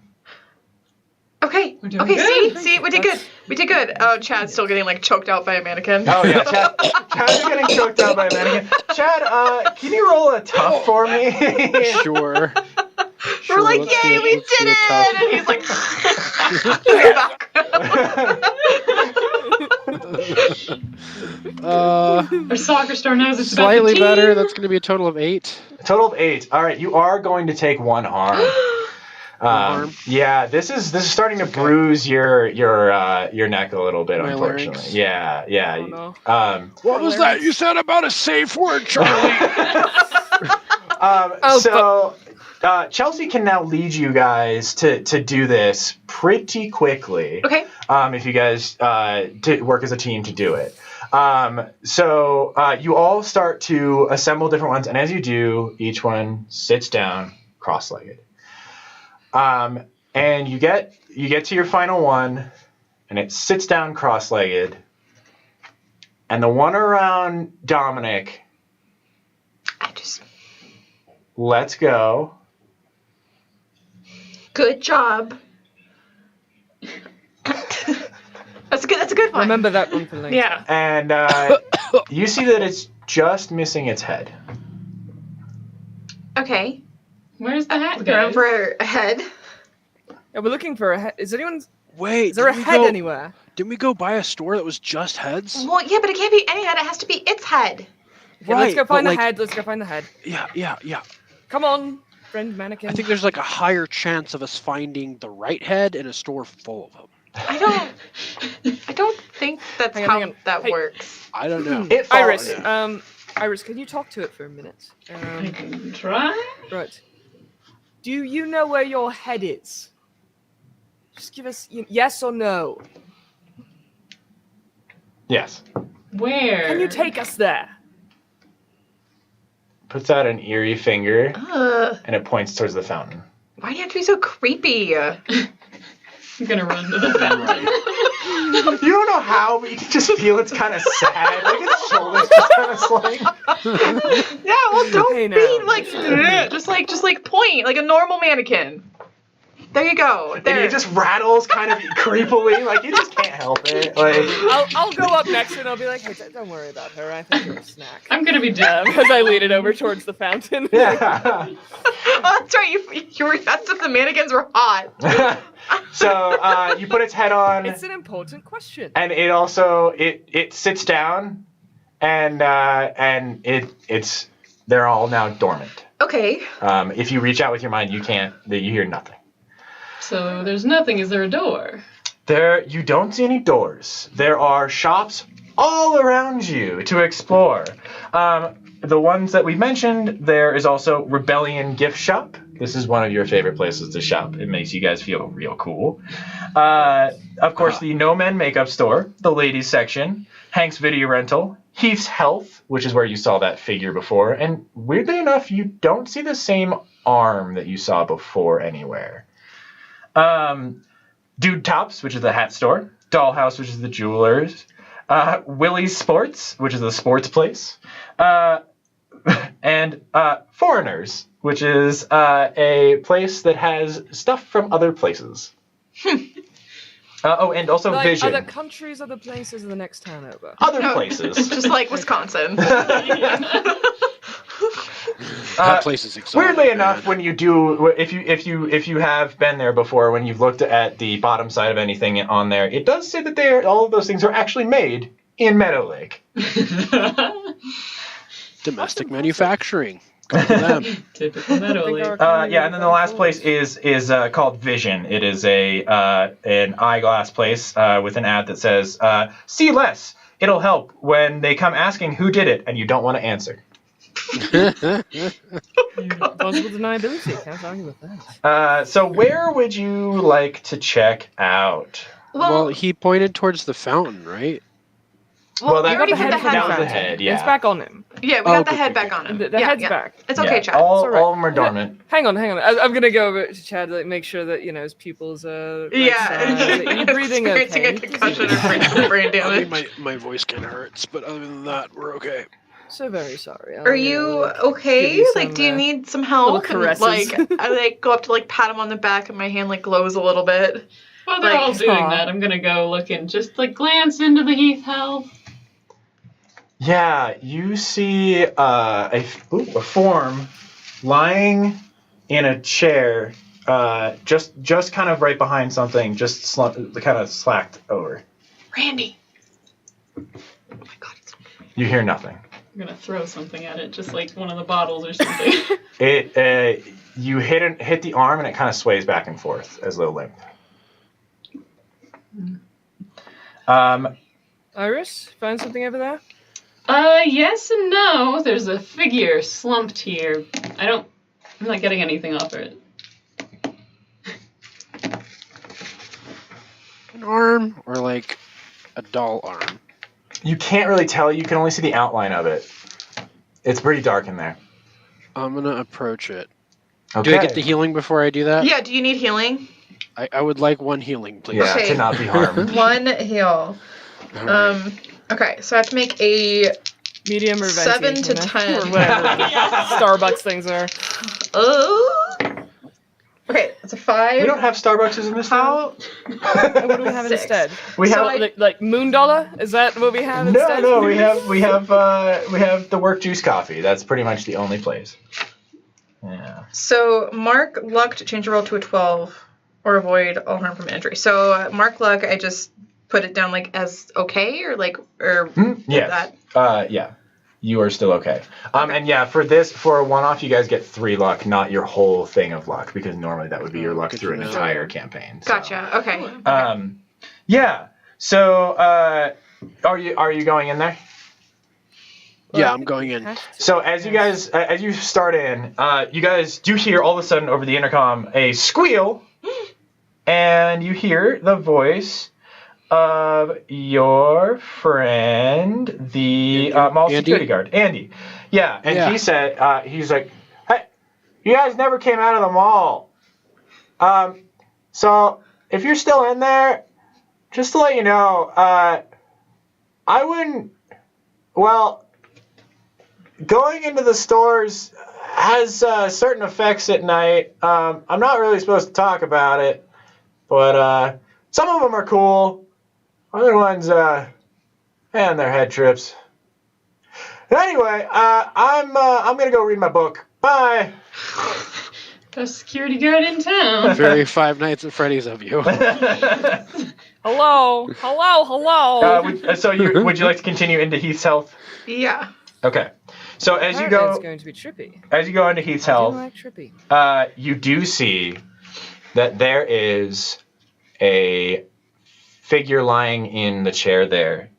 Okay. We're doing Okay. good. See, we did good. We did good. Oh, Chad's still getting like choked out by a mannequin. Oh yeah, Chad's getting choked out by a mannequin. Chad, can you roll a tough for me? Sure. We're like, let's yay, do- we let's do did a it! tough. And he's like, Our soccer star knows it's Slightly about the better. team. That's going to be a total of 8. Total of 8. All right, you are going to take one harm. Harm? Yeah, this is starting to bruise your neck a little bit, My unfortunately. larynx. Yeah. Oh, no. What was that you said about a safe word, Charlie? Chelsea can now lead you guys to do this pretty quickly. okay. If you guys work as a team to do it. So you all start to assemble different ones, and as you do, each one sits down cross-legged. And you get to your final one, and it sits down cross-legged, and the one around Dominic lets go. Good job. That's a good one. Remember that one for later. Yeah. And you see that it's just missing its head. Okay. Where's the hat, Looking around guys? for a head. Yeah, we're looking for a head. Is Wait, there a didn't we head go- anywhere? Didn't we go by a store that was just heads? Well, yeah, but it can't be any head. It has to be its head. Okay, let's go but find the like- head. Let's go find the head. Yeah. Come on, friend mannequin. I think there's like a higher chance of us finding the right head in a store full of them. I don't think that's Hang on, how hang on. that Hey. works. I don't know. It Iris, follows. Iris, can you talk to it for a minute? I can try. Right. Do you know where your head is? Just give us yes or no. Yes. Where? Can you take us there? Puts out an eerie finger, Ugh, and it points towards the fountain. why do you have to be so creepy? I'm gonna run to the fountain. You don't know how, but you can just feel it's kind of sad. Like its shoulders just kind of slowing. Yeah, well, don't Hey, be now. like just like point like a normal mannequin. There you go. And There. it just rattles kind of creepily. Like, you just can't help it. Like, I'll go up next to it and I'll be like, hey, don't worry about her. I think you're a snack. I'm gonna be dead. As I lead it over towards the fountain. yeah. Oh, that's right. You asked if the mannequins were hot. So you put its head on, It's an important question. and it also it sits down, and they're all now dormant. Okay. If you reach out with your mind, you hear nothing. So there's nothing. Is there a door? You don't see any doors. There are shops all around you to explore. The ones that we mentioned, there is also Rebellion Gift Shop. This is one of your favorite places to shop. It makes you guys feel real cool. Of course, the No Men Makeup Store, the ladies section, Hank's Video Rental, Heath's Health, which is where you saw that figure before. And weirdly enough, you don't see the same arm that you saw before anywhere. Dude Tops, which is the hat store. Dollhouse, which is the jewelers. Willie's Sports, which is the sports place. And Foreigners, which is a place that has stuff from other places. And also Like Vision. other countries, other places, or the next town over? Other places. Just like Wisconsin. That place is exciting. Weirdly enough, when you do, if you have been there before, when you've looked at the bottom side of anything on there, it does say that all of those things are actually made in Meadowlake. Domestic manufacturing. Go for them. Typical Meadowlake. And then the last place is called Vision. It is an eyeglass place with an ad that says, "See less. It'll help when they come asking who did it and you don't want to answer." Plausible deniability. Can't argue with that. So where would you like to check out? Well, he pointed towards the fountain, right? Well, we that already was put the head that was on. the head, yeah. It's back on him. Yeah, we got the head back on him. The head's back. It's okay, Chad. All It's all right. of them are dormant. Hang on. I'm gonna go over to Chad to make sure that his pupils are. You're breathing Experiencing okay. a concussion or brain I damage. mean, my voice kind of hurts, but other than that, we're okay. So very sorry. Are you okay? give you Like, some, do you need some help? little And, caresses. I go up to pat him on the back, and my hand glows a little bit. While they're all doing that, I'm gonna go look and just glance into the Heath Health. Yeah, you see a form lying in a chair, just kind of right behind something, just kind of slacked over. Randy. Oh my God. You hear nothing. I'm gonna throw something at it, just like one of the bottles or something. You hit the arm and it kind of sways back and forth as though limp. Iris, find something over there? Yes and no. There's a figure slumped here. I'm not getting anything off it. An arm or like a doll arm? You can't really tell. You can only see the outline of it. It's pretty dark in there. I'm gonna approach it. Okay. Do I get the healing before I do that? Yeah, do you need healing? I would like one healing, please. Yeah, Okay. to not be harmed. One heal. All right. Okay, so I have to make a Medium or 7 venti, to 10. or whatever Starbucks things are. Okay, it's a 5. We don't have Starbucks in this town. What do we have 6. instead? We So have Like Moon Dollar? Is that what we have instead? no. We have the Work Juice Coffee. That's pretty much the only place. Yeah. So mark luck to change your roll to a 12 or avoid all harm from injury. So mark luck, I just put it down as okay or Yes. that. Yeah. You are still okay. And yeah, for a one-off, you guys get 3 luck, not your whole thing of luck, because normally that would be your luck Good through to an know. entire campaign. So. Gotcha. Okay. Yeah. So, are you going in there? Yeah, I'm going in. So as you start in, you guys do hear all of a sudden over the intercom a squeal, and you hear the voice of your friend, the mall Andy? security guard, Andy. Yeah, and Yeah. he said, he's like, "Hey, you guys never came out of the mall. So if you're still in there, just to let you know, I wouldn't. Well, going into the stores has certain effects at night. I'm not really supposed to talk about it, but some of them are cool. Other ones, man, they're head trips. Anyway, I'm gonna go read my book. Bye. Best security guard in town. Very Five Nights at Freddy's of you. Hello, hello. So would you like to continue into Heath's health? Yeah. Okay. So as you Apparently go, it's going to be trippy. as you go into Heath's I do health, like trippy. you do see that there is a figure lying in the chair there.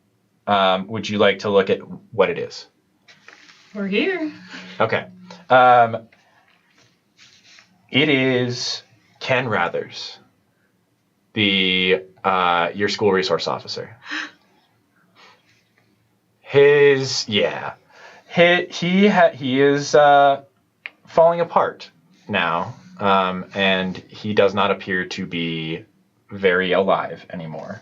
Would you like to look at what it is? We're here. Okay. It is Ken Rathers, your school resource officer. He is falling apart now, and he does not appear to be very alive anymore.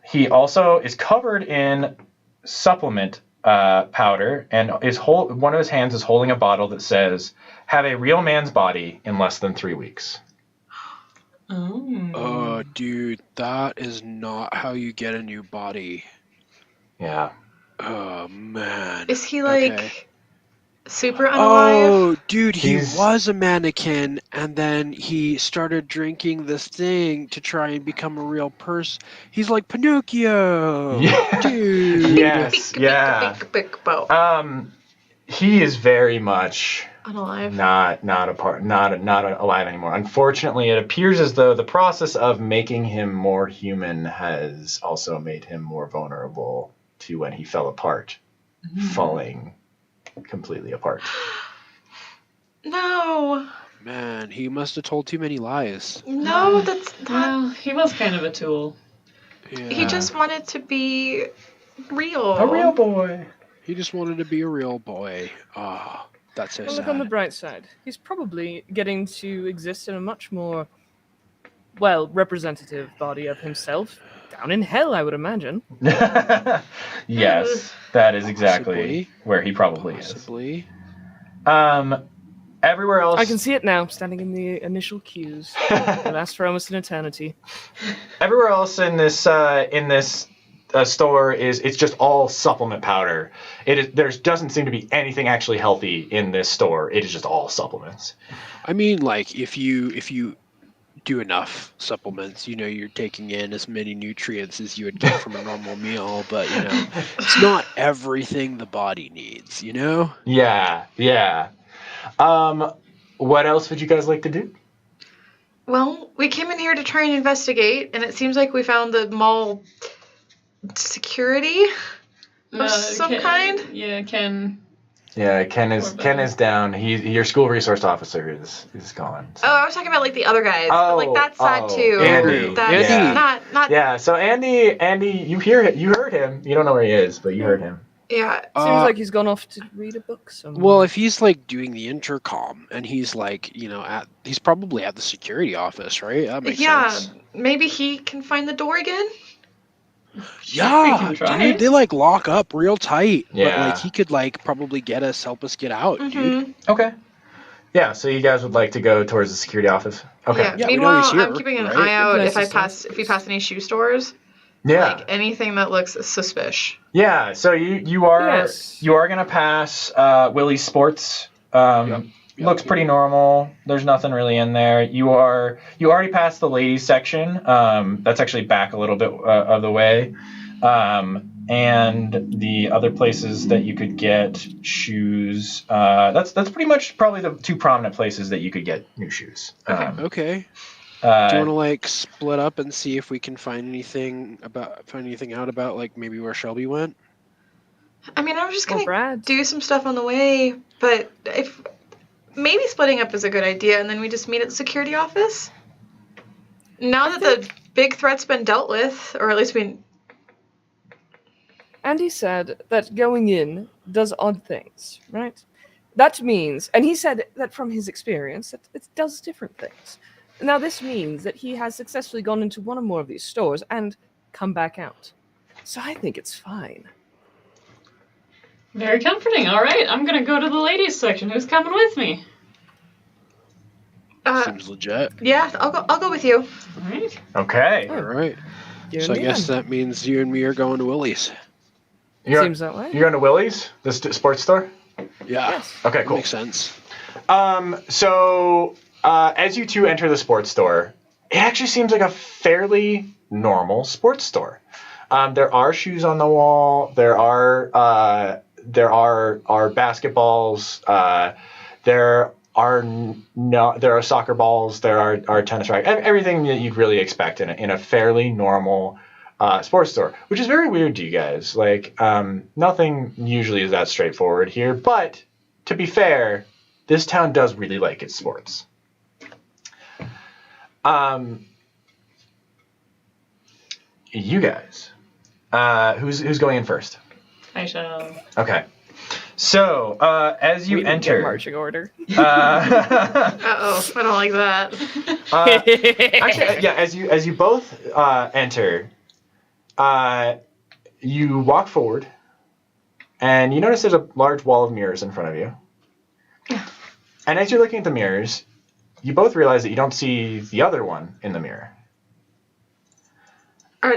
He also is covered in supplement powder, and one of his hands is holding a bottle that says, "Have a real man's body in less than 3 weeks." Oh, dude, that is not how you get a new body. Yeah. Oh, man. Is he like Okay. super unalive? Oh, dude, he He's- was a mannequin, and then he started drinking this thing to try and become a real person. He's like Pinocchio. Yeah. Dude. Yes. Yeah. He is very much Unalive. not alive anymore. Unfortunately, it appears as though the process of making him more human has also made him more vulnerable to when he fell apart, falling completely apart. No. Man, he must have told too many lies. No, that's not. Well, he was kind of a tool. Yeah. He just wanted to be real. A real boy. He just wanted to be a real boy. Oh, that's so Well, sad. look on the bright side. He's probably getting to exist in a much more, well, representative body of himself. Down in hell, I would imagine. Yes, that is exactly Possibly. where he probably Possibly. is. Everywhere else. I can see it now, standing in the initial queues. They last for almost an eternity. Everywhere else in this store it's just all supplement powder. There doesn't seem to be anything actually healthy in this store. It is just all supplements. I mean, like, if you do enough supplements, you're taking in as many nutrients as you would get from a normal meal, but, it's not everything the body needs, Yeah. What else would you guys like to do? Well, we came in here to try and investigate, and it seems like we found the mall security of some kind. Yeah, Ken. Yeah, Ken is down. Your school resource officer is gone. So. Oh, I was talking about like the other guys. Like that side too. Andy. That's Yeah. not. Yeah, so Andy, you heard him. You don't know where he is, but you heard him. Yeah. Seems like he's gone off to read a book somewhere. Well, if he's like doing the intercom and he's like, he's probably at the security office, right? That makes sense. Maybe he can find the door again. Yeah, can try. dude, they like lock up real tight. Yeah. But like he could like probably help us get out, dude. Okay. Yeah, so you guys would like to go towards the security office? Okay. Yeah. Yeah, we know Meanwhile, he's here, I'm keeping an right? eye out Nice if we pass any shoe stores. Yeah. Like anything that looks suspicious. Yeah, so you are Yes. gonna pass Willie's Sports. Looks pretty normal. There's nothing really in there. You already passed the ladies section. That's actually back a little bit of the way. And the other places that you could get shoes. That's pretty much probably the two prominent places that you could get new shoes. Okay. Do you want to like split up and see if we can find anything out about like maybe where Shelby went? I mean, I was just Or gonna Brad. do some stuff on the way, but if maybe splitting up is a good idea, and then we just meet at the security office. Now that the big threat's been dealt with, or at least And he said that going in does odd things, right? That means, and he said that from his experience, that it does different things. Now, this means that he has successfully gone into one or more of these stores and come back out. So I think it's fine. Very comforting. All right, I'm gonna go to the ladies section. Who's coming with me? Seems legit. yeah, I'll go with you. All right. Okay. All right. You So I and me guess then. that means you and me are going to Willie's. You're, Seems that way. you're going to Willie's, the sports store? Yeah. Yes. Okay, That cool. makes sense. So as you two enter the sports store, it actually seems like a fairly normal sports store. There are shoes on the wall. There are basketballs. There are soccer balls. There are tennis rackets. Everything that you'd really expect in a fairly normal sports store, which is very weird to you guys. Like, nothing usually is that straightforward here. But to be fair, this town does really like its sports. You guys, who's going in first? I shall. Okay. So, as you We didn't get enter, marching order. Uh-oh, I don't like that. actually, yeah, as you both enter, you walk forward, and you notice there's a large wall of mirrors in front of you. And as you're looking at the mirrors, you both realize that you don't see the other one in the mirror.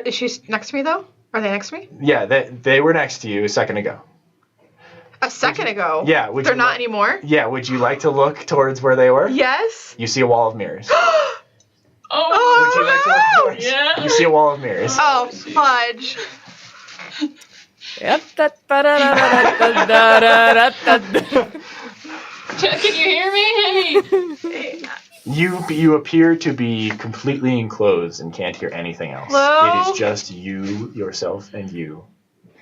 Is she next to me, though? Are they next to me? Yeah, they were next to you a second ago. A second ago? Yeah. They're not anymore? Yeah, would you like to look towards where they were? Yes. You see a wall of mirrors. Oh, Would you like to look towards? yeah. You see a wall of mirrors. Oh, fudge. Can you hear me? Hey. You appear to be completely enclosed and can't hear anything else. Hello? It is just you, yourself, and you.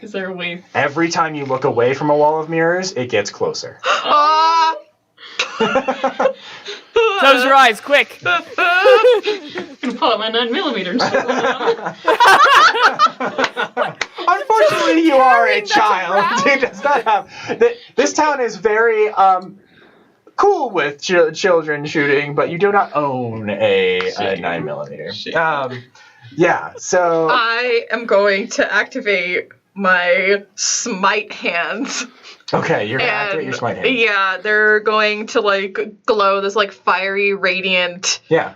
Is there a way? Every time you look away from a wall of mirrors, it gets closer. Ah! Close your eyes, quick! I'm gonna pull out my 9mm and shoot one. Unfortunately, you are a child. It does not have. This town is very cool with children shooting, but you do not own a 9mm. Yeah. So I am going to activate my smite hands. okay, you're gonna activate your smite hand. Yeah, they're going to like glow this like fiery, radiant Yeah.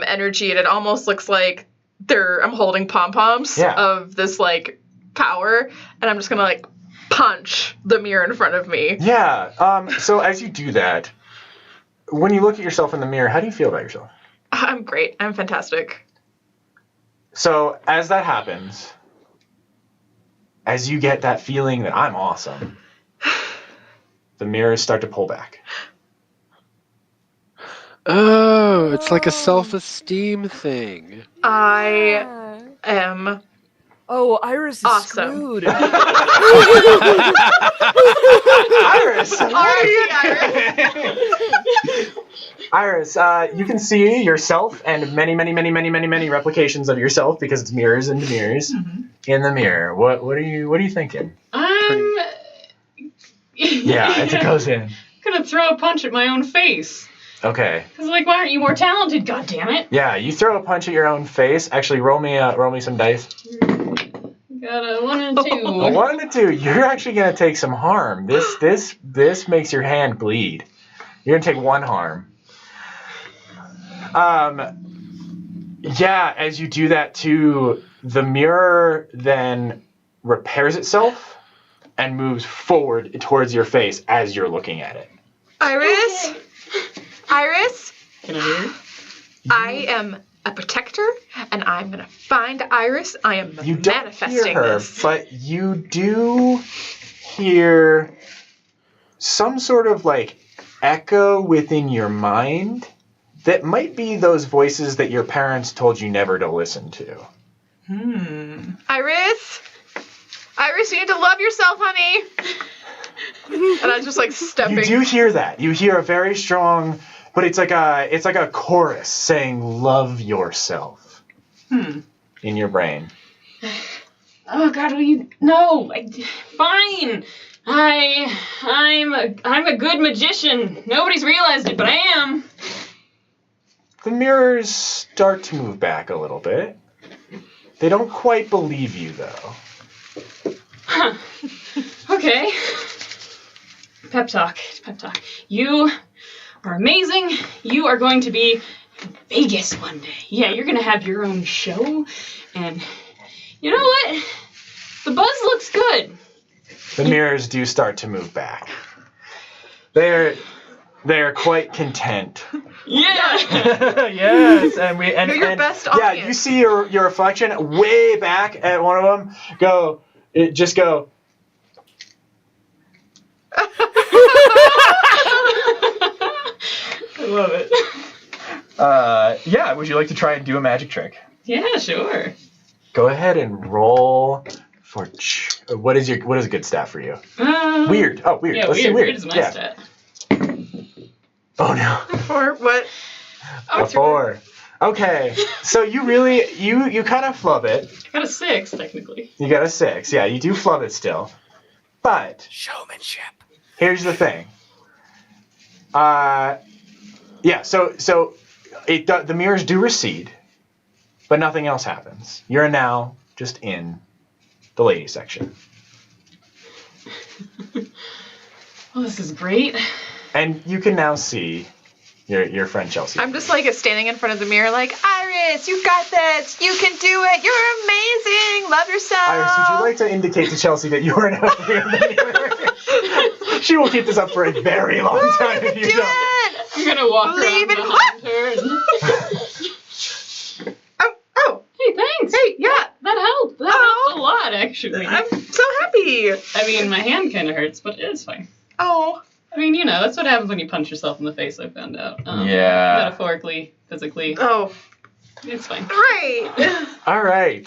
energy, and it almost looks like I'm holding pom-poms of this like power, and I'm just gonna like punch the mirror in front of me. Yeah. So as you do that, when you look at yourself in the mirror, how do you feel about yourself? I'm great. I'm fantastic. So as that happens, as you get that feeling that I'm awesome, the mirrors start to pull back. Oh, it's like a self-esteem thing. I am Oh, Iris is awesome. screwed. Iris! Iris, you can see yourself and many replications of yourself because it's mirrors into mirrors in the mirror. What are you thinking? Yeah, it goes in. Gonna throw a punch at my own face. Okay. Cause like, why aren't you more talented? God damn it! Yeah, you throw a punch at your own face. Actually, roll me some dice. Got a 1 and a 2. A 1 and a 2. You're actually gonna take some harm. This makes your hand bleed. You're gonna take 1 harm. Yeah, as you do that too, the mirror then repairs itself and moves forward towards your face as you're looking at it. Iris? Iris? Can I hear? I am a protector, and I'm gonna find Iris. I am You don't manifesting hear her, this. but you do hear some sort of like echo within your mind that might be those voices that your parents told you never to listen to. Iris? Iris, you need to love yourself, honey. And I'm just like stepping. You do hear that. You hear a very strong, but it's like a chorus saying "love yourself" in your brain. Oh God, will you? No, fine. I'm a good magician. Nobody's realized it, but I am. The mirrors start to move back a little bit. They don't quite believe you though. Huh. Okay. Pep talk. You are amazing. You are going to be in Vegas one day. Yeah, you're going to have your own show. And you know what? The buzz looks good. The mirrors do start to move back. They're They're quite content. Yeah. Yes, and You're your best yeah, audience. you see your reflection way back at one of them. Just go. I love it. Yeah, would you like to try and do a magic trick? Yeah, sure. Go ahead and roll for what is a good stat for you? Weird. Oh, weird. Yeah, Let's weird. see weird. Weird is my Yeah. stat. Oh no. Or what? Oh, A it's your- 4. Okay, so you really you kind of flub it. I got a 6, technically. You got a 6. Yeah, you do flub it still. But Showmanship. here's the thing. Yeah. So the mirrors do recede, but nothing else happens. You're now just in the ladies section, Oh, this is great. and you can now see your friend Chelsea. I'm just like standing in front of the mirror, like, Iris, you got this. You can do it. You're amazing. Love yourself. Iris, would you like to indicate to Chelsea that you are now free of the mirror? She will keep this up for a very long time You if can you do don't. it. I'm gonna walk Believe around in behind her and... Oh, Hey, thanks. hey, yeah. That helped. That helped a lot, actually. I'm so happy. I mean, my hand kind of hurts, but it's fine. Oh, I mean, that's what happens when you punch yourself in the face, I found out. Yeah. Metaphorically, physically, oh, it's fine. great. All right.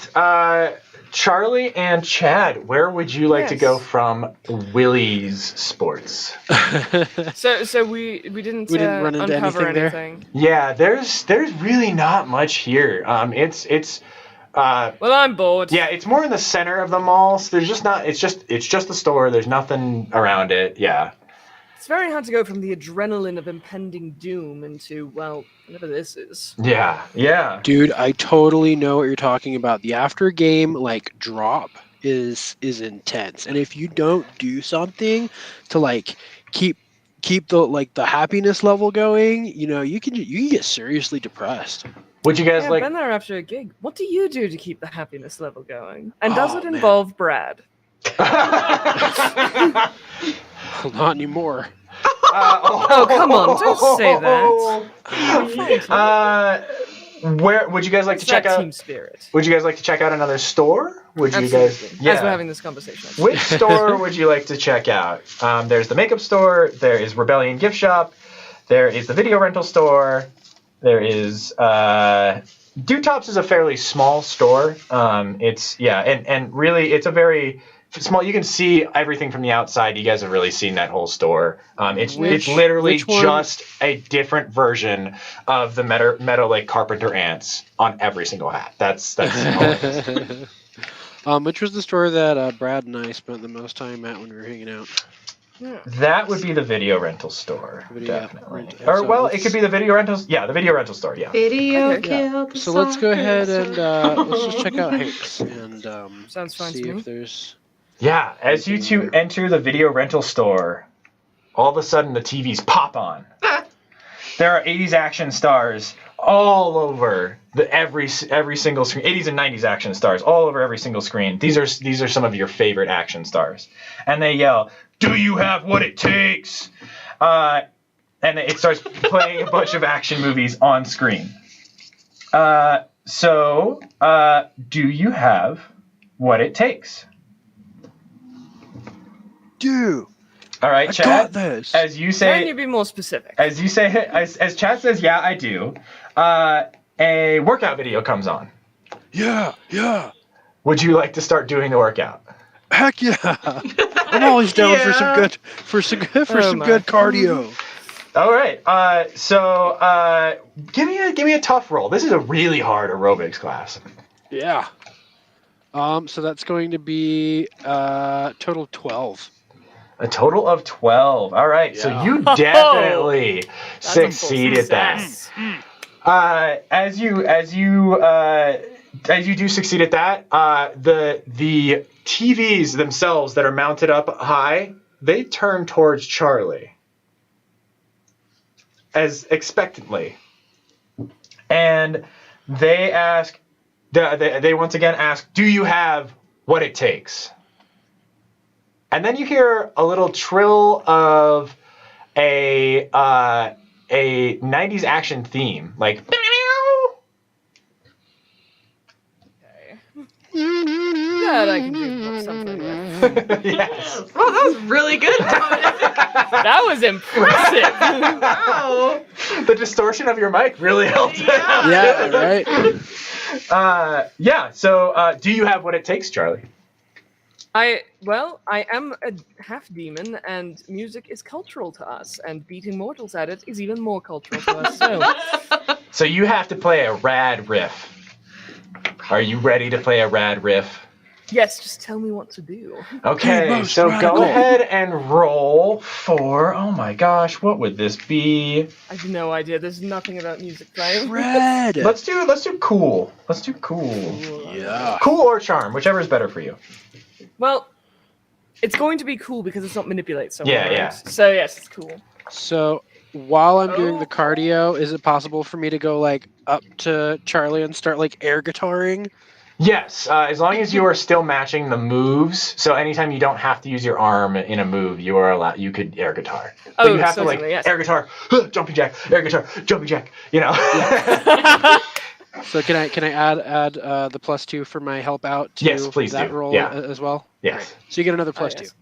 Charlie and Chad, where would you like to Yes. go from Willie's sports? So we didn't, We didn't run into uncover anything there? anything. Yeah, there's really not much here. It's Well, I'm bored. yeah, it's more in the center of the mall. So there's just not. It's just the store. There's nothing around it. Yeah. It's very hard to go from the adrenaline of impending doom into, well, whatever this is. Yeah. Yeah. Dude, I totally know what you're talking about. The after game drop is intense. And if you don't do something to keep the happiness level going, you can get seriously depressed. Would you guys Yeah, I've like? been there after a gig. What do you do to keep the happiness level going? And does Oh, it man. involve Brad? Not anymore. Oh, come on, don't say that. Where would you guys like It's to check that out? team spirit. Would you guys like to check out another store? Would you Absolutely. guys? As we're having this conversation. Which store would you like to check out? There's the makeup store. There is Rebellion Gift Shop. There is the video rental store. There is Dewtops is a fairly small store. And really it's a very small. You can see everything from the outside. You guys have really seen that whole store. It's literally which one? just a different version of the Meadowlake Carpenter ants on every single hat. That's all it is. Which was the store that Brad and I spent the most time at when we were hanging out? That would be the video rental store, Video definitely. rental. Or So well, let's- it could be the video rentals. Yeah, the video rental store. Yeah. Video Okay, yeah. killed the So let's go soccer ahead and star. let's just check out Hanks and Sounds fine see to me. if there's. Yeah. As you two enter the video rental store, all of a sudden the TVs pop on. There are 80s action stars all over every single screen. 80s and 90s action stars all over every single screen. These are some of your favorite action stars, and they yell, "Do you have what it takes?" And it starts playing a bunch of action movies on screen. So, do you have what it takes? Dude, All right, I Chad. got this. As you Can you say, be more specific? as Chad says, yeah, I do. A workout video comes on. Yeah. Would you like to start doing the workout? Heck yeah. I'm always down for some Yeah. good cardio. All right. So give me a tough roll. This is a really hard aerobics class. Yeah. So that's going to be total 12. A total of 12. All right. So Yeah. you definitely That's a full succeed at that. success. As you do succeed at that, the TVs themselves that are mounted up high, they turn towards Charlie as expectantly, and they ask, they once again ask, "Do you have what it takes?" And then you hear a little trill of a 90s action theme, like. That I can do something with. Yes. Well, that was really good, Dominic. That was impressive. Wow. The distortion of your mic really helped. Yeah, right? So, do you have what it takes, Charlie? I am a half demon, and music is cultural to us, and beating mortals at it is even more cultural to us. So you have to play a rad riff. Are you ready to play a rad riff? Yes, just tell me what to do. Okay, so go ahead and roll for, oh my gosh, what would this be? I have no idea. There's nothing about music playing. Red. Let's do cool. Let's do cool. Yeah. Cool or charm, whichever is better for you. Well, it's going to be cool because it's not manipulate someone. Yeah, right? yeah. So yes, it's cool. So while I'm doing the cardio, is it possible for me to go like up to Charlie and start like air guitaring? Yes, as long as you are still matching the moves. So anytime you don't have to use your arm in a move, you are allowed. You could air guitar, but you have to like yes. air guitar, jumping jack, air guitar, jumping jack. You know. So can I add the +2 for my help out to Yes, please that do. roll Yeah. as well? Yes. So you get another +2. Yes.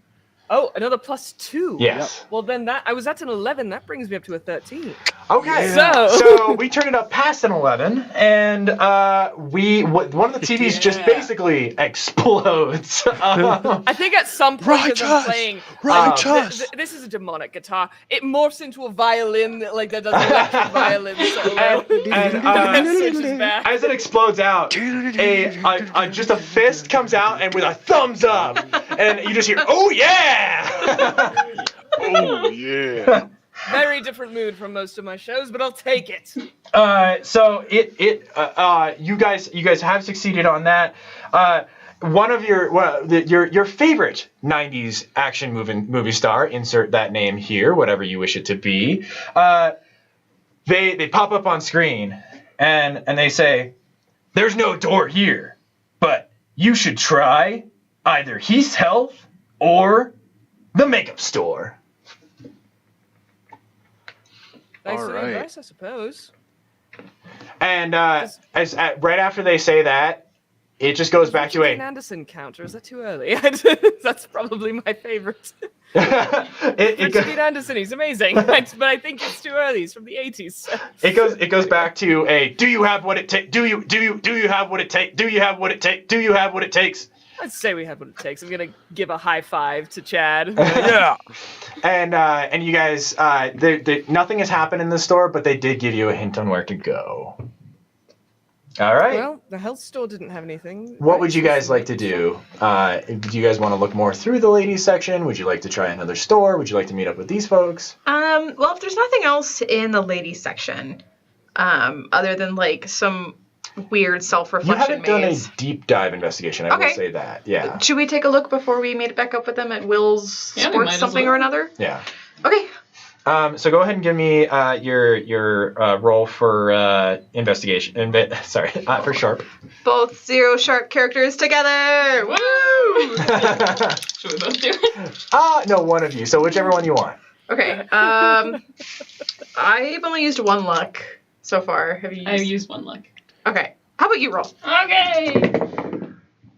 Oh, another +2. Yes. Well, then I was at an 11. That brings me up to a 13. Okay. Yeah. So we turn it up past an 11, and one of the TVs just basically explodes. I think at some point as I'm playing, Righteous! this is a demonic guitar. It morphs into a violin, like that does electric violin solo. and Switches back. as it explodes out, just a fist comes out and with a thumbs up, and you just hear, "Oh yeah!" Oh yeah! Very different mood from most of my shows, but I'll take it. So you guys have succeeded on that. One of your favorite 90s action movie star, insert that name here, whatever you wish it to be. They pop up on screen and they say, "There's no door here, but you should try either Heath's Health or the makeup store." Thanks for the Alright. advice, I suppose. And right after they say that, it just goes back to Dean Anderson counter. Is that too early? That's probably my favorite. it Dean Anderson, he's amazing. But I think it's too early. He's from the 80s. So. It goes back to a, do you have what it takes? Do you have what it takes? Do you have what it takes? Do you have what it takes? Let's say we have what it takes. I'm gonna give a high five to Chad. Yeah. And you guys, nothing has happened in the store, but they did give you a hint on where to go. All right. Well, the health store didn't have anything. What would you guys like to do? Do you guys want to look more through the ladies section? Would you like to try another store? Would you like to meet up with these folks? Well, if there's nothing else in the ladies section, other than like some weird You self-reflection haven't done a maze. deep dive investigation, I will Okay. say that. Yeah. Should we take a look before we meet back up with them at Will's Yeah, we Sports might as something well. or another? Yeah. Okay. So go ahead and give me your roll for investigation. For sharp. Both zero sharp characters together. Woo! Should we both do it? No, one of you. So whichever one you want. Okay. I've only used one luck so far. Have you used? I've used one luck. Okay. How about you roll? Okay.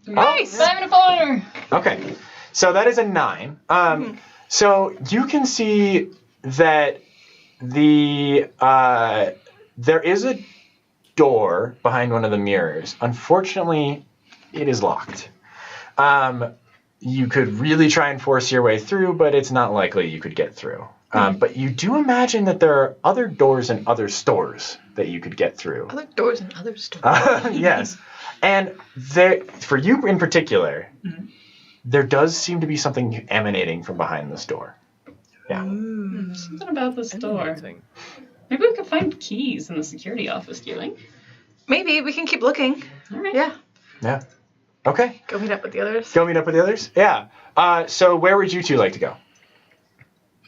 Nice. 5 and a 4. Okay. So that is a 9. So you can see that there is a door behind one of the mirrors. Unfortunately, it is locked. You could really try and force your way through, but it's not likely you could get through. But you do imagine that there are other doors in other stores that you could get through. Other doors and other stores. Yes. And for you in particular, there does seem to be something emanating from behind this door. Yeah. Something about this door. Interesting. Maybe we could find keys in the security office, do you think? Maybe we can keep looking. All right. Yeah. Yeah. Okay. Go meet up with the others. Go meet up with the others? Yeah. So where would you two like to go?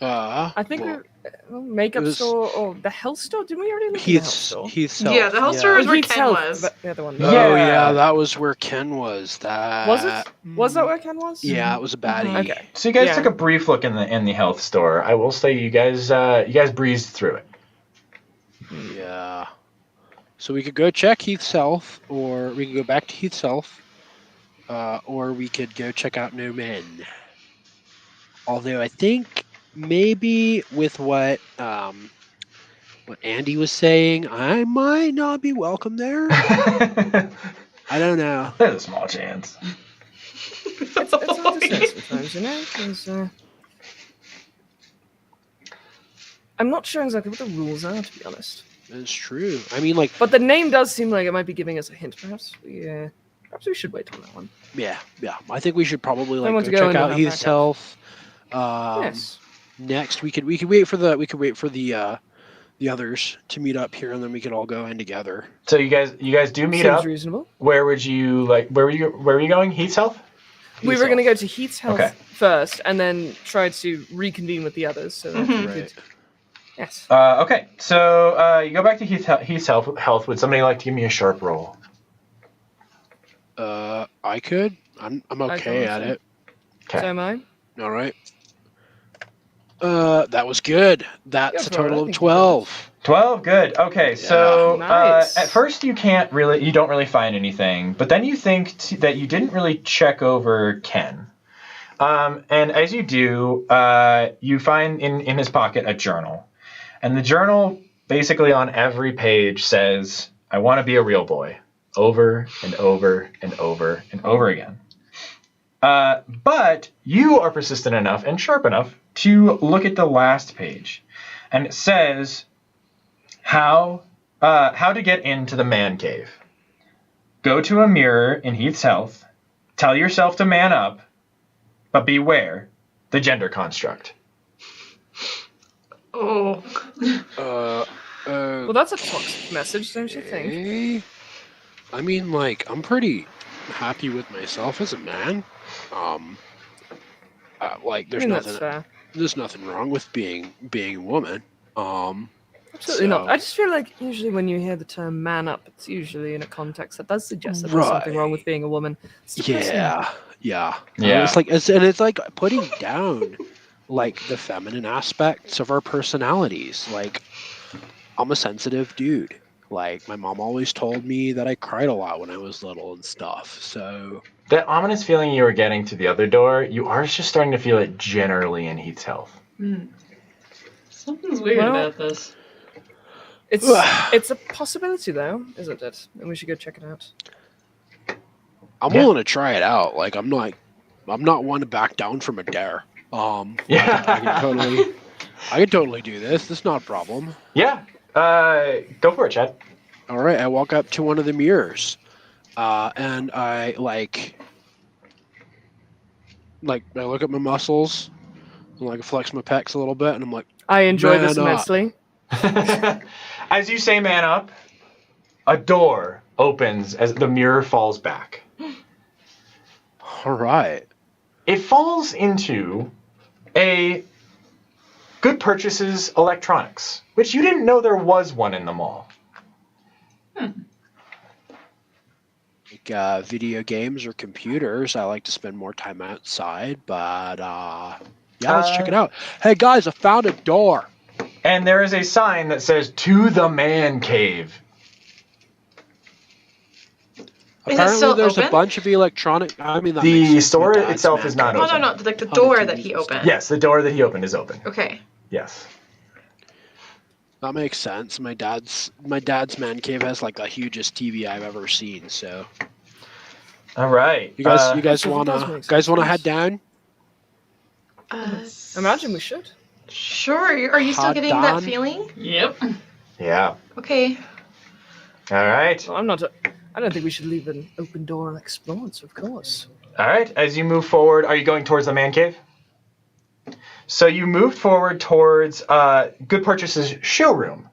I think makeup It was- store or the health store? Didn't we already look at the health Heath's store? Yeah, the health store is where Heath's Ken health, was. but the other one. Oh Yeah. yeah, that was where Ken was. Was it? Was that where Ken was? Yeah, it was a baddie. Okay. So you guys Yeah. took a brief look in the health store. I will say you guys breezed through it. Yeah. So we could go check Heath's health, or we could go back to Heath's health, or we could go check out No Men. Although I think maybe with what Andy was saying, I might not be welcome there. I don't know. There's a small chance. It's hard to say sometimes, you know? 'Cause, I'm not sure exactly what the rules are, to be honest. It's true. I mean, like, But the name does seem like it might be giving us a hint. Perhaps we should wait on that one. yeah. I think we should probably I want go to go check into out that Heath's backup. health. Yes. Next, we could wait for the others to meet up here, and then we could all go in together. So you guys do meet Seems up. reasonable. Where were you going? Heath's health? We were going to go to Heath's health Okay. first, and then try to reconvene with the others. So that we Mhm. could. Right. Yes. Okay, so you go back to Heath's health. Would somebody like to give me a sharp roll? I could. I'm okay at also. it. Okay. So am I. All right. That was good. That's Yeah, a total I of think 12. 12, good. Okay, so Nice. at first you don't really find anything, but then you think that you didn't really check over Ken. And as you do, you find in his pocket a journal. And the journal basically on every page says, "I want to be a real boy," over and over and over and over again. But you are persistent enough and sharp enough to look at the last page. And it says, how to get into the man cave. Go to a mirror in Heath's health. Tell yourself to man up, but beware the gender construct. Oh. Well, that's a toxic message, don't you think? Okay. I mean, like, I'm pretty happy with myself as a man. Like, there's That's nothing. fair. There's nothing wrong with being a woman. Absolutely not. So- I just feel like usually when you hear the term "man up," it's usually in a context that does suggest that there's something wrong with being a woman. It's depressing. Yeah. Yeah. It's like putting down like the feminine aspects of our personalities. Like, I'm a sensitive dude. Like, my mom always told me that I cried a lot when I was little and stuff. So That ominous feeling you were getting to the other door, you are just starting to feel it generally in Heath's health. Something's weird Well- about this. It's a possibility, though, isn't it? And we should go check it out. I'm Yeah. willing to try it out. Like, I'm not one to back down from a dare. Yeah. I can totally do this. This is not a problem. Yeah. Go for it, Chad. All right, I walk up to one of the mirrors, and I like I look at my muscles, and like flex my pecs a little bit, and I'm like, I enjoy Man this up. immensely. As you say man up, a door opens as the mirror falls back. all right. It falls into a Good Purchases Electronics, which you didn't know there was one in the mall. Like video games or computers, I like to spend more time outside, but yeah, let's check it out. Hey guys, I found a door. And there is a sign that says, "To the Man Cave." Is it Apparently, still there's open? a bunch of electronic. I mean, that The makes sense. store My dad's itself man is not cave. Oh, open. no, like the Oh, the door that TV's he and stuff. opened. Yes, the door that he opened is open. Okay. Yes. That makes sense. My dad's man cave has like the hugest TV I've ever seen. So All right. you guys So it does wanna make sense, head yes. down? Imagine we should. Sure. Are you still Hot getting Don? that feeling? Yep. Yeah. Okay. All right. Well, I don't think we should leave an open door unexplored, of course. All right. As you move forward, are you going towards the man cave? So you moved forward towards Good Purchases showroom.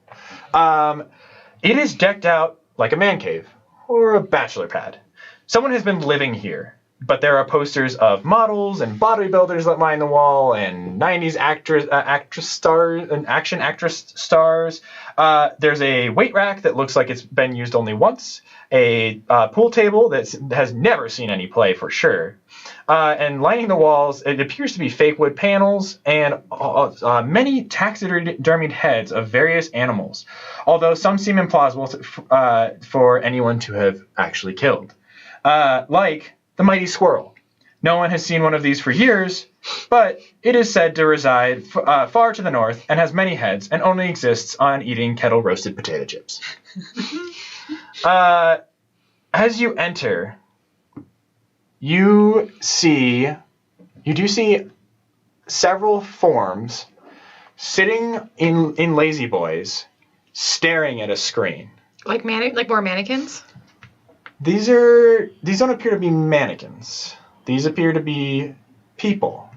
It is decked out like a man cave or a bachelor pad. Someone has been living here. but there are posters of models and bodybuilders that line the wall, and 90s actress stars and action actress stars. There's a weight rack that looks like it's been used only once. A pool table that has never seen any play for sure. And lining the walls, it appears to be fake wood panels and many taxidermied heads of various animals, although some seem implausible for anyone to have actually killed. Like the mighty squirrel. No one has seen one of these for years, but it is said to reside far to the north and has many heads and only exists on eating kettle roasted potato chips. As you enter, you do see several forms sitting in lazy boys, staring at a screen. Like more mannequins? These don't appear to be mannequins. These appear to be people.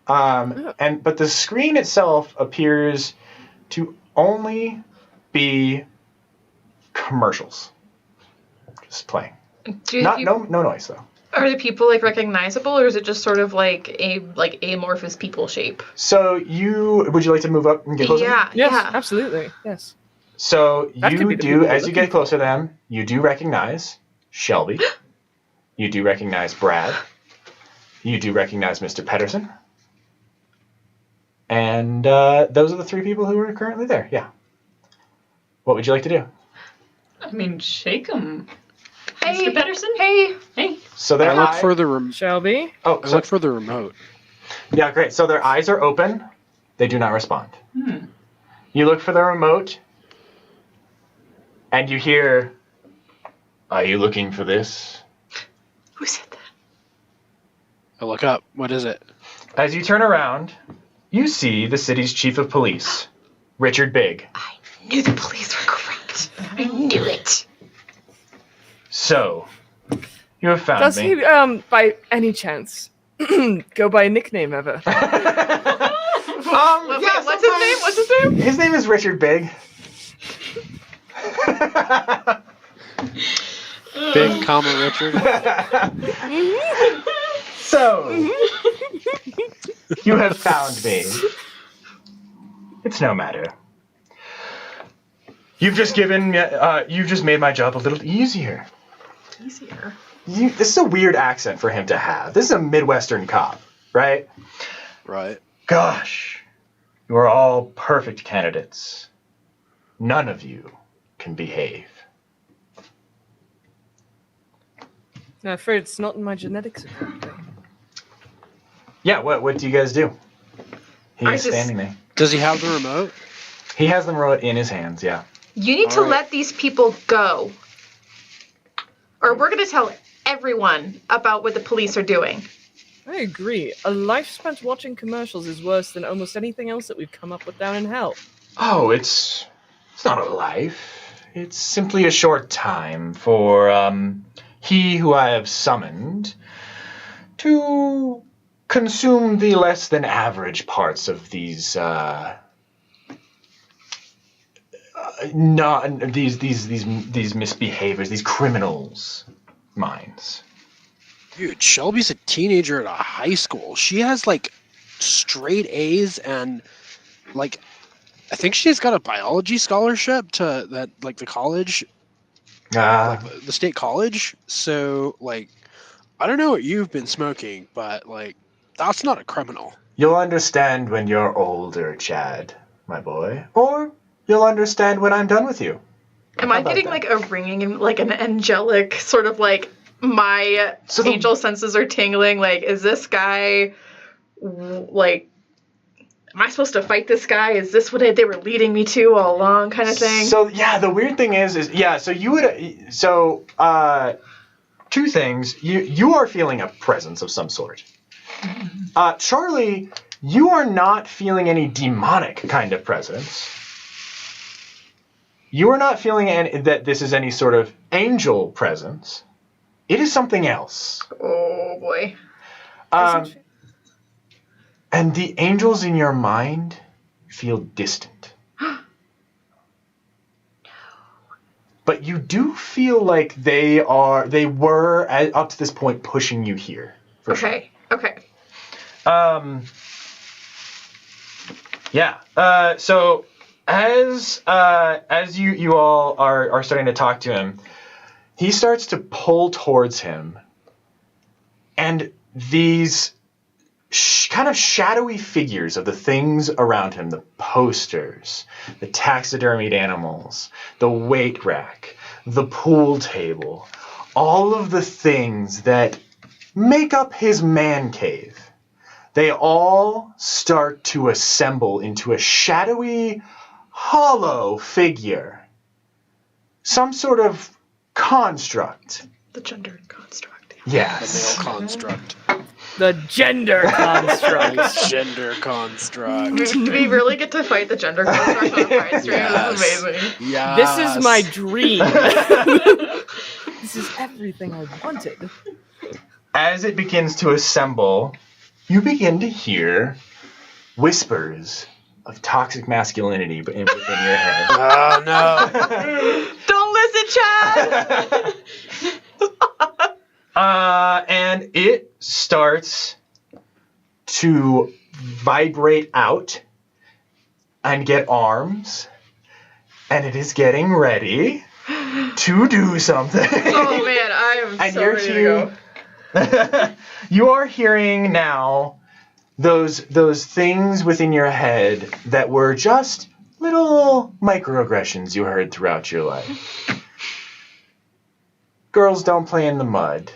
But the screen itself appears to only be commercials. Just playing. No noise though. Are the people like recognizable, or is it just sort of like amorphous people shape? So would you like to move up and get closer? Yeah. Yes, Yeah. absolutely. Yes. So That could be the you people as you looking get closer to them, you do recognize Shelby. You do recognize Brad. You do recognize Mr. Pedersen. And those are the three people who are currently there. Yeah. What would you like to do? I mean, shake him. Hey, Mr. Pedersen? Hey. Hey. So I look for the Shelby? look for the remote. Yeah, great. So their eyes are open. They do not respond. You look for the remote, and you hear, "Are you looking for this?" Who said that? I look up. What is it? As you turn around, you see the city's chief of police, Richard Big. I knew the police were corrupt. I knew it. So, you have found Does me. he, by any chance, go by a nickname ever? Wait, what's his name? What's his name? His name is Richard Big. Big, comma, Richard. So, you have found me. It's no matter. You've just made my job a little easier. Easier. This is a weird accent for him to have. This is a Midwestern cop, right? Right. Gosh, you are all perfect candidates. None of you can behave. No, I'm afraid it's not in my genetics exactly. Yeah, what do you guys do? He's standing there. Does he have the remote? He has the remote in his hands, yeah. You need to All right. let these people go. Or we're going to tell everyone about what the police are doing. I agree. A life spent watching commercials is worse than almost anything else that we've come up with down in hell. Oh, it's not a life. It's simply a short time for he who I have summoned to consume the less than average parts of these these misbehaviors, these criminals' minds. Dude, Shelby's a teenager at a high school. She has like straight A's and like I think she's got a biology scholarship to that like the college, like the state college. So like I don't know what you've been smoking, but like that's not a criminal. You'll understand when you're older, Chad, my boy. Or you'll understand when I'm done with you. Am How I about getting that? like a ringing, like an angelic sort of like my angel senses are tingling? Like, is this guy like? Am I supposed to fight this guy? Is this what they were leading me to all along, kind of thing? So yeah, the weird thing is so you would two things. You are feeling a presence of some sort. Charlie, you are not feeling any demonic kind of presence. You are not feeling that this is any sort of angel presence. It is something else. Oh boy. And the angels in your mind feel distant. but you do feel like they were up to this point pushing you here. For sure. Okay. Yeah. So as you all are starting to talk to him, he starts to pull towards him, and these kind of shadowy figures of the things around him, the posters, the taxidermied animals, the weight rack, the pool table, all of the things that make up his man cave, they all start to assemble into a shadowy, hollow figure. Some sort of construct. The gender construct. Yes. The male construct. The gender construct. Gender construct. Do we really get to fight the gender construct on a prize stream? Yes. This is amazing. Yeah. This is my dream. This is everything I wanted. As it begins to assemble, you begin to hear whispers of toxic masculinity within your head. Oh no. Don't listen, Chad! And it starts to vibrate out and get arms, and it is getting ready to do something. Oh man, I am And so you're ready to go. You are hearing now those things within your head that were just little microaggressions you heard throughout your life. Girls don't play in the mud.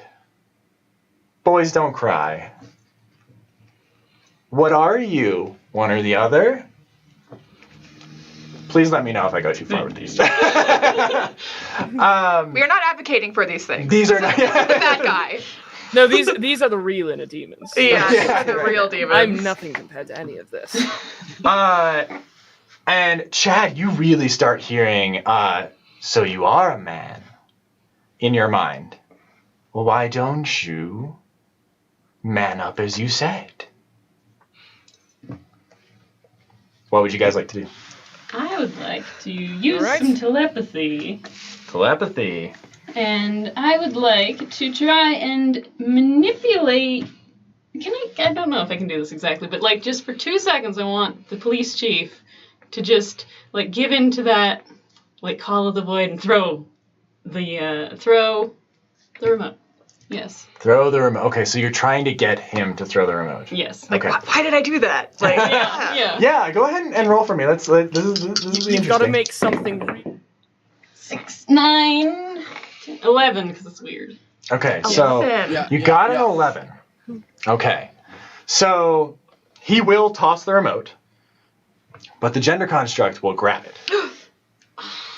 Boys don't cry. What are you? One or the other? Please let me know if I go too far with these. We are not advocating for these things. These are not. the bad guy. No, these are the real inner demons. Yeah, these are the right. real demons. I'm nothing compared to any of this. And Chad, you really start hearing, so you are a man in your mind. Well, why don't you man up as you said? What would you guys like to do? I would like to use Alright. some telepathy. Telepathy. And I would like to try and manipulate. I don't know if I can do this exactly, but like just for 2 seconds, I want the police chief to just like give in to that like call of the void and throw the remote. Yes. Throw the remote. Okay, so you're trying to get him to throw the remote. Yes. Like, Okay. why did I do that? Like, Yeah. Yeah, go ahead and roll for me. This is interesting. You've got to make something. 6, 9, 10, 11, because it's weird. Okay, so Listen. you got an 11. Okay, so he will toss the remote, but the gender construct will grab it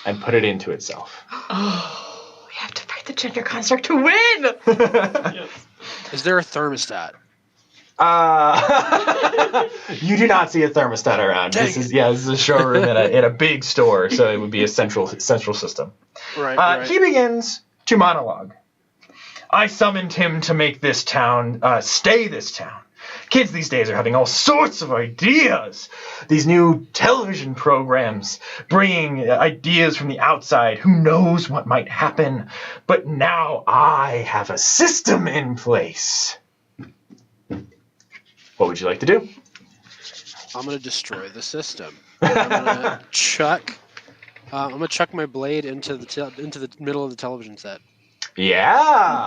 and put it into itself. We have to fight the gender construct to win! Yes. Is there a thermostat? You do not see a thermostat around. Dang This is a showroom in a big store, so it would be a central system. Right. He begins to monologue. I summoned him to make this town stay this town. Kids these days are having all sorts of ideas. These new television programs bringing ideas from the outside. Who knows what might happen? But now I have a system in place. What would you like to do? I'm gonna destroy the system. I'm gonna chuck my blade into the middle of the television set. Yeah,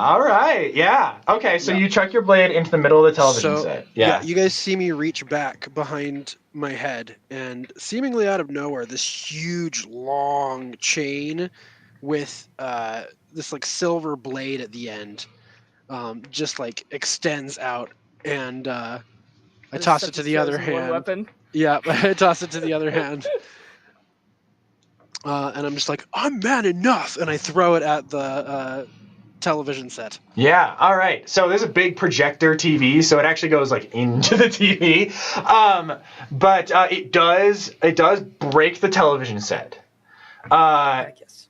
all right. Yeah. Okay, so you chuck your blade into the middle of the television set. Yeah. You guys see me reach back behind my head, and seemingly out of nowhere, this huge, long chain with this like silver blade at the end just like extends out, and I toss it to the other hand. Weapon. Yeah, I toss it to the other hand. And I'm just like, I'm man enough, and I throw it at the television set. Yeah, all right. So there's a big projector TV, so it actually goes like into the TV. But it does break the television set. I guess.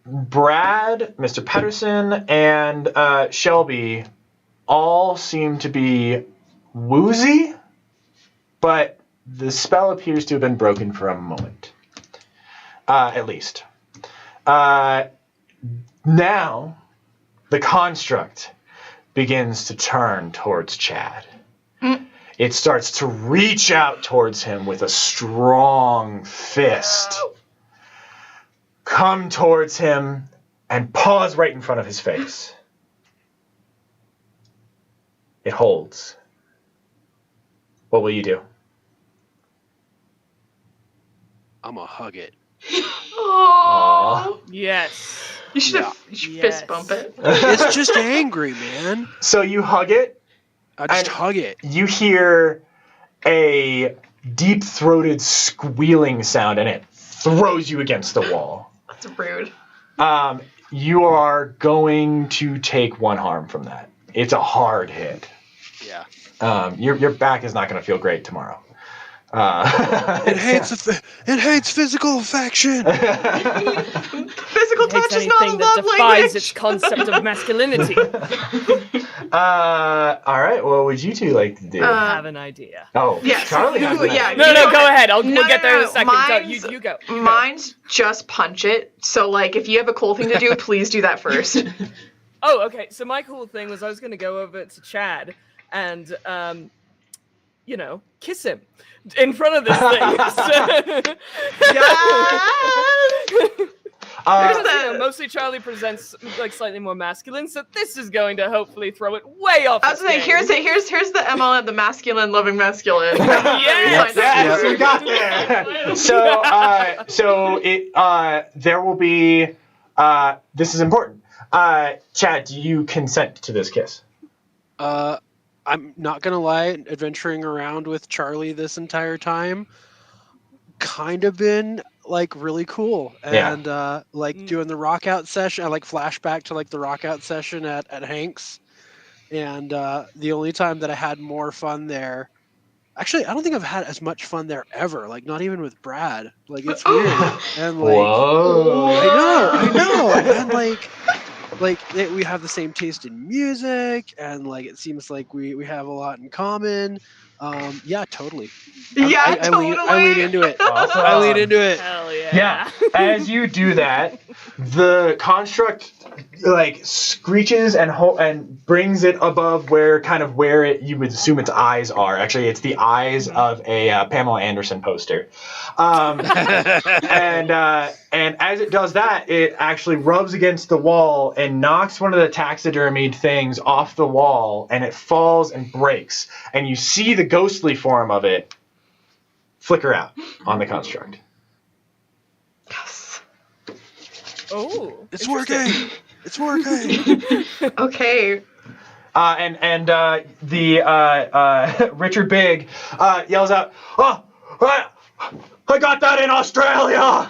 Brad, Mr. Pedersen, and Shelby all seem to be woozy, but the spell appears to have been broken for a moment. At least. Now, the construct begins to turn towards Chad. It starts to reach out towards him with a strong fist. Come towards him and pause right in front of his face. It holds. What will you do? I'm gonna hug it. Oh. Yes. You should Yes. fist bump it. It's just angry, man. So you hug it. I just And- hug it. You hear a deep-throated squealing sound, and it throws you against the wall. That's rude. You are going to take 1 harm from that. It's a hard hit. Yeah. Your back is not going to feel great tomorrow. It hates physical affection. Physical It touch hates is not a anything that love defies language. its concept of masculinity. All right. What would you two like to do? I have an idea. yes, Charlie has an yeah, idea. No, go go ahead. No, We'll get there in a second. Go, Mine's- you go. Mine's just punch it. So, like, if you have a cool thing to do, please do that first. Oh, okay. So my cool thing was I was going to go over to Chad and, kiss him in front of this thing. Because, mostly Charlie presents like slightly more masculine, so this is going to hopefully throw it way off. I was saying, here's the ML of the masculine loving masculine. Yes! Yes, you got there. There will be. This is important. Chad, do you consent to this kiss? I'm not gonna lie, adventuring around with Charlie this entire time, kind of been like really cool. And doing the rock out session, I like flashback to like the rock out session at Hank's. And the only time that I had more fun there, actually I don't think I've had as much fun there ever, like not even with Brad. Like it's weird. And like Whoa. I know. And we have the same taste in music, and like it seems like we have a lot in common. Yeah, totally. I lean into it. Awesome. I lean into it. Hell yeah. Yeah. As you do that, the construct like screeches and brings it above where you would assume its eyes are. Actually, it's the eyes of a Pamela Anderson poster. And as it does that, it actually rubs against the wall and knocks one of the taxidermied things off the wall, and it falls and breaks. And you see the ghostly form of it flicker out on the construct. Yes. Oh. It's working. It's working. Okay. The Richard Big yells out, "Oh, I got that in Australia!"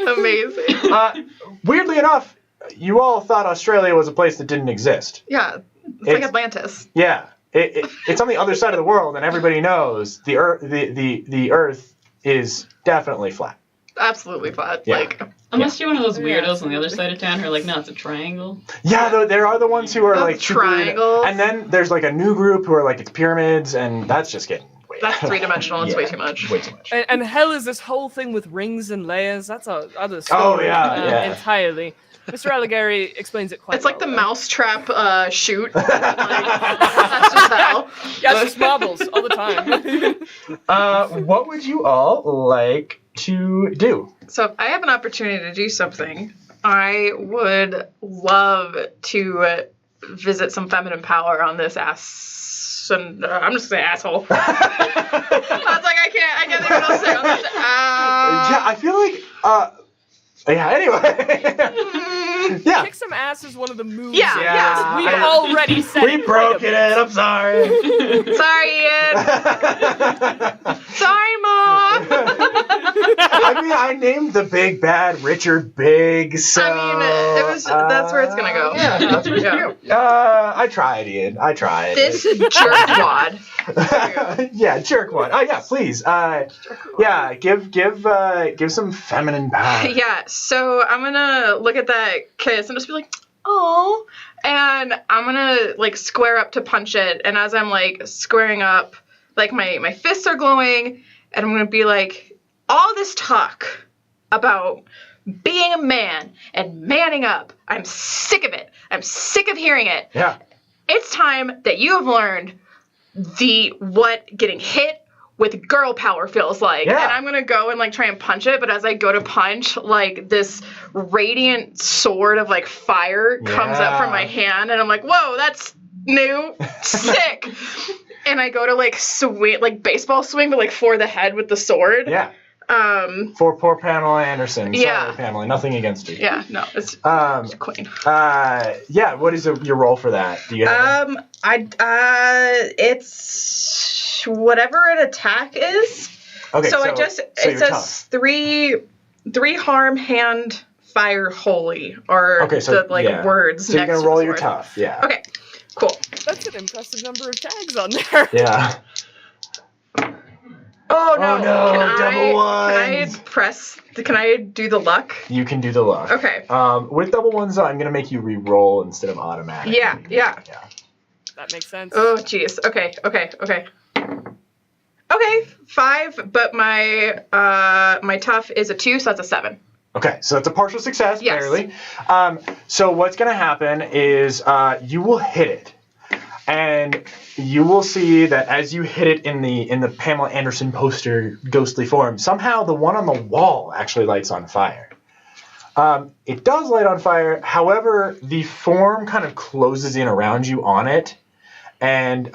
Amazing. Weirdly enough, you all thought Australia was a place that didn't exist. Yeah. It's like Atlantis. Yeah, it's on the other side of the world, and everybody knows the Earth is definitely flat. Absolutely flat. Yeah. Like, Unless you're one of those weirdos on the other side of town who are like, no, it's a triangle. Yeah, there are the ones who are Oh, like super weird. triangles. And then there's like a new group who are like it's pyramids, and that's just getting way. that's 3-dimensional. It's Yeah, way too much. Way too much. And hell is this whole thing with rings and layers. That's a other story. yeah. Entirely. Mr. Alligari explains it quite It's like the well, mousetrap shoot. Like, that's just hell. Yeah, it's just marbles all the time. What would you all like to do? So if I have an opportunity to do something, I would love to visit some feminine power on this ass. And I'm just gonna say asshole. I was like, I can't think of what else to say. I'm just, Yeah, I feel like. Yeah. Anyway. Yeah. Kick some ass is one of the moves. Yeah, in yeah. this. We've already said We broke it in. I'm sorry. Sorry, Ian. Sorry, Mom. I mean, I named the big bad Richard Big, so. I mean, it was. That's where it's gonna go. Yeah, that's where it's Yeah. gonna go. I tried, Ian. I tried. This jerkwad. Yeah, jerkwad. Oh yeah, please. Yeah, give some feminine power. Yeah, so I'm gonna look at that kiss and just be like, oh, and I'm gonna like square up to punch it, and as I'm like squaring up, like my fists are glowing, and I'm gonna be like, all this talk about being a man and manning up. I'm sick of it. I'm sick of hearing it. Yeah. It's time that you have learned what getting hit with girl power feels like. Yeah. And I'm gonna go and like try and punch it, but as I go to punch, like this radiant sword of like fire comes up from my hand, and I'm like, whoa, that's new. Sick. And I go to like swing, like baseball swing, but like for the head with the sword. Yeah. For poor Pamela Anderson. Yeah. Sorry, Pamela. Nothing against you. Yeah, no, it's queen. Yeah. What is your role for that? Do you have it's whatever an attack is. Okay. So it it says three harm, hand, fire, holy, or words. So next you're gonna to roll the your sword. tough. Yeah. Okay. Cool. That's an impressive number of tags on there. Yeah. Oh no! Double ones. Can I do the luck? You can do the luck. Okay. With double ones, I'm gonna make you re-roll instead of automatic. Yeah. That makes sense. Oh jeez. Okay. Okay, 5, but my tough is a 2, so that's a 7. Okay, so that's a partial success, Yes. barely. So what's gonna happen is you will hit it. And you will see that as you hit it in the Pamela Anderson poster ghostly form, somehow the one on the wall actually lights on fire. It does light on fire. However, the form kind of closes in around you on it, and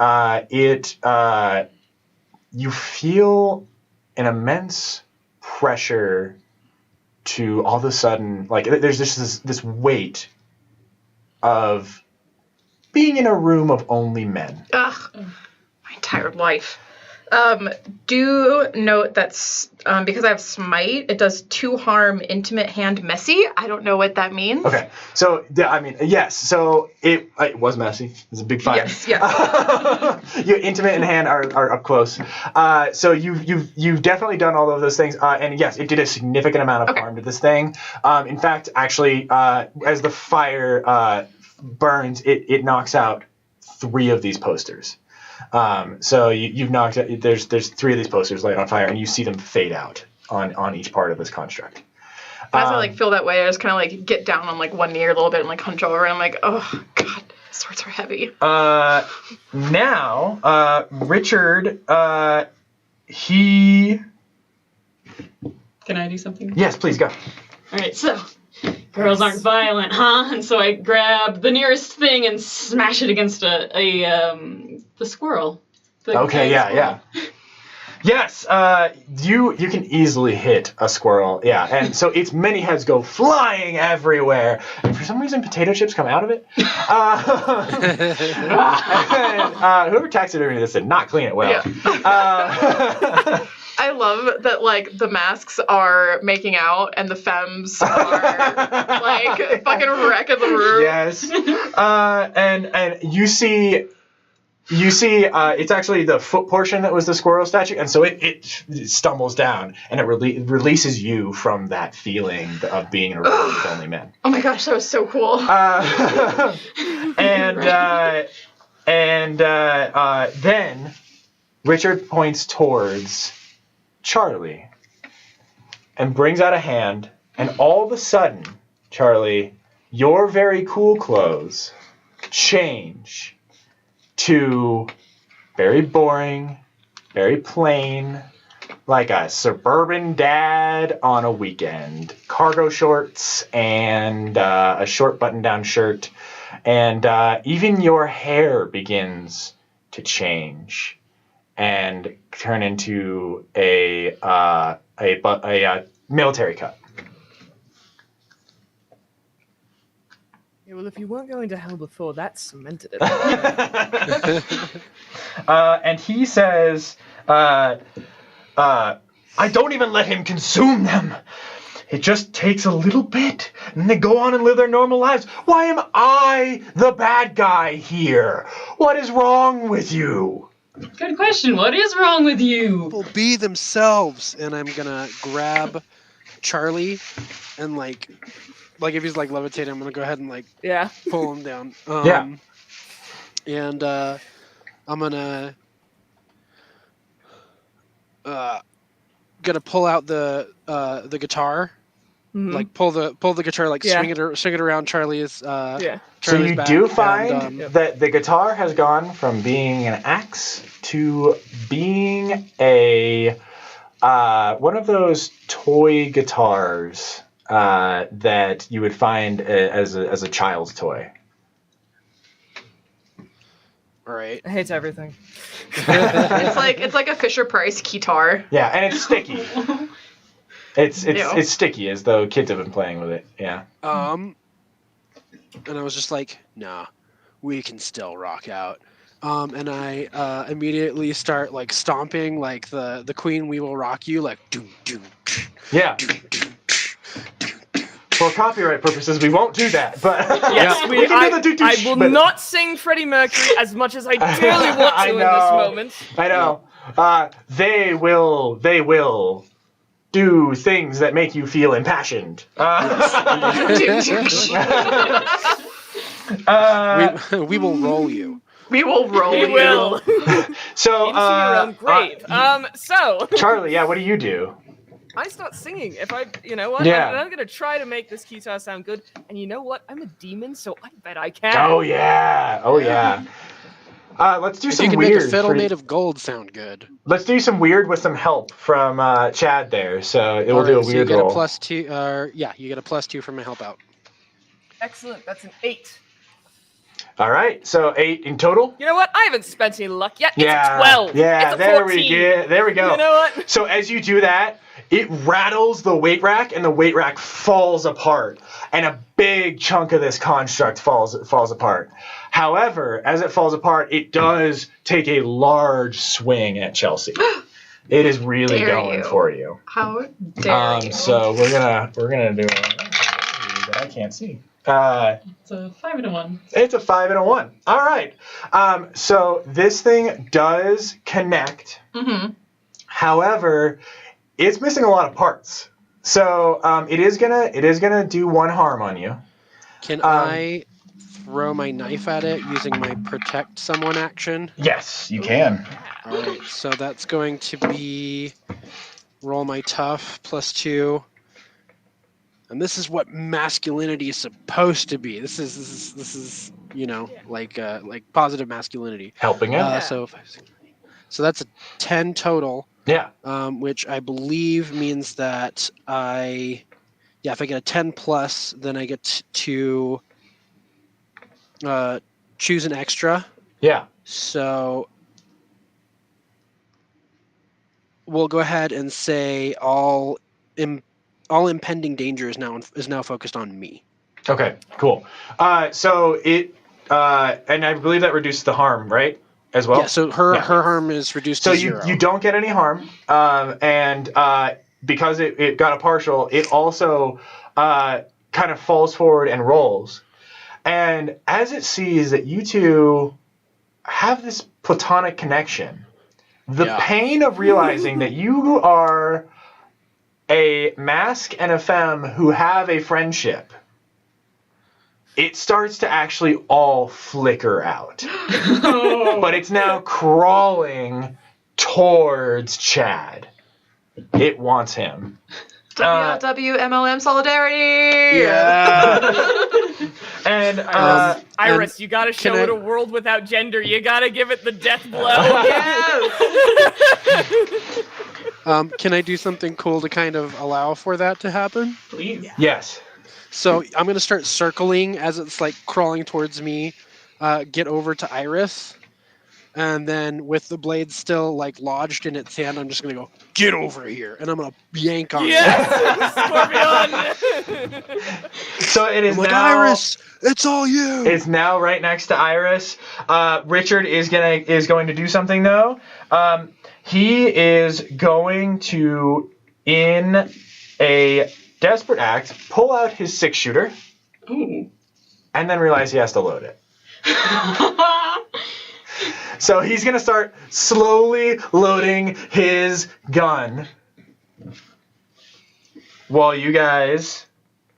you feel an immense pressure to all of a sudden, like there's just this weight of being in a room of only men. Ugh, my entire life. Do note that's because I have smite, it does 2 harm, intimate, hand, messy. I don't know what that means. Okay, so I mean, yes. So it was messy. It was a big fire. Yes. Your intimate and hand are up close. So you've definitely done all of those things. And yes, it did a significant amount of harm to this thing. In fact, actually, as the fire burns, it knocks out 3 of these posters. So you've knocked out, there's 3 of these posters light on fire, and you see them fade out on each part of this construct. As I feel that way, I just kind of like get down on like one knee a little bit and like hunch over, and I'm like, oh god, swords are heavy. Now, Richard, he. Can I do something? Yes, please go. All right, so girls aren't violent, huh? And so I grab the nearest thing and smash it against the squirrel. Okay, yeah. Yes, you can easily hit a squirrel, yeah, and so its many heads go flying everywhere, and for some reason potato chips come out of it. And, whoever taxidermied this did not clean it well. Yeah. I love that, like, the masks are making out and the femmes are, like, fucking wrecking the room. Yes. And you see it's actually the foot portion that was the squirrel statue, and so it stumbles down, and it releases you from that feeling of being in a room with only men. Oh my gosh, that was so cool. Then Richard points towards Charlie and brings out a hand, and all of a sudden, Charlie, your very cool clothes change to very boring, very plain, like a suburban dad on a weekend. Cargo shorts and a short button-down shirt, and even your hair begins to change and turn into a military cut. Yeah, well, if you weren't going to hell before, that cemented it. And he says, I don't even let him consume them. It just takes a little bit, and they go on and live their normal lives. Why am I the bad guy here? What is wrong with you? Good question. What is wrong with you? People be themselves, and I'm gonna grab Charlie and like if he's like levitating, I'm gonna go ahead and like pull him down. And I'm gonna pull out the guitar like pull the guitar, like Yeah. swing it around Charlie's. Yeah. So Charlie's you back, do and, find that the guitar has gone from being an axe to being a one of those toy guitars that you would find as a child's toy. all right. I hate everything. It's like a Fisher Price guitar. Yeah, and it's sticky. It's sticky, as though kids have been playing with it. Yeah. And I was just like, nah, we can still rock out. And I immediately start like stomping like the Queen We Will Rock You, like doom doom. Yeah. For copyright purposes, we won't do that, but Yes, we can do the doo-doo-sh, I will but- not sing Freddie Mercury as much as I dearly want to in this moment. I know. They will do things that make you feel impassioned. We will roll you. We will roll We you. will. So, Into your own grave. So Charlie, yeah, what do you do? I start singing. If you know what? Yeah. I'm gonna try to make this guitar sound good. And you know what? I'm a demon, so I bet I can. Oh yeah. Let's do If some you can weird. make a fiddle made of gold sound good. Let's do some weird with some help from Chad there. So it will All do a right, so weird you get roll. a +2. Yeah, you get a +2 from my help out. Excellent. That's an 8. All right, so 8 in total. You know what? I haven't spent any luck yet. Yeah, It's a 12. yeah. It's a there 14. we go. There we go. You know what? So as you do that, it rattles the weight rack, and the weight rack falls apart, and a big chunk of this construct falls apart. However, as it falls apart, it does take a large swing at Chelsea. It is really Dare going you. for you. How dare you? So we're gonna do that I can't see. It's a 5 and a 1. It's a 5 and a 1. All right. So this thing does connect. Mm-hmm. However, it's missing a lot of parts. So it is gonna do 1 harm on you. Can I throw my knife at it using my protect someone action? Yes, you can. All right, so that's going to be roll my tough +2. And this is what masculinity is supposed to be. This is like positive masculinity. Helping it. So that's a 10 total. Yeah. Which I believe means that if I get a 10 plus, then I get to choose an extra. Yeah. So we'll go ahead and say all impending danger is now focused on me. Okay. Cool. So it and I believe that reduces the harm, right? As well. Yeah. So her harm is reduced So to 0. you don't get any harm, and because it got a partial, it also kind of falls forward and rolls. And as it sees that you two have this platonic connection, the pain of realizing that you are a mask and a femme who have a friendship, it starts to actually all flicker out. But it's now crawling towards Chad. It wants him. WLW Solidarity! Yeah. And Iris, you gotta show it a world without gender. You gotta give it the death blow. Can I do something cool to kind of allow for that to happen? Please. yes. So I'm going to start circling as it's like crawling towards me, get over to Iris, and then with the blade still like lodged in its hand, I'm just going to go, get over here, and I'm going to yank on it. Scorpion! So it is I'm like, now Iris, it's all you. It's now right next to Iris. Richard is going to do something though. He is going to, in a desperate act, pull out his 6-shooter. Ooh. And then realize he has to load it. So he's going to start slowly loading his gun while you guys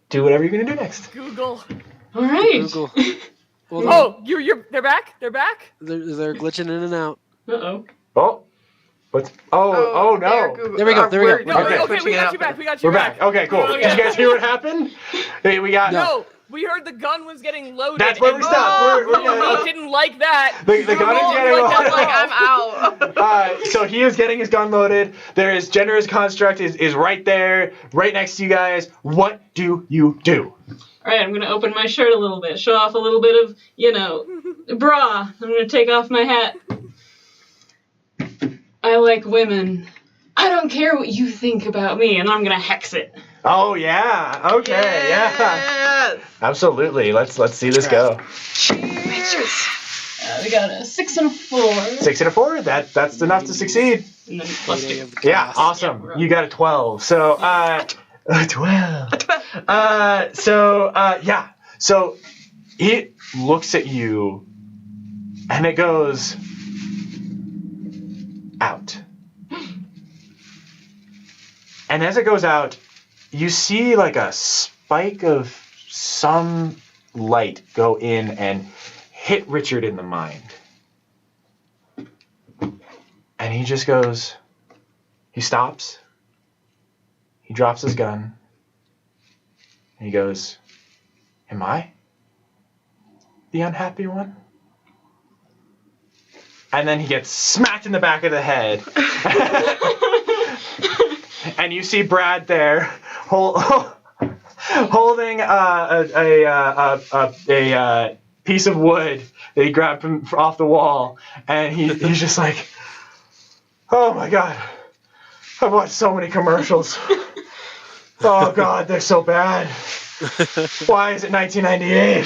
do whatever you're going to do next. Google. All right. Google. Well, Oh, they're back? They're back? they're glitching in and out. Uh-oh. Oh, What's? Oh no. There we go, there we go. No, Okay. okay, we got you back. We got you We're back. Okay, cool. Okay. Did you guys hear what happened? Hey, we got. No, we heard the gun was getting loaded. That's where we and stopped. we didn't like that. The gun is getting like loaded. Like, I'm out. So he is getting his gun loaded. There is Gender's construct is right there, right next to you guys. What do you do? All right, I'm going to open my shirt a little bit, show off a little bit of, bra. I'm going to take off my hat. I like women. I don't care what you think about me, and I'm going to hex it. Oh yeah. Okay. Yeah. Yes. Absolutely. Let's see this go. We got a 6 and a 4. 6 and a 4. That's enough to succeed. And then plus Heyday 2. of the Yeah. class. Awesome. Yeah, You got a 12. So 12. Yeah. So it looks at you, and it goes out. And as it goes out, you see like a spike of some light go in and hit Richard in the mind. And he just goes, he stops, he drops his gun, and he goes, am I the unhappy one? And then he gets smacked in the back of the head. And you see Brad there holding a piece of wood that he grabbed from off the wall, and he's just like, oh my god, I've watched so many commercials. Oh god, they're so bad. Why is it 1998?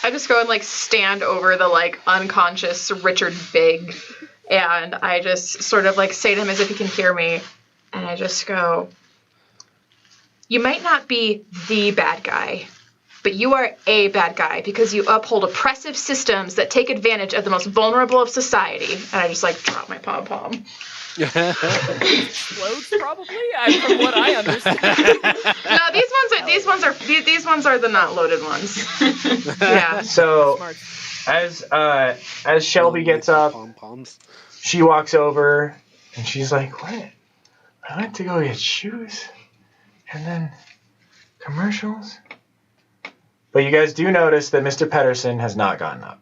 I just go and like stand over the like unconscious Richard Big, and I just sort of like say to him as if he can hear me, and I just go, you might not be the bad guy, but you are a bad guy because you uphold oppressive systems that take advantage of the most vulnerable of society. And I just like drop my pom-pom. Explodes probably. From what I understand. No, these ones are the not loaded ones. Yeah. So Smart. as Shelby gets up, Pom-poms. she walks over and she's like, what? I went to go get shoes and then commercials. But you guys do notice that Mr. Pedersen has not gotten up.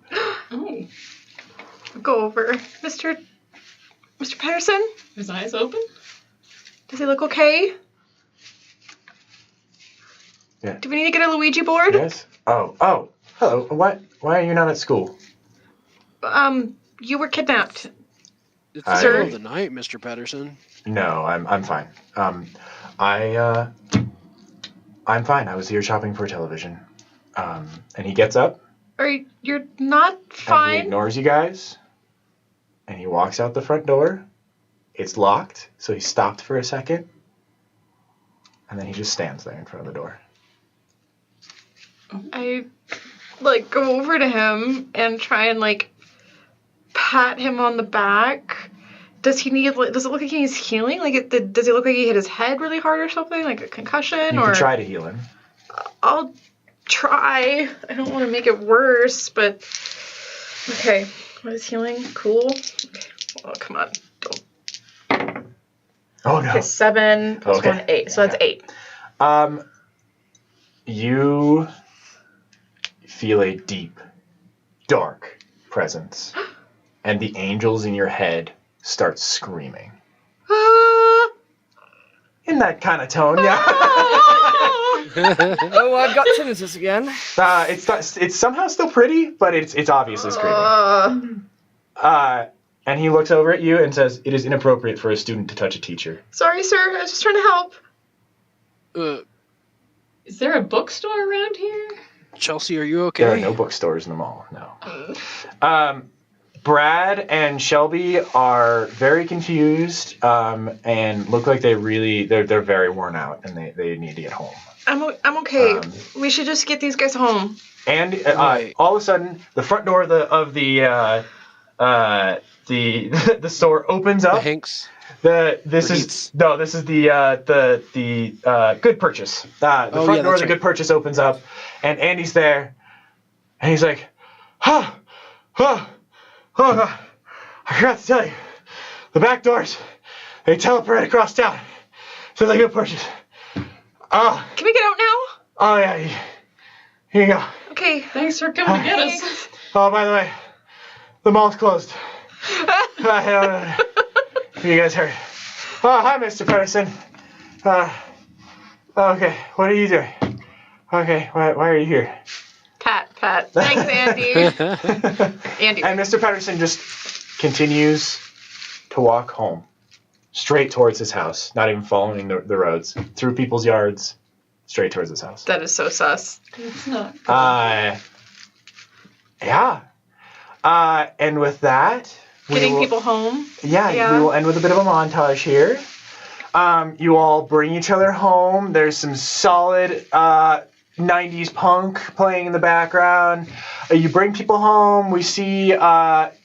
Oh, Go over. Mr. Patterson? his eyes open? Does he look okay? Yeah. Do we need to get a Luigi board? Yes? Oh, hello. Why are you not at school? You were kidnapped. It's the Sir? middle of the night, Mr. Pedersen. No, I'm fine. I'm fine. I was here shopping for television. And he gets up. You're not And he fine? ignores you guys. And he walks out the front door. It's locked, so he stopped for a second. And then he just stands there in front of the door. I, like, go over to him and try and, like, pat him on the back. Does it look like he's healing? Like, does it look like he hit his head really hard or something? Like a concussion? You Or can try to heal him. I'll try. I don't want to make it worse, but... Okay. What is healing? Cool. Okay. Oh, come on. Don't. Oh, no. Okay, 7 plus Okay. 1, 8. So that's 8. You feel a deep, dark presence. And the angels in your head start screaming. Ah! In that kind of tone, yeah. Oh, I've got tinnitus again. It's somehow still pretty, but it's obviously screaming. And he looks over at you and says, "It is inappropriate for a student to touch a teacher." Sorry, sir. I was just trying to help. Is there a bookstore around here? Chelsea, are you okay? There are no bookstores in the mall, no. Brad and Shelby are very confused and look like they're very worn out and they need to get home. I'm okay. We should just get these guys home. And Right. all of a sudden, the front door of the store opens up. Hanks. This is the Good Purchase. The front door of the that's Good Purchase opens up, and Andy's there, and he's like, I forgot to tell you, the back doors, they teleport across town to the Lego porches. Oh. Can we get out now? Oh, yeah. Here you go. Okay. Thanks for coming to get us. Oh, by the way, the mall's closed. I don't know. You guys heard. Oh, hi, Mr. Patterson. Okay, what are you doing? Okay, why are you here? Pat. Thanks, Andy. Andy. And Mr. Patterson just continues to walk home, straight towards his house, not even following the roads, through people's yards, straight towards his house. That is so sus. It's not. Yeah. And with that, Getting people home. Yeah, we will end with a bit of a montage here. You all bring each other home. There's some solid 90s punk playing in the background. You bring people home. We see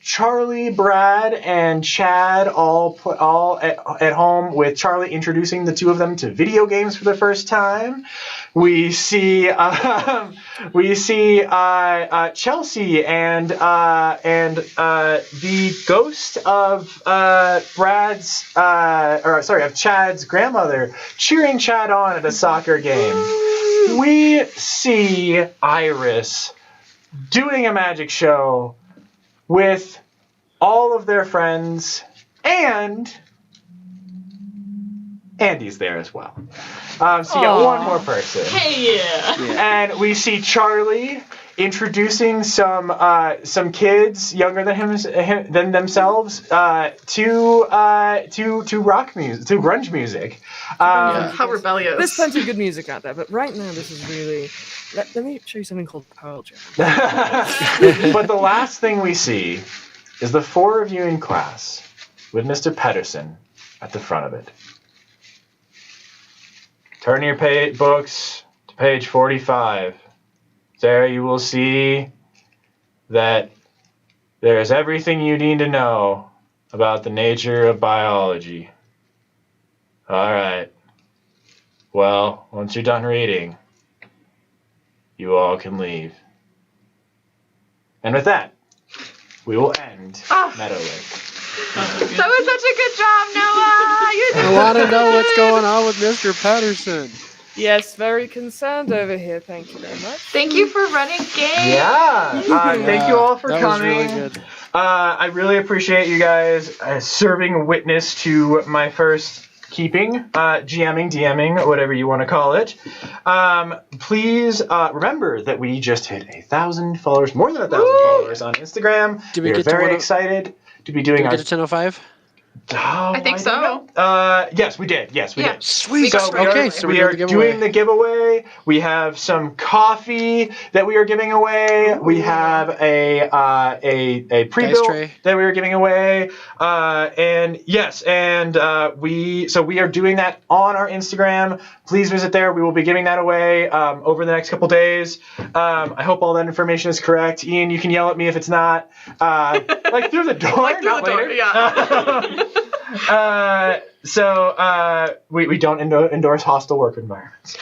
Charlie, Brad, and Chad all at home, with Charlie introducing the two of them to video games for the first time. We see Chelsea and the ghost of of Chad's grandmother cheering Chad on at a soccer game. We see Iris doing a magic show with all of their friends, and Andy's there as well. So you got one more person. Hey, yeah. And we see Charlie introducing some kids younger than themselves to rock music, to grunge music. How rebellious. There's plenty of good music out there, but right now this is really... Let me show you something called Pearl Jam. But the last thing we see is the four of you in class with Mr. Pedersen at the front of it. Turn your books to page 45. There you will see that there is everything you need to know about the nature of biology. All right. Well, once you're done reading, you all can leave. And with that, we will end Meadowlake. That was such a good job, Noah. You did I want to know what's going on with Mr. Patterson. Yes, very concerned over here. Thank you very much. Thank you for running games. Yeah. Thank you all for that coming. was really good. I really appreciate you guys serving witness to my first keeping, DMing, whatever you want to call it. Please remember that we just hit 1,000 followers, more than 1,000 followers on Instagram. We're very excited to be doing Did we get to 10:05? I think so. Yes, we did. Yes, we did. Sweet. So we are doing the giveaway. We have some coffee that we are giving away. Ooh. We have a pre-built that we are giving away. We are doing that on our Instagram. Please visit there. We will be giving that away over the next couple days. I hope all that information is correct. Ian, you can yell at me if it's not. Like through the door, not later. Yeah. We don't endorse hostile work environments.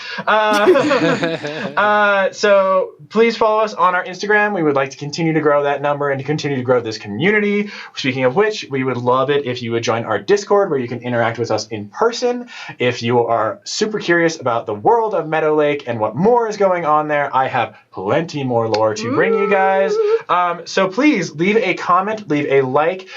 So please follow us on our Instagram. We would like to continue to grow that number and to continue to grow this community. Speaking of which, we would love it if you would join our Discord, where you can interact with us in person. If you are super curious about the world of Meadowlake and what more is going on there, I have plenty more lore to bring you guys. So please leave a comment, leave a like.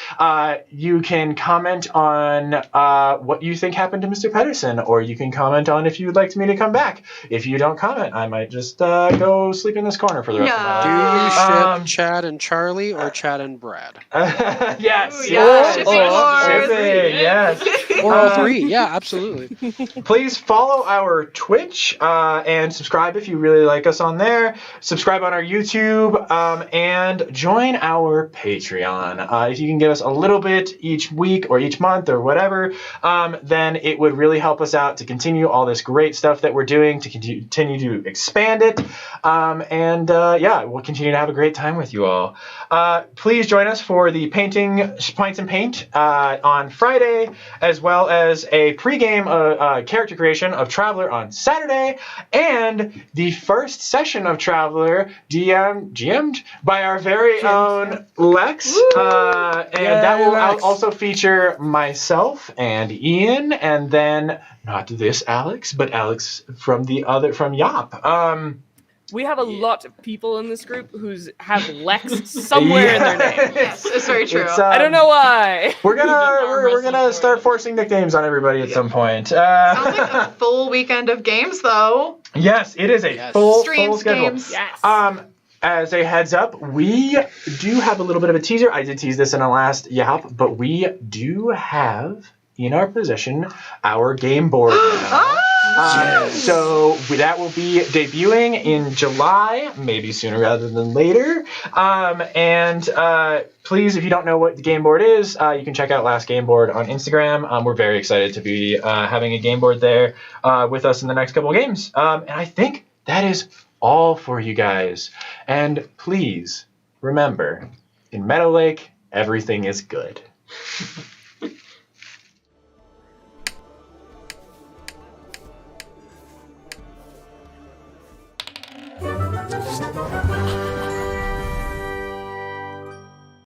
You can comment on what you think happened to Mr. Pedersen, or you can comment on if you would like me to come back. If you don't comment, I might just go sleep in this corner for the rest of my life. Do you ship Chad and Charlie or Chad and Brad? Yes. Ooh, yeah. Shipping. Yes. Or all three. Yeah, absolutely. Please follow our Twitch and subscribe if you really like us on there. Subscribe on our YouTube and join our Patreon. If you can give us a little bit each week or each month or whatever, then it would really help us out to continue all this great stuff that we're doing, to continue to expand it. We'll continue to have a great time with you all. Please join us for the Pints and Paint on Friday, as as well as a pregame character creation of Traveler on Saturday, and the first session of Traveler GM'd by our very own Lex. And that will also feature myself and Ian, and then not this Alex, but Alex from Yop. We have a lot of people in this group who have Lex somewhere in their name. Yes, it's very true. I don't know why. We're gonna start forcing nicknames on everybody at some point. Sounds like a full weekend of games, though. Yes, it is a full Streams, schedule. games. Yes. As a heads up, we do have a little bit of a teaser. I did tease this in our last Yap, but we do have in our possession our game board now. So that will be debuting in July, maybe sooner rather than later. Please, if you don't know what the game board is, you can check out Last Game Board on Instagram. We're very excited to be having a game board there with us in the next couple of games. And I think that is all for you guys. And please remember, in Meadowlake, everything is good. Just